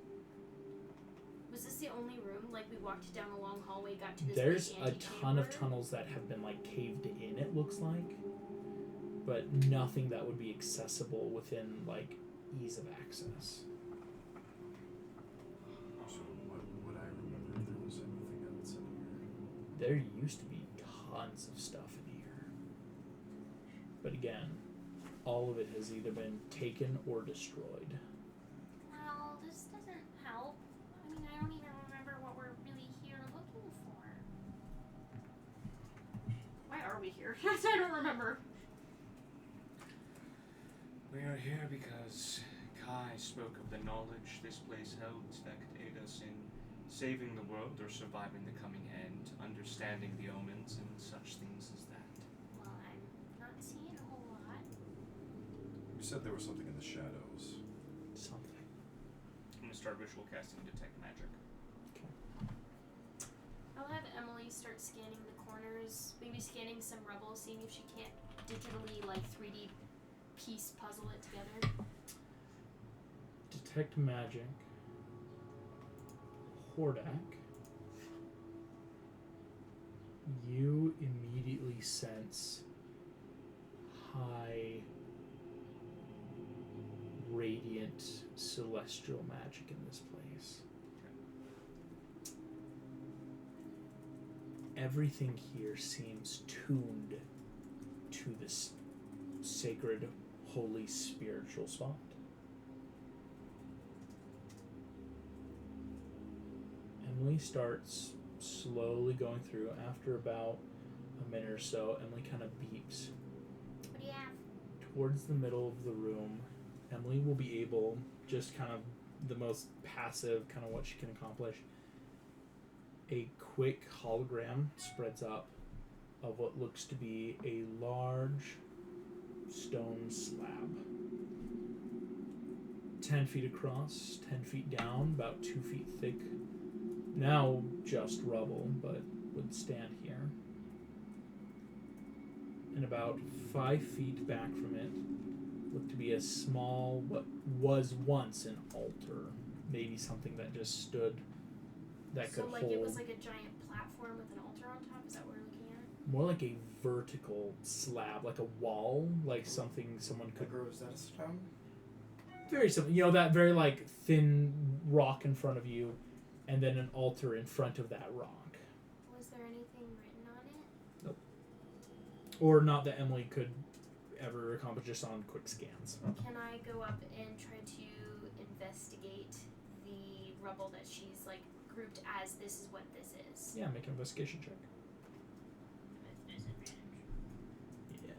Was this the only room? Like we walked down a long hallway, got to this.
There's
big
a ton of
antechamber?
tunnels that have been like caved in, it looks like, but nothing that would be accessible within like ease of access.
So what would I remember if there was anything else in here?
There used to be tons of stuff in here, but again, all of it has either been taken or destroyed.
Well, this doesn't help. I mean, I don't even remember what we're really here looking for. Why are we here? I don't remember.
We are here because Kai spoke of the knowledge this place held that could aid us in saving the world or surviving the coming end, understanding the omens and such things as that.
Well, I'm not seeing a whole lot.
You said there was something in the shadows.
Something.
I'm gonna start ritual casting detect magic.
I'll have Emily start scanning the corners, maybe scanning some rubble, seeing if she can't digitally, like, 3D piece puzzle it together.
Detect magic. Hordak. You immediately sense high, radiant, celestial magic in this place. Everything here seems tuned to this sacred, holy, spiritual spot. Emily starts slowly going through. After about a minute or so, Emily kind of beeps.
What do you have?
Towards the middle of the room, Emily will be able, just kind of the most passive, kind of what she can accomplish, a quick hologram spreads up of what looks to be a large stone slab. 10 feet across, 10 feet down, about 2 feet thick. Now just rubble, but would stand here. And about 5 feet back from it looked to be a small, what was once an altar. Maybe something that just stood, that
So,
could
like,
hold.
it was like a giant platform with an altar on top? Is that what we're looking at?
More like a vertical slab, like a wall, like something someone could.
Like Rosetta Stone?
Very simple. You know, that very like thin rock in front of you, and then an altar in front of that rock.
Was there anything written on it?
Or not that Emily could ever accomplished just on quick scans.
Can I go up and try to investigate the rubble that she's like grouped as this is what this is?
Yeah, make an investigation check.
With disadvantage.
Yeah.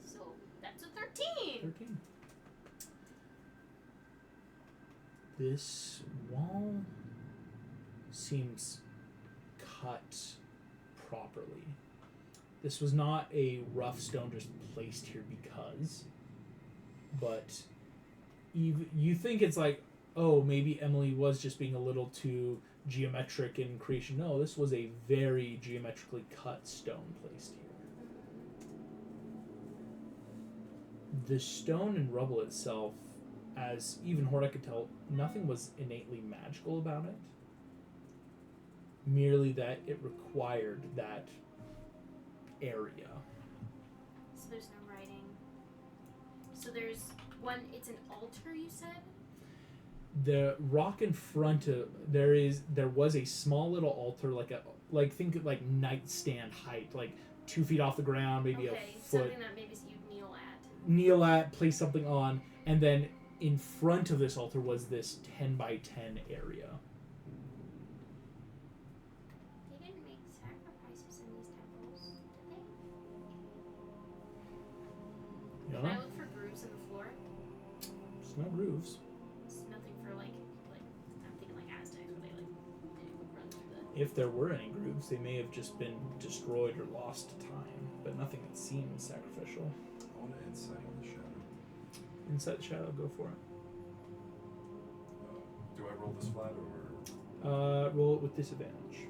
So that's a 13.
13. This wall seems cut properly. This was not a rough stone just placed here because, but you think it's like, oh, maybe Emily was just being a little too geometric in creation. No, this was a very geometrically cut stone placed here. The stone and rubble itself, as even Hordak could tell, nothing was innately magical about it. Merely that it required that area.
So there's no writing. So there's one, it's an altar, you said?
The rock in front of there was a small little altar, think of like nightstand height, like 2 feet off the ground, maybe a foot.
Something that maybe you'd kneel at.
Kneel at, place something on, and then in front of this altar was this 10 by 10 area.
They didn't make sacrifices in these temples, did they?
You
Can I
know?
look for grooves in the floor?
There's no grooves.
It's nothing for like I'm thinking like Aztecs where they would run through the.
If there were any grooves, they may have just been destroyed or lost to time, but nothing that seems sacrificial.
I want to insight on the shadow.
Inside the shadow, go for it.
Do I roll this flat or?
Roll it with disadvantage.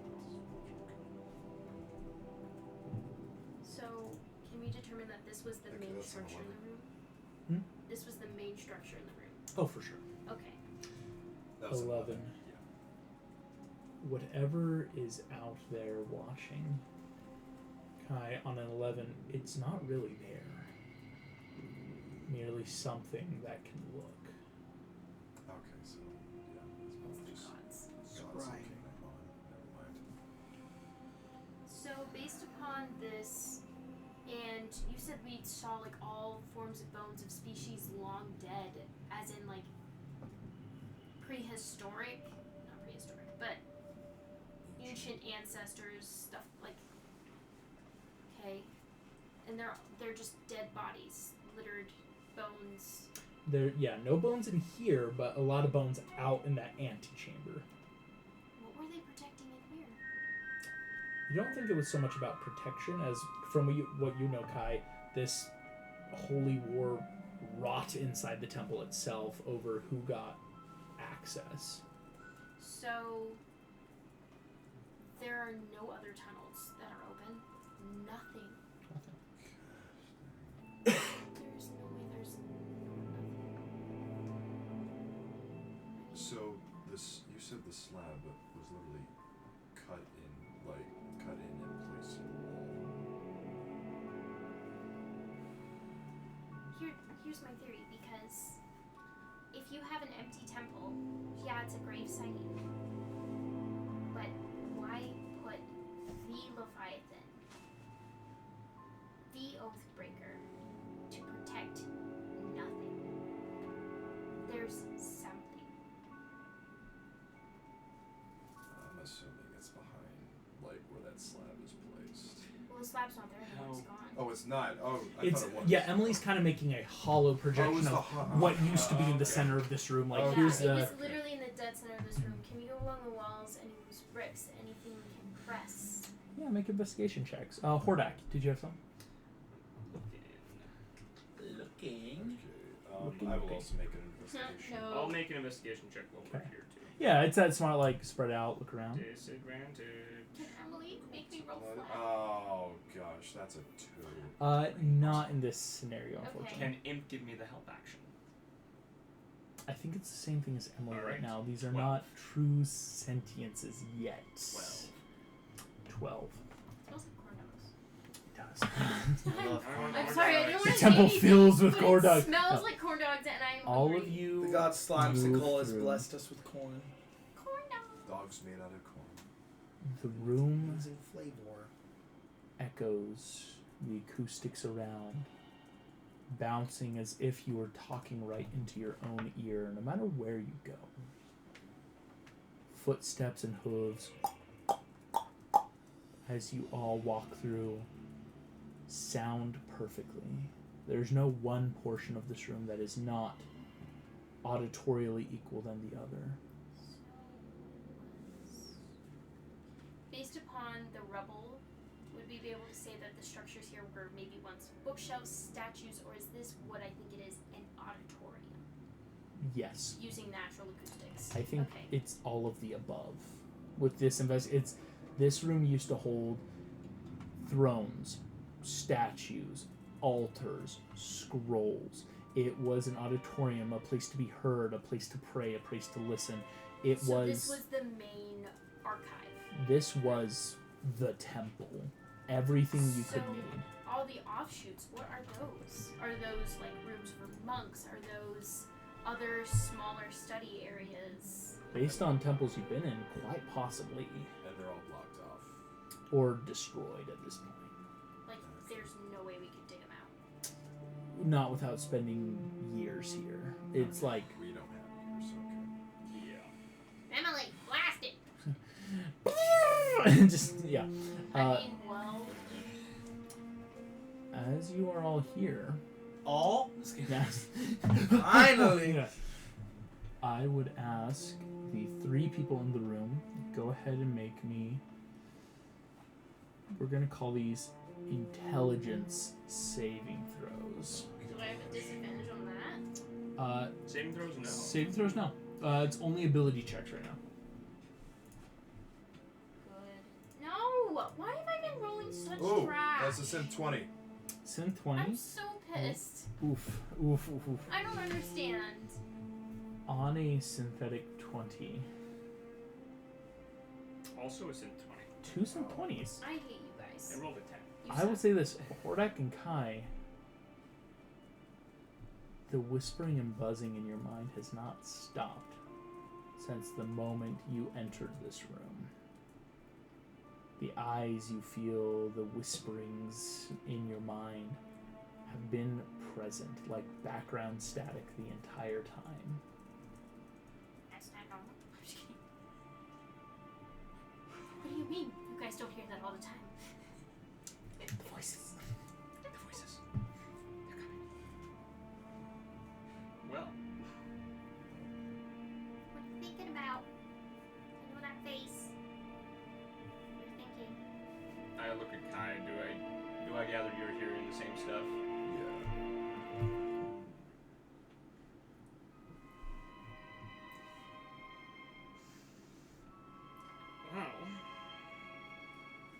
So can we determine that this was the
Okay,
main
that's an
structure in the room?
Hmm?
This was the main structure in the room.
Oh, for sure.
Okay.
That was
11.
Yeah.
Whatever is out there watching, Kai, on an 11, it's not really there. Merely something that can look.
Okay, so yeah, it's probably just
Gods.
gods
Scry.
looking on. Never mind.
So based upon this, and you said we saw like all forms of bones of species long dead, as in like prehistoric, not prehistoric, but ancient ancestors, stuff like. Okay, and they're just dead bodies, littered bones.
No bones in here, but a lot of bones out in that antechamber.
What were they protecting in here?
You don't think it was so much about protection as, from what you know, Kai, this holy war wrought inside the temple itself over who got access.
So there are no other tunnels that are open. Nothing. There's no way. There's nothing.
So this, you said the slab was literally cut in and placed in the wall.
Here's my theory, because if you have an empty temple, yeah, it's a grave site. But why put the Leviathan, the Oathbreaker, to protect nothing? There's something.
I'm assuming it's behind, like, where that slab is placed.
Well, the slab's not there anymore, it's gone.
Oh, it's not. Oh, I
It's
thought it was.
yeah. Emily's kind of making a hollow projection
the
of
ho-
what used to be in the
okay.
center of this room. Like
Oh,
here's
yeah,
the.
it was literally in the dead center of this room. Can we go along the walls and use bricks, anything we can press?
Yeah, make investigation checks. Hordak, did you have something?
Looking.
Okay. I will also make an investigation.
No.
I'll make an investigation check while we're
Okay.
here too.
Yeah, it's that smart, like spread out, look around.
Disadvantage.
Can Emily make me roll flat?
Oh gosh, that's a 2.
Not in this scenario, unfortunately.
Can Imp give me the help action?
I think it's the same thing as Emily right
Alright.
now. These are
12.
not true sentiences yet. 12.
Smells like corn dogs.
It does.
I love corn
I'm
dogs.
sorry, I didn't want
The
to
temple
say anything,
fills with
but
corn
it
dogs.
smells
No.
like corn dogs, and I'm
All
hungry.
of you.
The god
move
Slimesicle has
through.
blessed us with corn.
Corn dogs.
Dogs made out of corn.
The room
Amazing flavor.
echoes, the acoustics around, bouncing as if you were talking right into your own ear, no matter where you go. Footsteps and hooves as you all walk through sound perfectly. There's no one portion of this room that is not auditorially equal than the other.
Based upon the rubble, would we be able to say that the structures here were maybe once bookshelves, statues, or is this what I think it is, an auditorium?
Yes.
Using natural acoustics.
I think
Okay.
it's all of the above. With this this room used to hold thrones, statues, altars, scrolls. It was an auditorium, a place to be heard, a place to pray, a place to listen. This
was the main archive.
This was the temple. Everything you could
So-
need.
All the offshoots, what are those? Are those like rooms for monks? Are those other smaller study areas?
Based on temples you've been in, quite possibly.
And they're all blocked off.
Or destroyed at this point.
Like, there's no way we could dig them out.
Not without spending years here. It's like
We don't have ears, okay.
Emily, blast it!
just yeah.
I mean, well,
As you are all here,
All?
yes.
Finally!
Yeah. I would ask the 3 people in the room, go ahead and make me. We're gonna call these intelligence saving throws.
do I have a disadvantage on that?
Saving throws, no.
Saving throws, no. It's only ability checks right now.
Good. No! Why have I been rolling such
Oh,
trash?
that's a synth 20.
Synth 20.
I'm so pissed.
Oof, oof, oof, oof.
I don't understand.
On a synthetic 20.
Also a synth 20.
2 synth 20s.
I hate you guys.
I rolled a 10.
You
I will
suck.
say this, Hordak and Kai, the whispering and buzzing in your mind has not stopped since the moment you entered this room. The eyes you feel, the whisperings in your mind have been present like background static the entire time.
That's not normal. I'm just kidding. What do you mean? You guys don't hear that all the time.
The voices.
The voices. They're coming. Well,
What are you thinking about? I know that face. You're thinking.
I look at Kai. Do I gather you're hearing the same stuff?
Yeah.
Wow.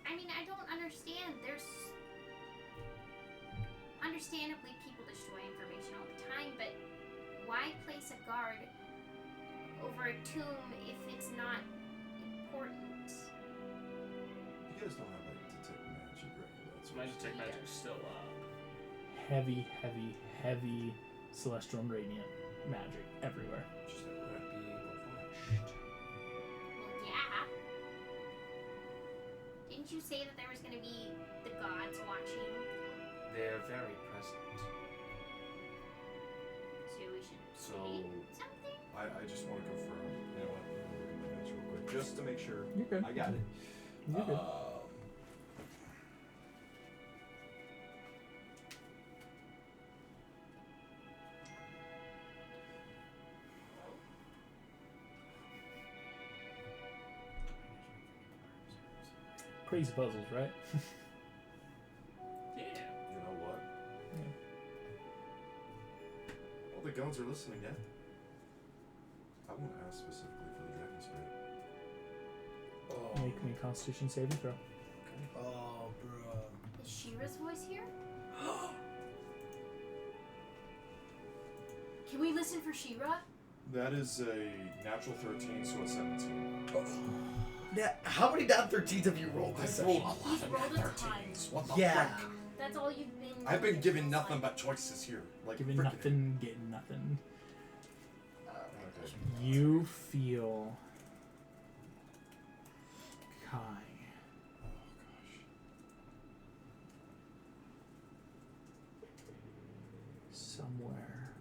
I mean, I don't understand. There's. Understandably, people destroy information all the time, but why place a guard over a tomb if it's not important?
You guys don't have like detect magic, right? That's
My detect
Yeah.
magic is still up.
Heavy, heavy, heavy celestial and radiant magic everywhere.
just that
Would
right.
it be overwatched?
Well, yeah. Didn't you say that there was gonna be the gods watching?
They're very present.
So we should
So
say something?
I just want to confirm. You know what? Let me look at my notes real quick, just to make sure.
You're good.
I got it.
You're good. Crazy puzzles, right?
Yeah.
You know what?
Yeah.
All the gods are listening, yeah? I want to ask specifically for the dragon spirit.
Oh,
Make me a Constitution saving throw.
oh, bro.
Is Shira's voice here? Can we listen for Shira?
That is a natural 13, so a 17.
How many down 13s have you rolled this session?
He's rolled a ton.
What the
Yeah.
frick?
That's all you've been.
I've been given
it's
nothing
like-
but choices here. Like
Giving
frickin'
nothing, getting nothing.
Okay.
You feel somewhere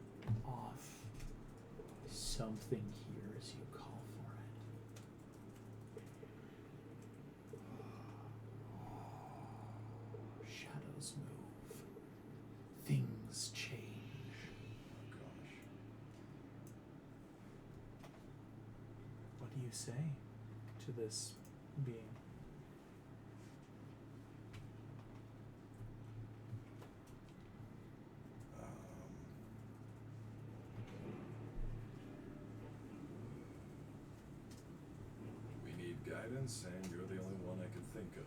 off. Something here as you call for it. Shadows move. Things change.
Oh gosh.
What do you say to this being?
We need guidance, and you're the only one I could think of.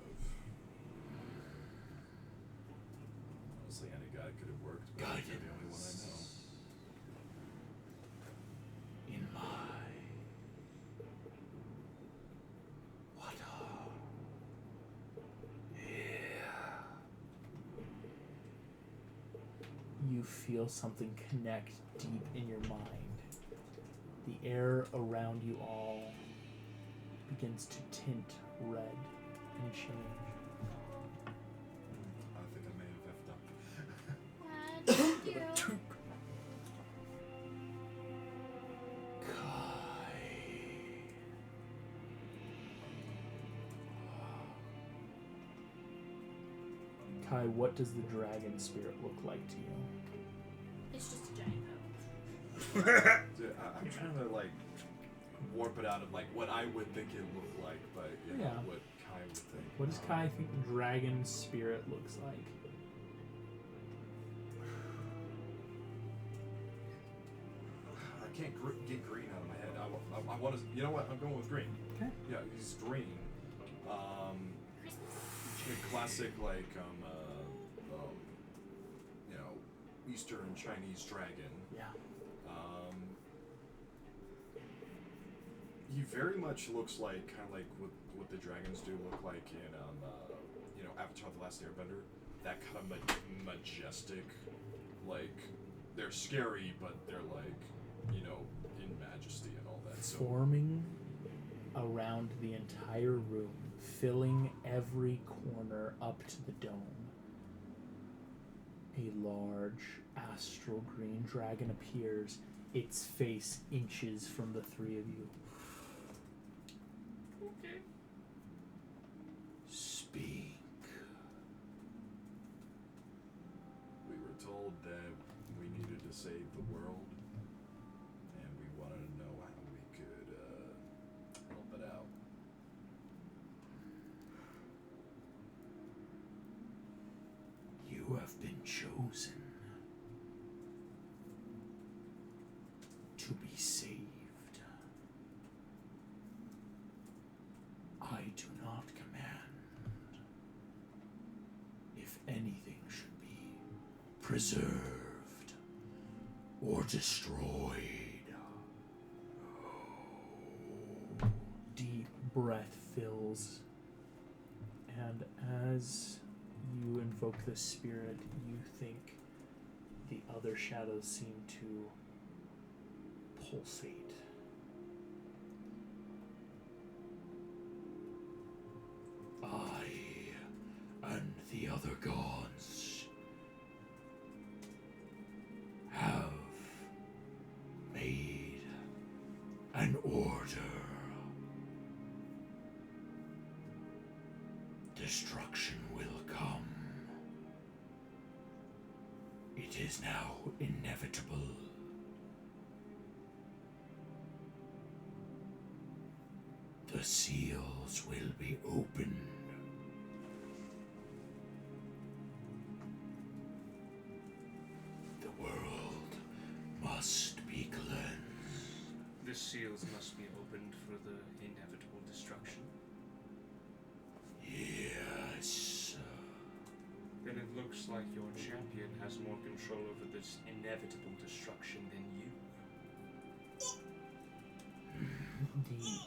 Honestly, any guide could have worked, but you're the only one I know.
In my... What You feel something connect deep in your mind. The air around you all begins to tint red and change.
I think I may have effed up.
What did you do?
Kai, what does the dragon spirit look like to you?
It's just a giant
Dude, I'm trying to like warp it out of like what I would think it looked like, but you know,
Yeah.
what Kai would think.
What does Kai think the dragon spirit looks like?
I can't get green out of my head. I want to. You know what? I'm going with green.
Okay.
Yeah, he's green. Classic like you know, Eastern Chinese dragon.
Yeah.
He very much looks like kind of like what the dragons do look like in you know, Avatar: The Last Airbender. That kind of majestic, like they're scary, but they're like, you know, in majesty and all that. So
Forming around the entire room, filling every corner up to the dome. A large astral green dragon appears, its face inches from the three of you.
Okay.
Speak.
we were told that we needed to save the world, and we wanted to know how we could help it out.
You have been chosen to be saved. I do not command if anything should be preserved or destroyed. Deep breath fills, and as you invoke the spirit, you think the other shadows seem to pulsate. I and the other gods have made an order. Destruction will come. It is now inevitable. The seals will be opened. The world must be cleansed.
The seals must be opened for the inevitable destruction.
Yes.
Then it looks like your champion has more control over this inevitable destruction than you.
The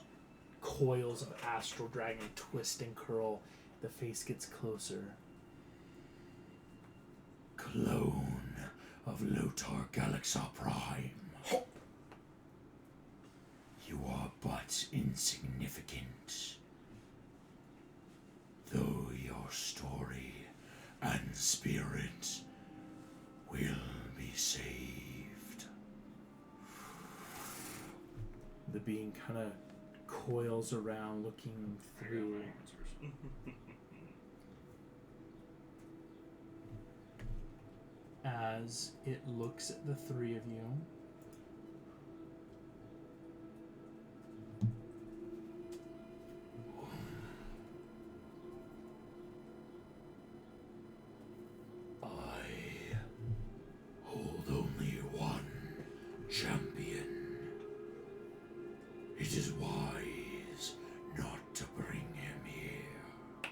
coils of astral dragon twist and curl. The face gets closer. Clone of Lotar Galaxa Prime. You are but insignificant. Though your story and spirit will be saved. The being kind of coils around, looking
I got
through.
my answers.
As it looks at the three of you.
I hold only one champion. It is wise not to bring him here.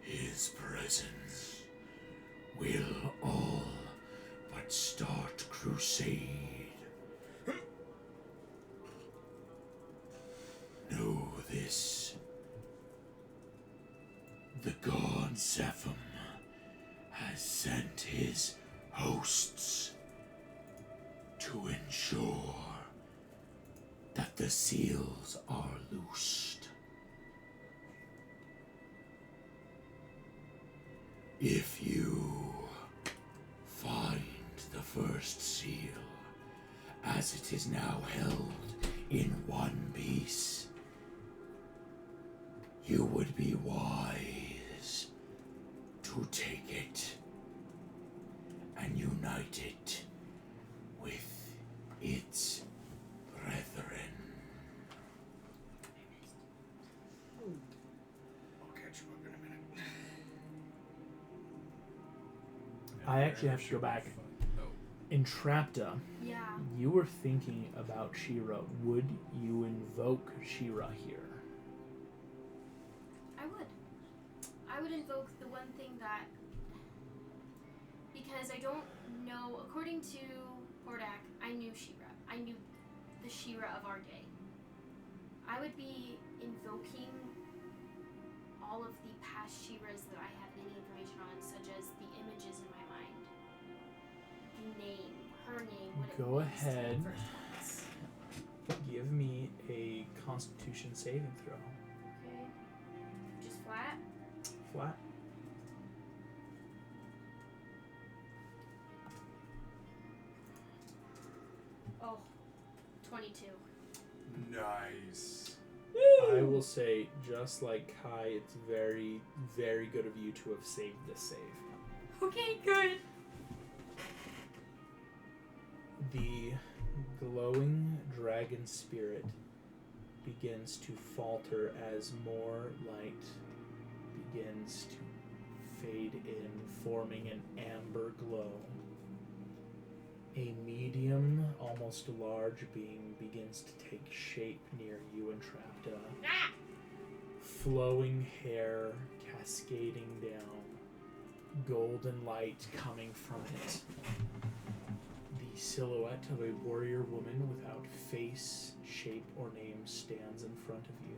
His presence will all but start crusade. Know this. The god Zepham has sent his hosts to ensure that the seals are loosed. If you find the first seal, as it is now held in one piece, you would be wise to take it and unite it with its brethren.
I'll catch you up in a minute.
I actually have to go back. Entrapta,
Yeah.
you were thinking about Shira. Would you invoke Shira here?
I would invoke the one thing that, because I don't know, according to Hordak, I knew Shira. I knew the Shira of our day. I would be invoking all of the past Shiras that I have any information on, such as the images in my mind, the name, her name, what it
Go
means to the
ahead.
first ones.
Give me a Constitution saving throw.
Okay. Just flat.
Flat.
Oh, 22.
Nice.
I will say, just like Kai, it's very, very good of you to have saved this save.
Okay, good.
The glowing dragon spirit begins to falter as more light begins to fade in, forming an amber glow. A medium, almost large being begins to take shape near you, Entrapta.
Ah!
Flowing hair cascading down, golden light coming from it. The silhouette of a warrior woman without face, shape, or name stands in front of you.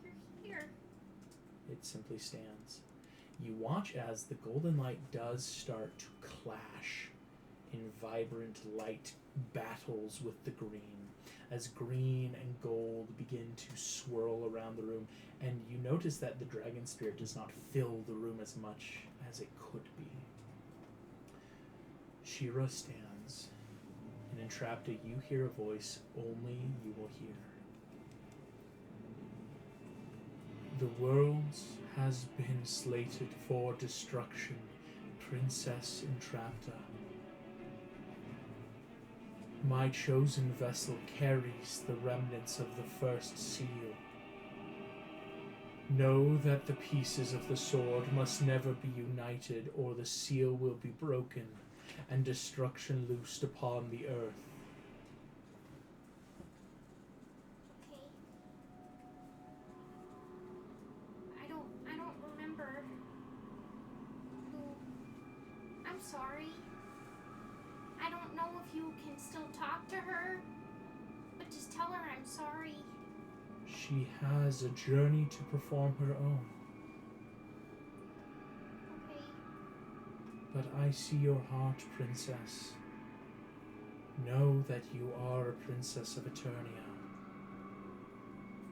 You're here.
It simply stands. You watch as the golden light does start to clash in vibrant light battles with the green, as green and gold begin to swirl around the room, and you notice that the dragon spirit does not fill the room as much as it could be. Shira stands, and Entrapta, you hear a voice only you will hear. The world has been slated for destruction, Princess Entrapta. My chosen vessel carries the remnants of the first seal. Know that the pieces of the sword must never be united, or the seal will be broken and destruction loosed upon the earth.
Okay. I don't remember who. I'm sorry. I don't know if you can still talk to her, but just tell her I'm sorry.
She has a journey to perform her own,
Okay.
but I see your heart, Princess. Know that you are a princess of Eternia.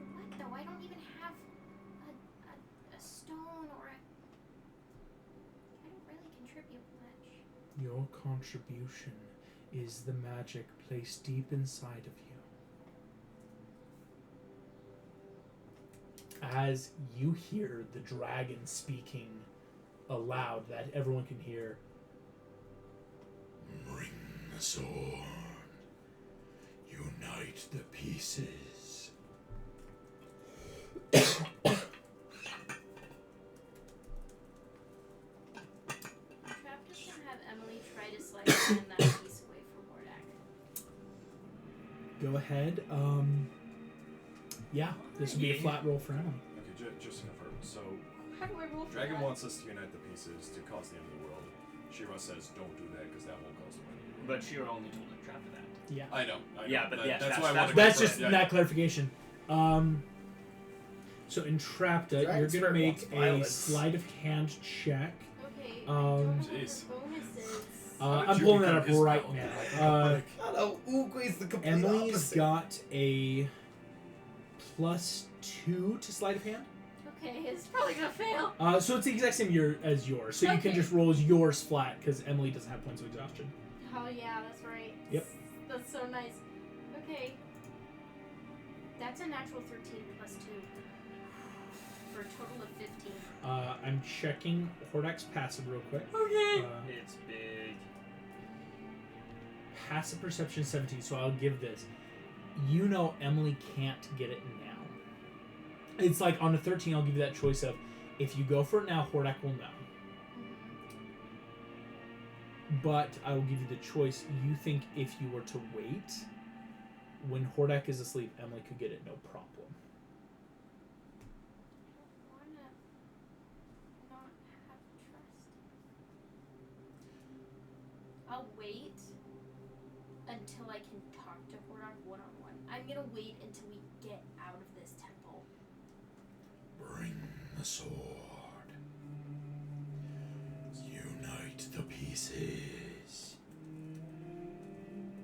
For what though? I don't even have a stone or a. I don't really contribute much.
Your contribution is the magic placed deep inside of you. As you hear the dragon speaking aloud that everyone can hear,
Bring the sword. Unite the pieces.
Entrapta's gonna have Emily try to slide that piece away from Hordak.
go ahead. Yeah, this would be a flat roll for Emily.
Okay, just to confirm. So,
How do I roll for
Dragon
that?
wants us to unite the pieces to cause the end of the world. Shira says, don't do that because that won't cause the end of the world.
But Shira only told Entrapta that.
Yeah.
I know.
Yeah, but yeah,
that's
that's-
why I
that's
want to
That's
confirm.
just
Yeah,
that clarification. So Entrapta, you're
Dragon
gonna
Spirit
make
wants
a
violence.
sleight of hand check.
Okay.
Um,
I don't know
Jeez.
what the bonus is.
How did
I'm
you
pulling that
become
up
his
right
pal?
now.
I know, Uguay's the complete
Emily's
opposite.
got a +2 to sleight of hand.
Okay, it's probably gonna fail.
So it's the exact same as yours. So you can
Okay.
just roll yours flat because Emily doesn't have points of exhaustion.
Oh yeah, that's right.
Yep.
That's so nice. Okay. That's a natural 13 plus 2. For a total of 15.
I'm checking Hordak's passive real quick.
Okay.
It's big.
Passive perception 17, so I'll give this. You know Emily can't get it now. It's like on a 13, I'll give you that choice of if you go for it now, Hordak will know. But I will give you the choice. You think if you were to wait, when Hordak is asleep, Emily could get it no problem.
I wanna not have trust. I'll wait until I can talk to Hordak one-on-one. I'm gonna wait until we get out of this temple.
Bring the sword. Unite the pieces.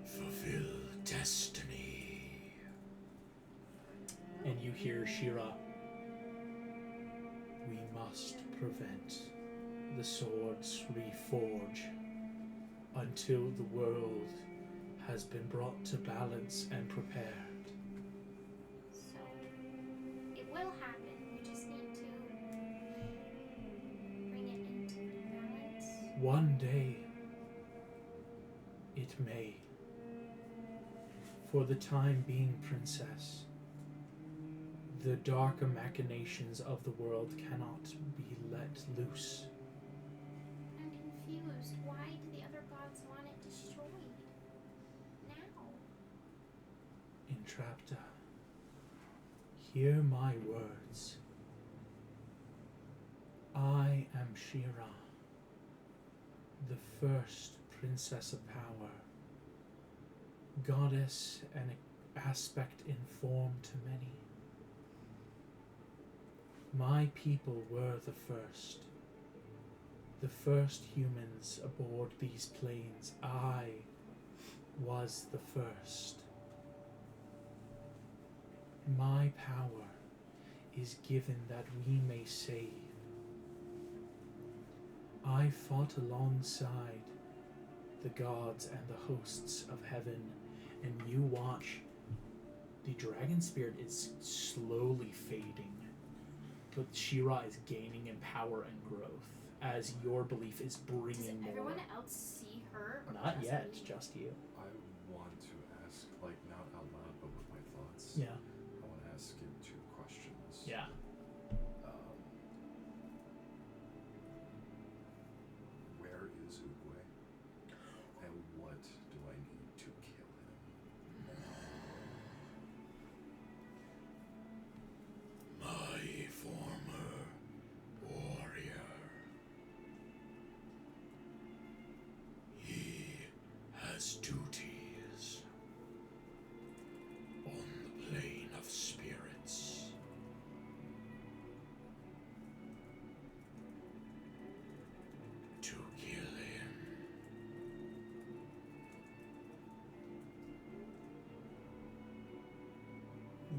Fulfill destiny.
And you hear Shira. We must prevent the sword's reforge until the world has been brought to balance and prepared.
So, it will happen. We just need to bring it into balance.
One day, it may. For the time being, Princess, the darker machinations of the world cannot be let loose.
I'm confused. Why do the other gods want it destroyed? Now?
Entrapta, hear my words. I am Shira, the first princess of power, goddess and aspect in form to many. My people were the first humans aboard these planes. I was the first. My power is given that we may save. I fought alongside the gods and the hosts of heaven, and you watch the dragon spirit is slowly fading, but Shira is gaining in power and growth as your belief is
Does
bringing more.
everyone else see her? Or
Not
just
yet,
me?
just you.
I want to ask, like, not out loud, but with my thoughts.
Yeah.
I want to ask you two questions.
Yeah.
Where is Uguay? And what do I need to kill him?
My former warrior. He has duties on the plane of spirits. To kill him.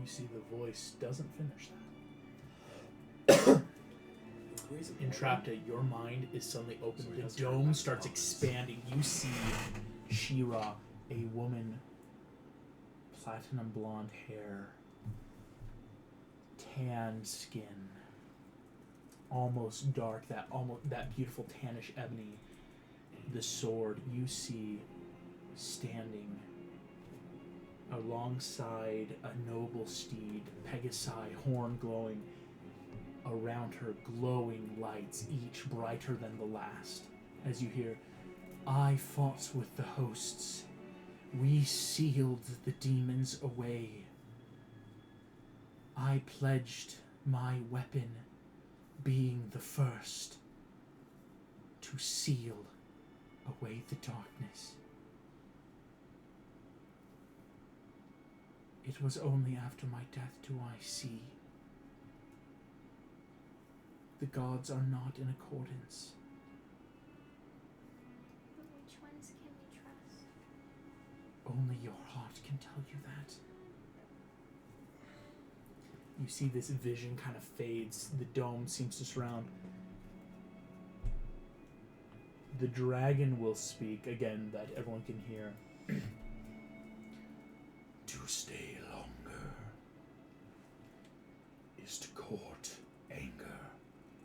You see the voice doesn't finish that.
Where's it
Entrapta, your mind is suddenly open.
So he
The
does
dome
have
starts
comments.
expanding. You see She-Ra, a woman, platinum blonde hair, tan skin, almost dark, that beautiful tannish ebony. The sword you see standing alongside a noble steed, Pegasi, horn glowing. Around her, glowing lights, each brighter than the last. As you hear, I fought with the hosts. We sealed the demons away. I pledged my weapon, being the first, to seal away the darkness. It was only after my death do I see. The gods are not in accordance.
But which ones can we trust?
Only your heart can tell you that. You see this vision kind of fades. The dome seems to surround. The dragon will speak again that everyone can hear.
To stay longer is to court anger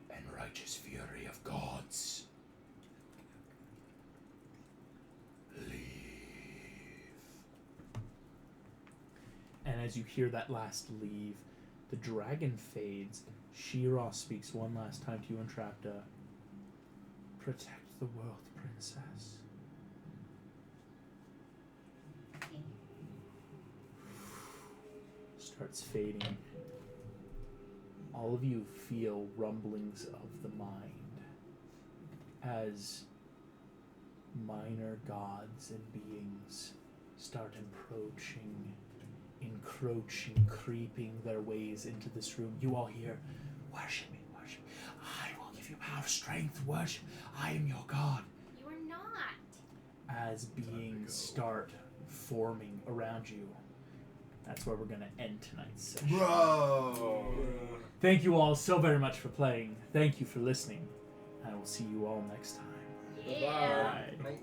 and righteous fury of gods. Leave.
And as you hear that last leave, the dragon fades. She-Ra speaks one last time to you, Entrapta. Protect the world, princess. Starts fading. All of you feel rumblings of the mind as minor gods and beings start encroaching, creeping their ways into this room. You all hear, worship me, worship me. I will give you power, strength, worship. I am your god.
You are not.
As beings start forming around you. That's where we're going to end tonight's session.
Bro!
Thank you all so very much for playing. Thank you for listening. I will see you all next time.
Yeah.
Bye.
Bye.